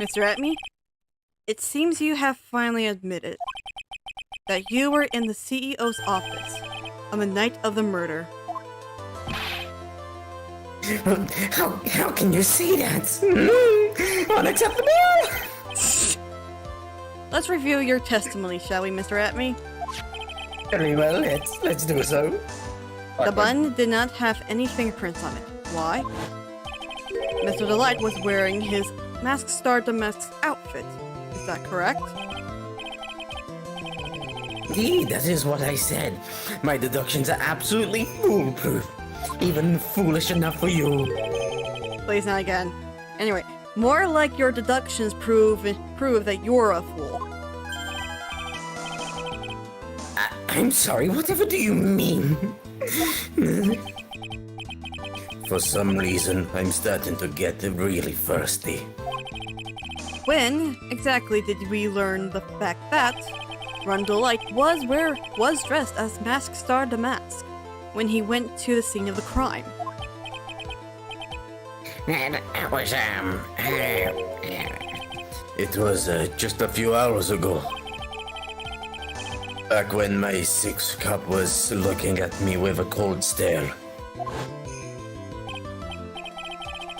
Mr. Atmy, it seems you have finally admitted that you were in the CEO's office on the night of the murder. How can you say that? Unacceptable! Let's review your testimony, shall we, Mr. Atmy? Very well, let's do so. The bun did not have any fingerprints on it. Why? Mr. Delight was wearing his Mask Star Damask outfit. Is that correct? Indeed, that is what I said. My deductions are absolutely foolproof. Even foolish enough for you. Please, not again. Anyway, more like your deductions prove that you're a fool. I'm sorry, whatever do you mean? For some reason, I'm starting to get really thirsty. When exactly did we learn the fact that Ron Delight was dressed as Mask Star Damask when he went to the scene of the crime? That was, It was just a few hours ago. Back when my sixth cup was looking at me with a cold stare.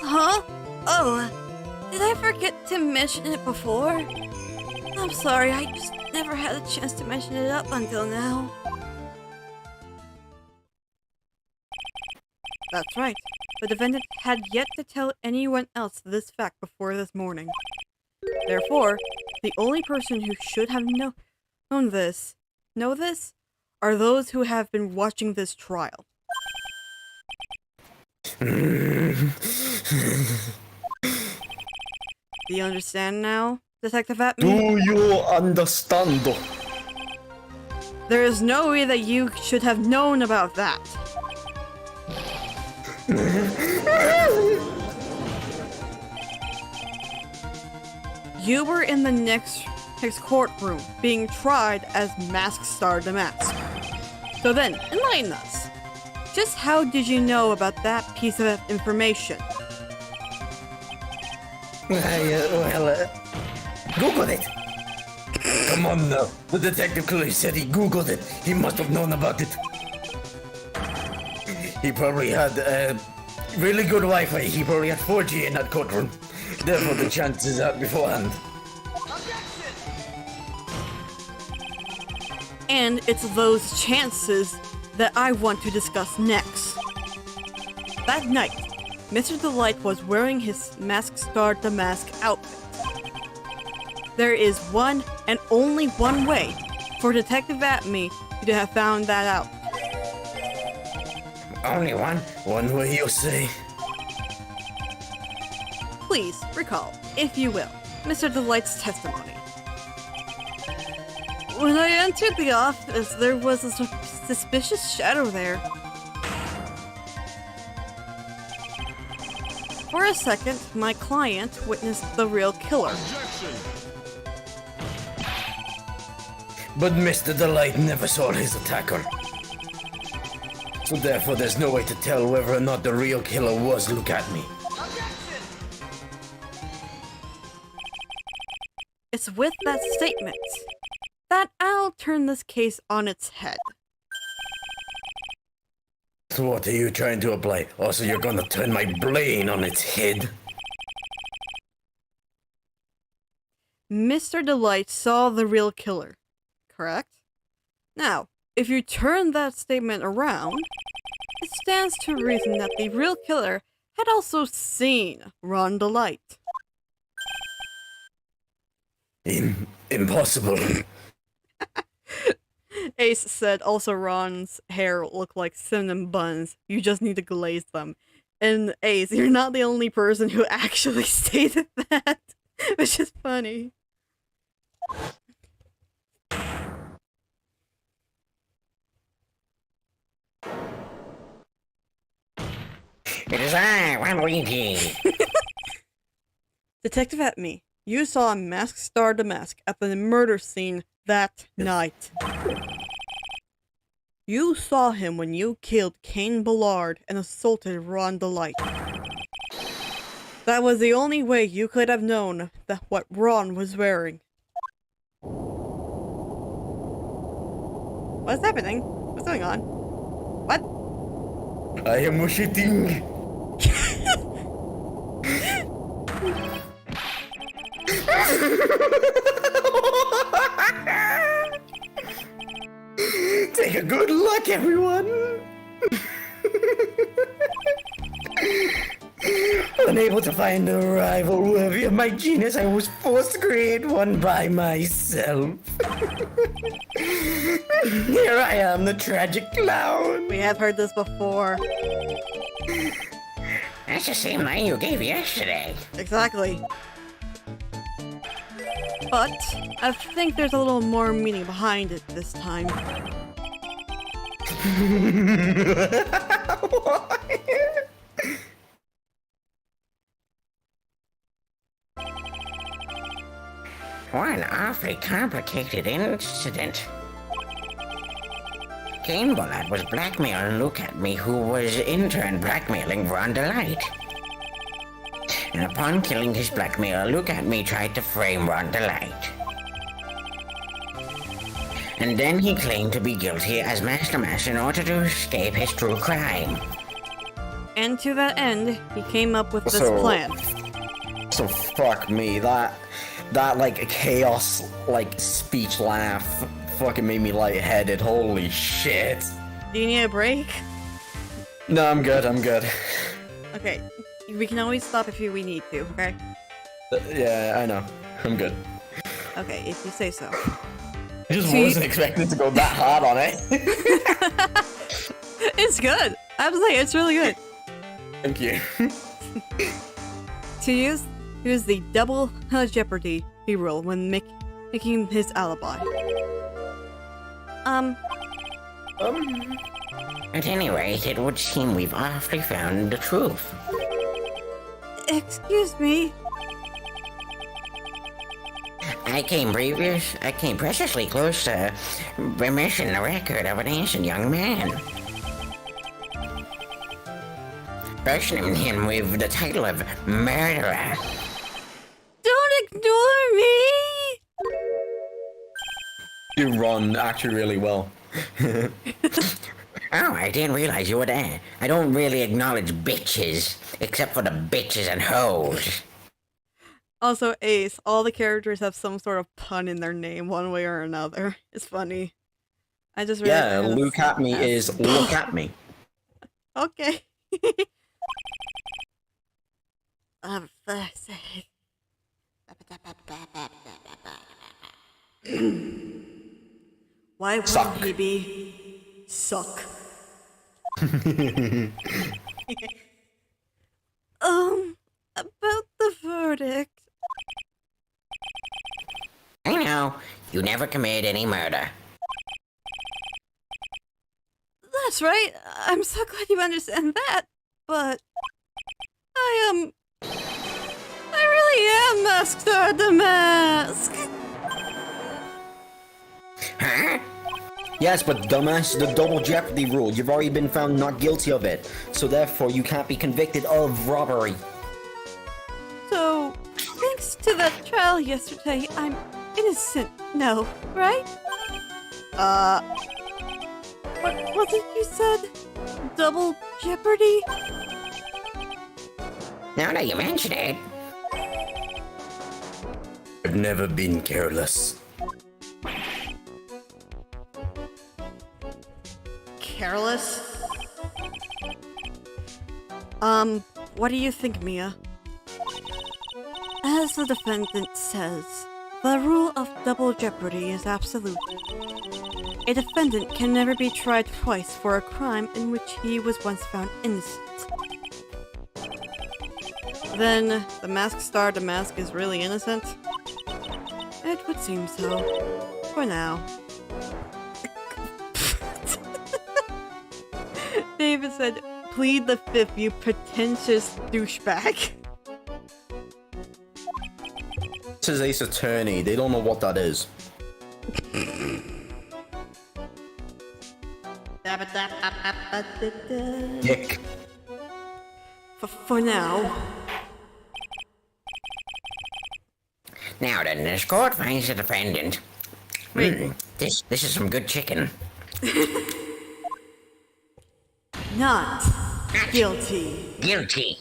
Huh? Oh, did I forget to mention it before? I'm sorry, I just never had a chance to mention it up until now. That's right. The defendant had yet to tell anyone else this fact before this morning. Therefore, the only person who should have know this, are those who have been watching this trial. Do you understand now, Detective Atmy? Do you understand? There is no way that you should have known about that. You were in the next courtroom, being tried as Mask Star Damask. So then, enlighten us. Just how did you know about that piece of information? Googled it. Come on now. The detective clearly said he Googled it. He must have known about it. He probably had really good Wi-Fi. He probably had 4G in that courtroom. Therefore, the chances out beforehand. And it's those chances that I want to discuss next. That night, Mr. Delight was wearing his Mask Star Damask outfit. There is one and only one way for Detective Atmy to have found that out. Only one? One way, you say? Please recall, if you will, Mr. Delight's testimony. When I entered the office, there was a suspicious shadow there. For a second, my client witnessed the real killer. Objection! But Mr. Delight never saw his attacker. So therefore, there's no way to tell whether or not the real killer was Look at Me. It's with that statement that I'll turn this case on its head. What are you trying to apply? Also, you're gonna turn my brain on its head. Mr. Delight saw the real killer, correct? Now, if you turn that statement around, it stands to reason that the real killer had also seen Ron Delight. Impossible. Ace said also Ron's hair looked like cinnamon buns. You just need to glaze them. And Ace, you're not the only person who actually stated that, which is funny. It is I, Waluigi. Detective Atmy, you saw a masked Star Damask at the murder scene that night. You saw him when you killed Kane Ballard and assaulted Ron Delight. That was the only way you could have known that what Ron was wearing. What's happening? What's going on? What? I am shitting. Take a good look, everyone. Unable to find a rival worthy of my genius, I was forced to create one by myself. Here I am, the tragic clown. We have heard this before. That's the same line you gave yesterday. Exactly. But I think there's a little more meaning behind it this time. What an awfully complicated incident. Kane Bullard was blackmailing Luke Atmy, who was in turn blackmailing Ron Delight. And upon killing his blackmailer, Luke Atmy tried to frame Ron Delight. And then he claimed to be guilty as Master in order to escape his true crime. And to that end, he came up with this So- plan. So fuck me, that like chaos like speech laugh fucking made me lightheaded. Holy shit. Do you need a break? No, I'm good. Okay, we can always stop if we need to, okay? Yeah, I know. I'm good. Okay, if you say so. I just See- wasn't expecting to go that hard on it. It's good! I have to say, it's really good. Thank you. To use the double jeopardy reroll when making his alibi. At any rate, it would seem we've awfully found the truth. Excuse me? I came preciously close to remission the record of an innocent young man. Burdening him with the title of murderer. Don't ignore me! You run actually really well. Oh, I didn't realize you were there. I don't really acknowledge bitches, except for the bitches and hoes. Also, Ace, all the characters have some sort of pun in their name, one way or another. It's funny. I just really Yeah, Luke Atmy is look at me. Okay. I'm thirsty. Why would Suck. he be suck? About the verdict. I know, you never committed any murder. That's right. I'm so glad you understand that. But I really am Master Damask. Huh? Yes, but dumbass, the double jeopardy rule. You've already been found not guilty of it, so therefore you can't be convicted of robbery. So, thanks to that trial yesterday, I'm innocent now, right? What was it you said? Double jeopardy? Now that you mention it. I've never been careless. Careless? What do you think, Mia? As the defendant says, the rule of double jeopardy is absolute. A defendant can never be tried twice for a crime in which he was once found innocent. Then, the masked star Damask is really innocent? It would seem so. For now. David said, plead the fifth, you pretentious douchebag. This is Ace Attorney. They don't know what that is. Dick. For now. Now then, this court finds the defendant. This is some good chicken. Not guilty. Guilty.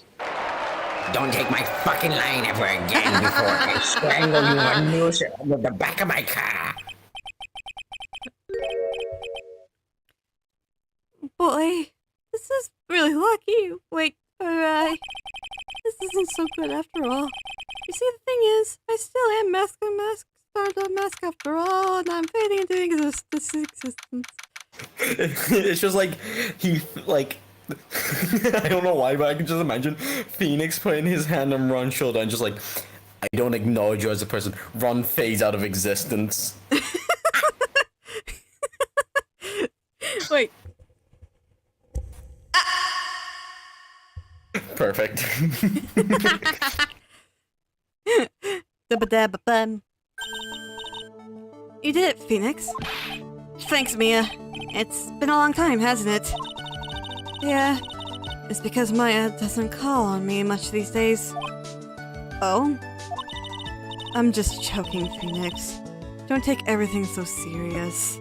Don't take my fucking line ever again before I strangle you a noose with the back of my car. Boy, this is really lucky. Wait, alright. This isn't so good after all. You see, the thing is, I still am Stardom Mask after all, and I'm fading into existence. It's just like he like I don't know why, but I can just imagine Phoenix putting his hand on Ron's shoulder and just like, I don't acknowledge you as a person. Ron fades out of existence. Wait. Perfect. Dabba-dabba-bum. You did it, Phoenix. Thanks, Mia. It's been a long time, hasn't it? Yeah, it's because Maya doesn't call on me much these days. Oh? I'm just joking, Phoenix. Don't take everything so serious.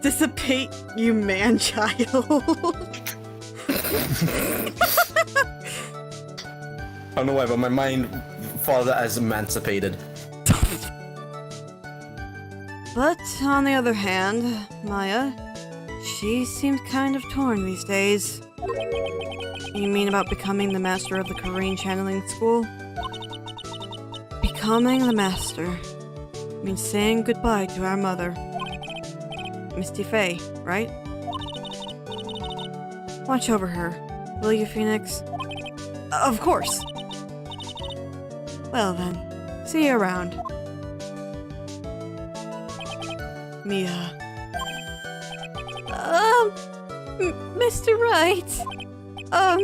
Dissipate, you man-child. I don't know why, but my mind thought that as emancipated. But on the other hand, Maya, she seems kind of torn these days. You mean about becoming the master of the Korean channeling school? Becoming the master means saying goodbye to our mother. Misty Faye, right? Watch over her, will you, Phoenix? Of course! Well then, see you around. Mia. Mr. Wright. I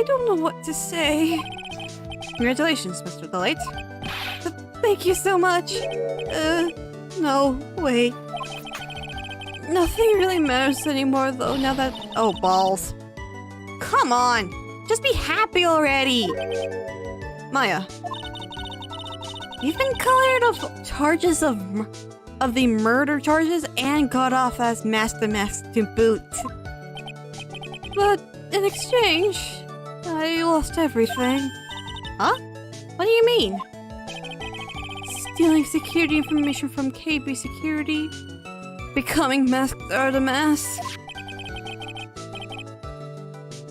don't know what to say. Congratulations, Mr. Delight. Thank you so much. No, wait. Nothing really matters anymore, though, now that— Oh, balls. Come on! Just be happy already! Maya. You've been cleared of charges of the murder charges and got off as Master Mask to boot. But in exchange, I lost everything. Huh? What do you mean? Stealing security information from KB Security, becoming Masked Artemis.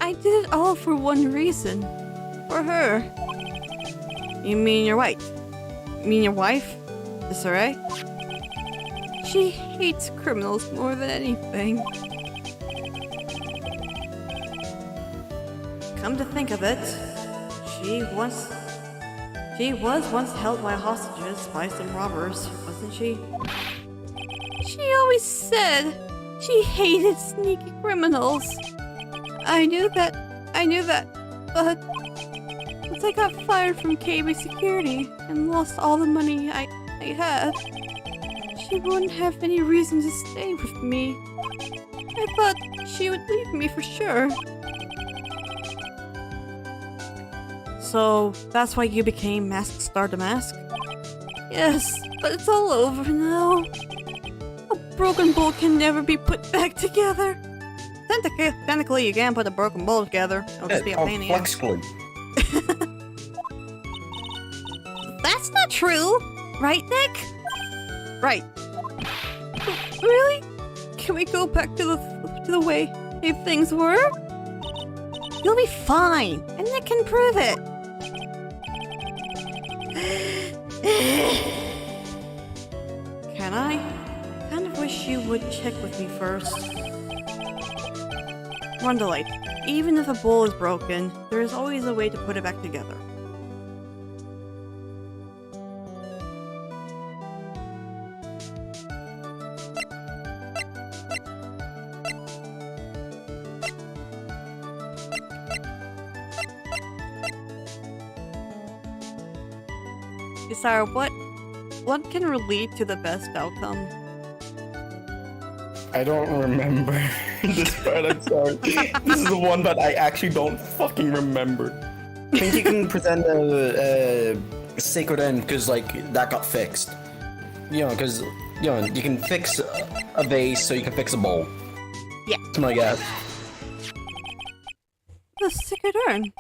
I did it all for one reason. For her. You mean your wife? You mean your wife? Desiree? She hates criminals more than anything. Come to think of it, she was once held by hostages by some robbers, wasn't she? She always said she hated sneaky criminals. I knew that, but once I got fired from KB Security and lost all the money I had, she wouldn't have any reason to stay with me. I thought she would leave me for sure. So, that's why you became Masked Star Damask? Yes, but it's all over now. A broken bowl can never be put back together. Technically, you can put a broken bowl together. It'll just be a pain in the ass. Flexibly. That's not true, right, Nick? Right. Really? Can we go back to the way things were? You'll be fine, and Nick can prove it. Can I? Kind of wish you would check with me first. Rondelight, even if a bowl is broken, there is always a way to put it back together. Sarah, what can lead to the best outcome? I don't remember this part, I'm sorry. This is the one that I actually don't fucking remember. I think you can present a sacred end, because, like, that got fixed. You know, because, you know, you can fix a vase, so you can fix a bowl. Yeah. That's my guess. The sacred urn.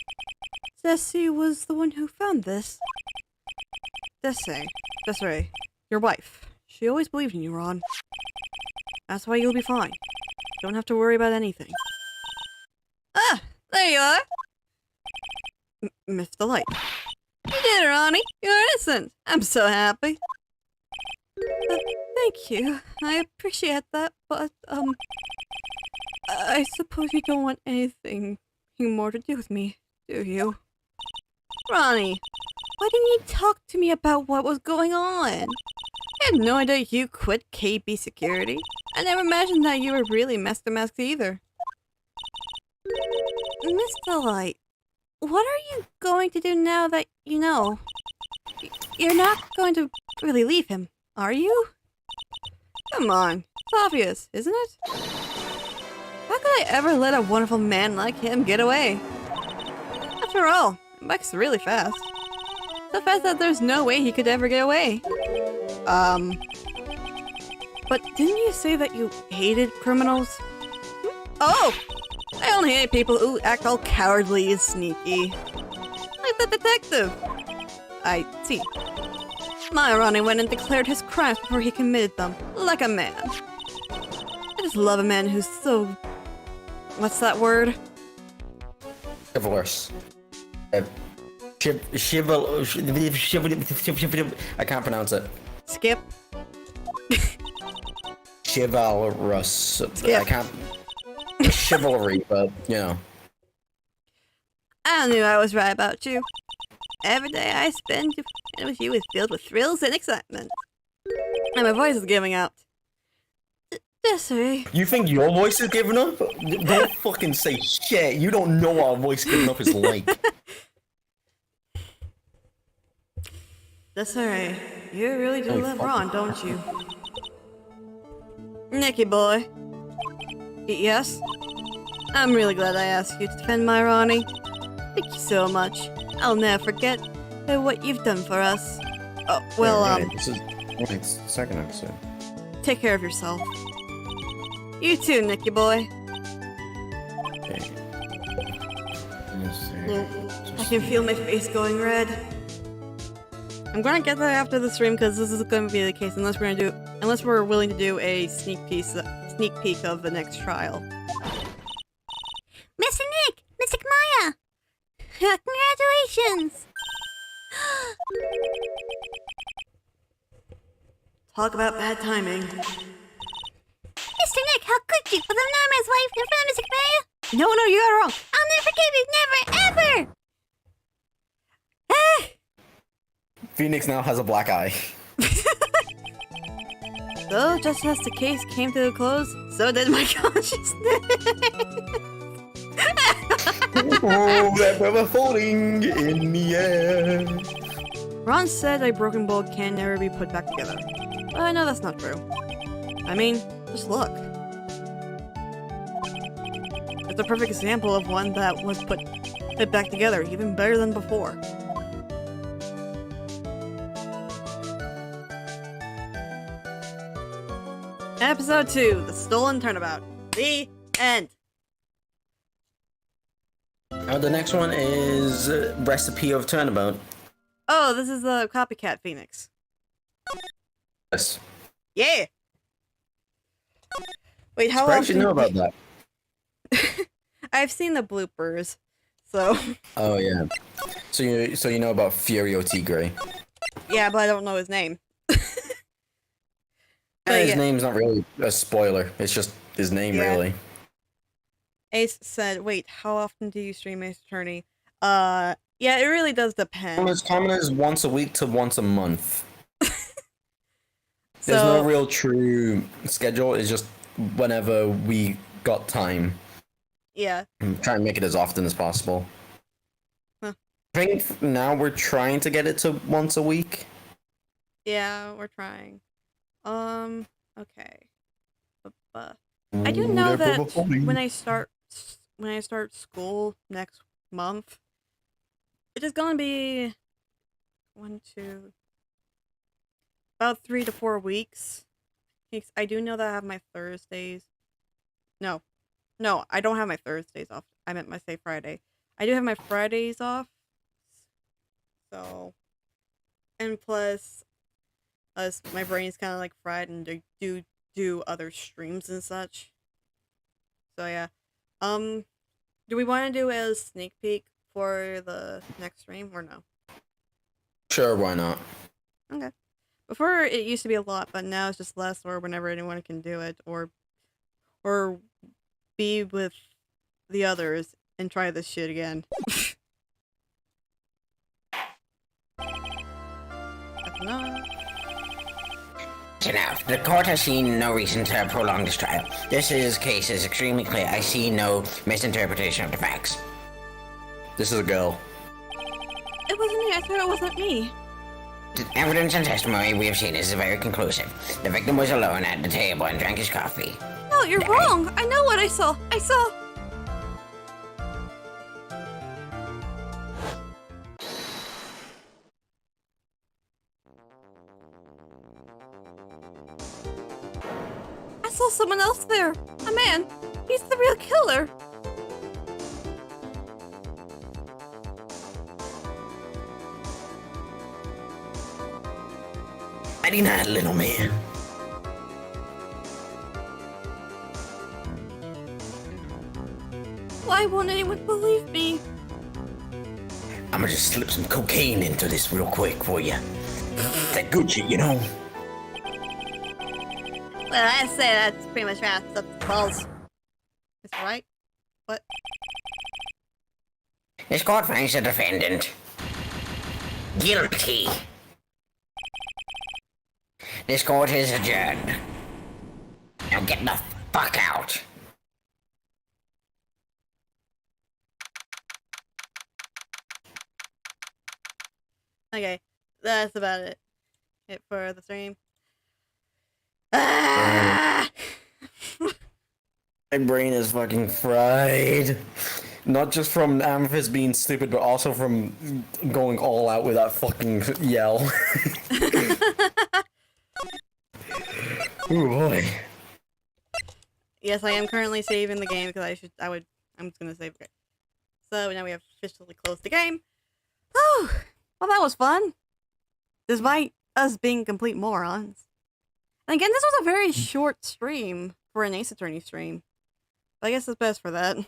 Jessie was the one who found this. Desiree, your wife. She always believed in you, Ron. That's why you'll be fine. Don't have to worry about anything. Ah, there you are! Miss Delight. You did it, Ronnie! You're innocent! I'm so happy! Thank you. I appreciate that, but, I suppose you don't want anything more to do with me, do you? Ronnie! Why didn't you talk to me about what was going on? I had no idea you quit KB Security. I never imagined that you were really Master Mask either. Miss Delight, what are you going to do now that you know? You're not going to really leave him, are you? Come on, it's obvious, isn't it? How could I ever let a wonderful man like him get away? After all, Mike's really fast. So fast that there's no way he could ever get away. But didn't you say that you hated criminals? Oh! I only hate people who act all cowardly and sneaky. Like the detective. I see. My Ronnie went and declared his crimes before he committed them, like a man. I just love a man who's so... What's that word? Chivalrous. I can't pronounce it. Skip. Chivalrous. Skip. I can't. Chivalry, but you know. I knew I was right about you. Every day I spend with you is filled with thrills and excitement. And my voice is giving out. Desiree. You think your voice is giving up? Don't fucking say shit. You don't know what our voice giving up is like. Desiree, you really do love Ron, don't you? Nicky boy. Yes? I'm really glad I asked you to defend my Ronnie. Thank you so much. I'll never forget what you've done for us. Oh, well, This is the second episode. take care of yourself. You too, Nicky boy. Okay. I can feel my face going red. I'm gonna get that after the stream because this is gonna be the case unless we're willing to do a sneak peek of the next trial. Mr. Nick! Mr. Maya! Congratulations! Talk about bad timing. Mr. Nick, how could you? With an anonymous wife in front of Mr. Maya? No, you're wrong. I'll never forgive you, never, ever! Ah! Phoenix now has a black eye. So, just as the case came to a close, so did my consciousness. Oh, that brother floating in the air. Ron said a broken bowl can never be put back together. But I know that's not true. I mean, just look. It's a perfect example of one that was put back together, even better than before. Episode 2, The Stolen Turnabout. The end. The next one is Recipe of Turnabout. Oh, this is the Copycat Phoenix. Yes. Yeah! Wait, how Surprised you often... know about that. I've seen the bloopers, so... Oh yeah. So you know about Furio Tigre. Yeah, but I don't know his name. And his yeah. name's not really a spoiler. It's just his name, Yeah. really. Ace said, wait, how often do you stream Ace Attorney? Yeah, it really does depend. As common as once a week to once a month. There's So, no real true schedule. It's just whenever we got time. yeah. Try and make it as often as possible. Huh. I think now we're trying to get it to once a week. Yeah, we're trying. Okay. I do know that when I start school next month, it is gonna be about 3 to 4 weeks. I do know that I have my Thursdays. No, I don't have my Thursdays off. I meant my Friday. I do have my Fridays off. So, and plus, my brain is kind of like fried, and I do other streams and such. So yeah, do we want to do a sneak peek for the next stream or no? Sure, why not? Okay. Before it used to be a lot, but now it's just less, or whenever anyone can do it, or be with the others and try this shit again. That's enough. Enough. The court has seen no reason to prolong this trial. This case is extremely clear. I see no misinterpretation of the facts. This is a girl. It wasn't me. I thought it wasn't me. The evidence and testimony we have seen is very conclusive. The victim was alone at the table and drank his coffee. No, you're wrong. I know what I saw. I saw. I saw someone else there. A man. He's the real killer. Mighty night, little man. Why won't anyone believe me? I'ma just slip some cocaine into this real quick for you. That Gucci, you know. Well, I say that's pretty much wraps up the balls. Is that right? What? This court finds the defendant guilty. This court is adjourned. Now get the fuck out. Okay, that's about it. It for the stream. Ah! My brain is fucking fried. Not just from Amethyst being stupid, but also from going all out with that fucking yell. Ooh boy. Yes, I am currently saving the game because I'm just gonna save it. So now we have officially closed the game. Oh, well, that was fun. Despite us being complete morons. And again, this was a very short stream for an Ace Attorney stream. But I guess it's best for that.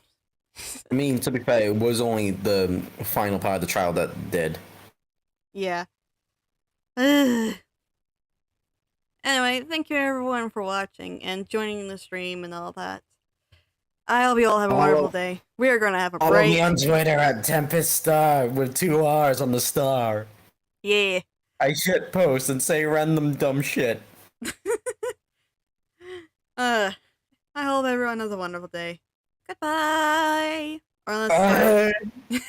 I mean, to be fair, it was only the final part of the trial that did. Yeah. Anyway, thank you everyone for watching and joining the stream and all that. I hope you all have a wonderful day. We are gonna have a Follow break. me on Twitter at Tempest Star with 2 R's on the star. Yeah. I shit post and say random dumb shit. I hope everyone has a wonderful day. Goodbye. Or unless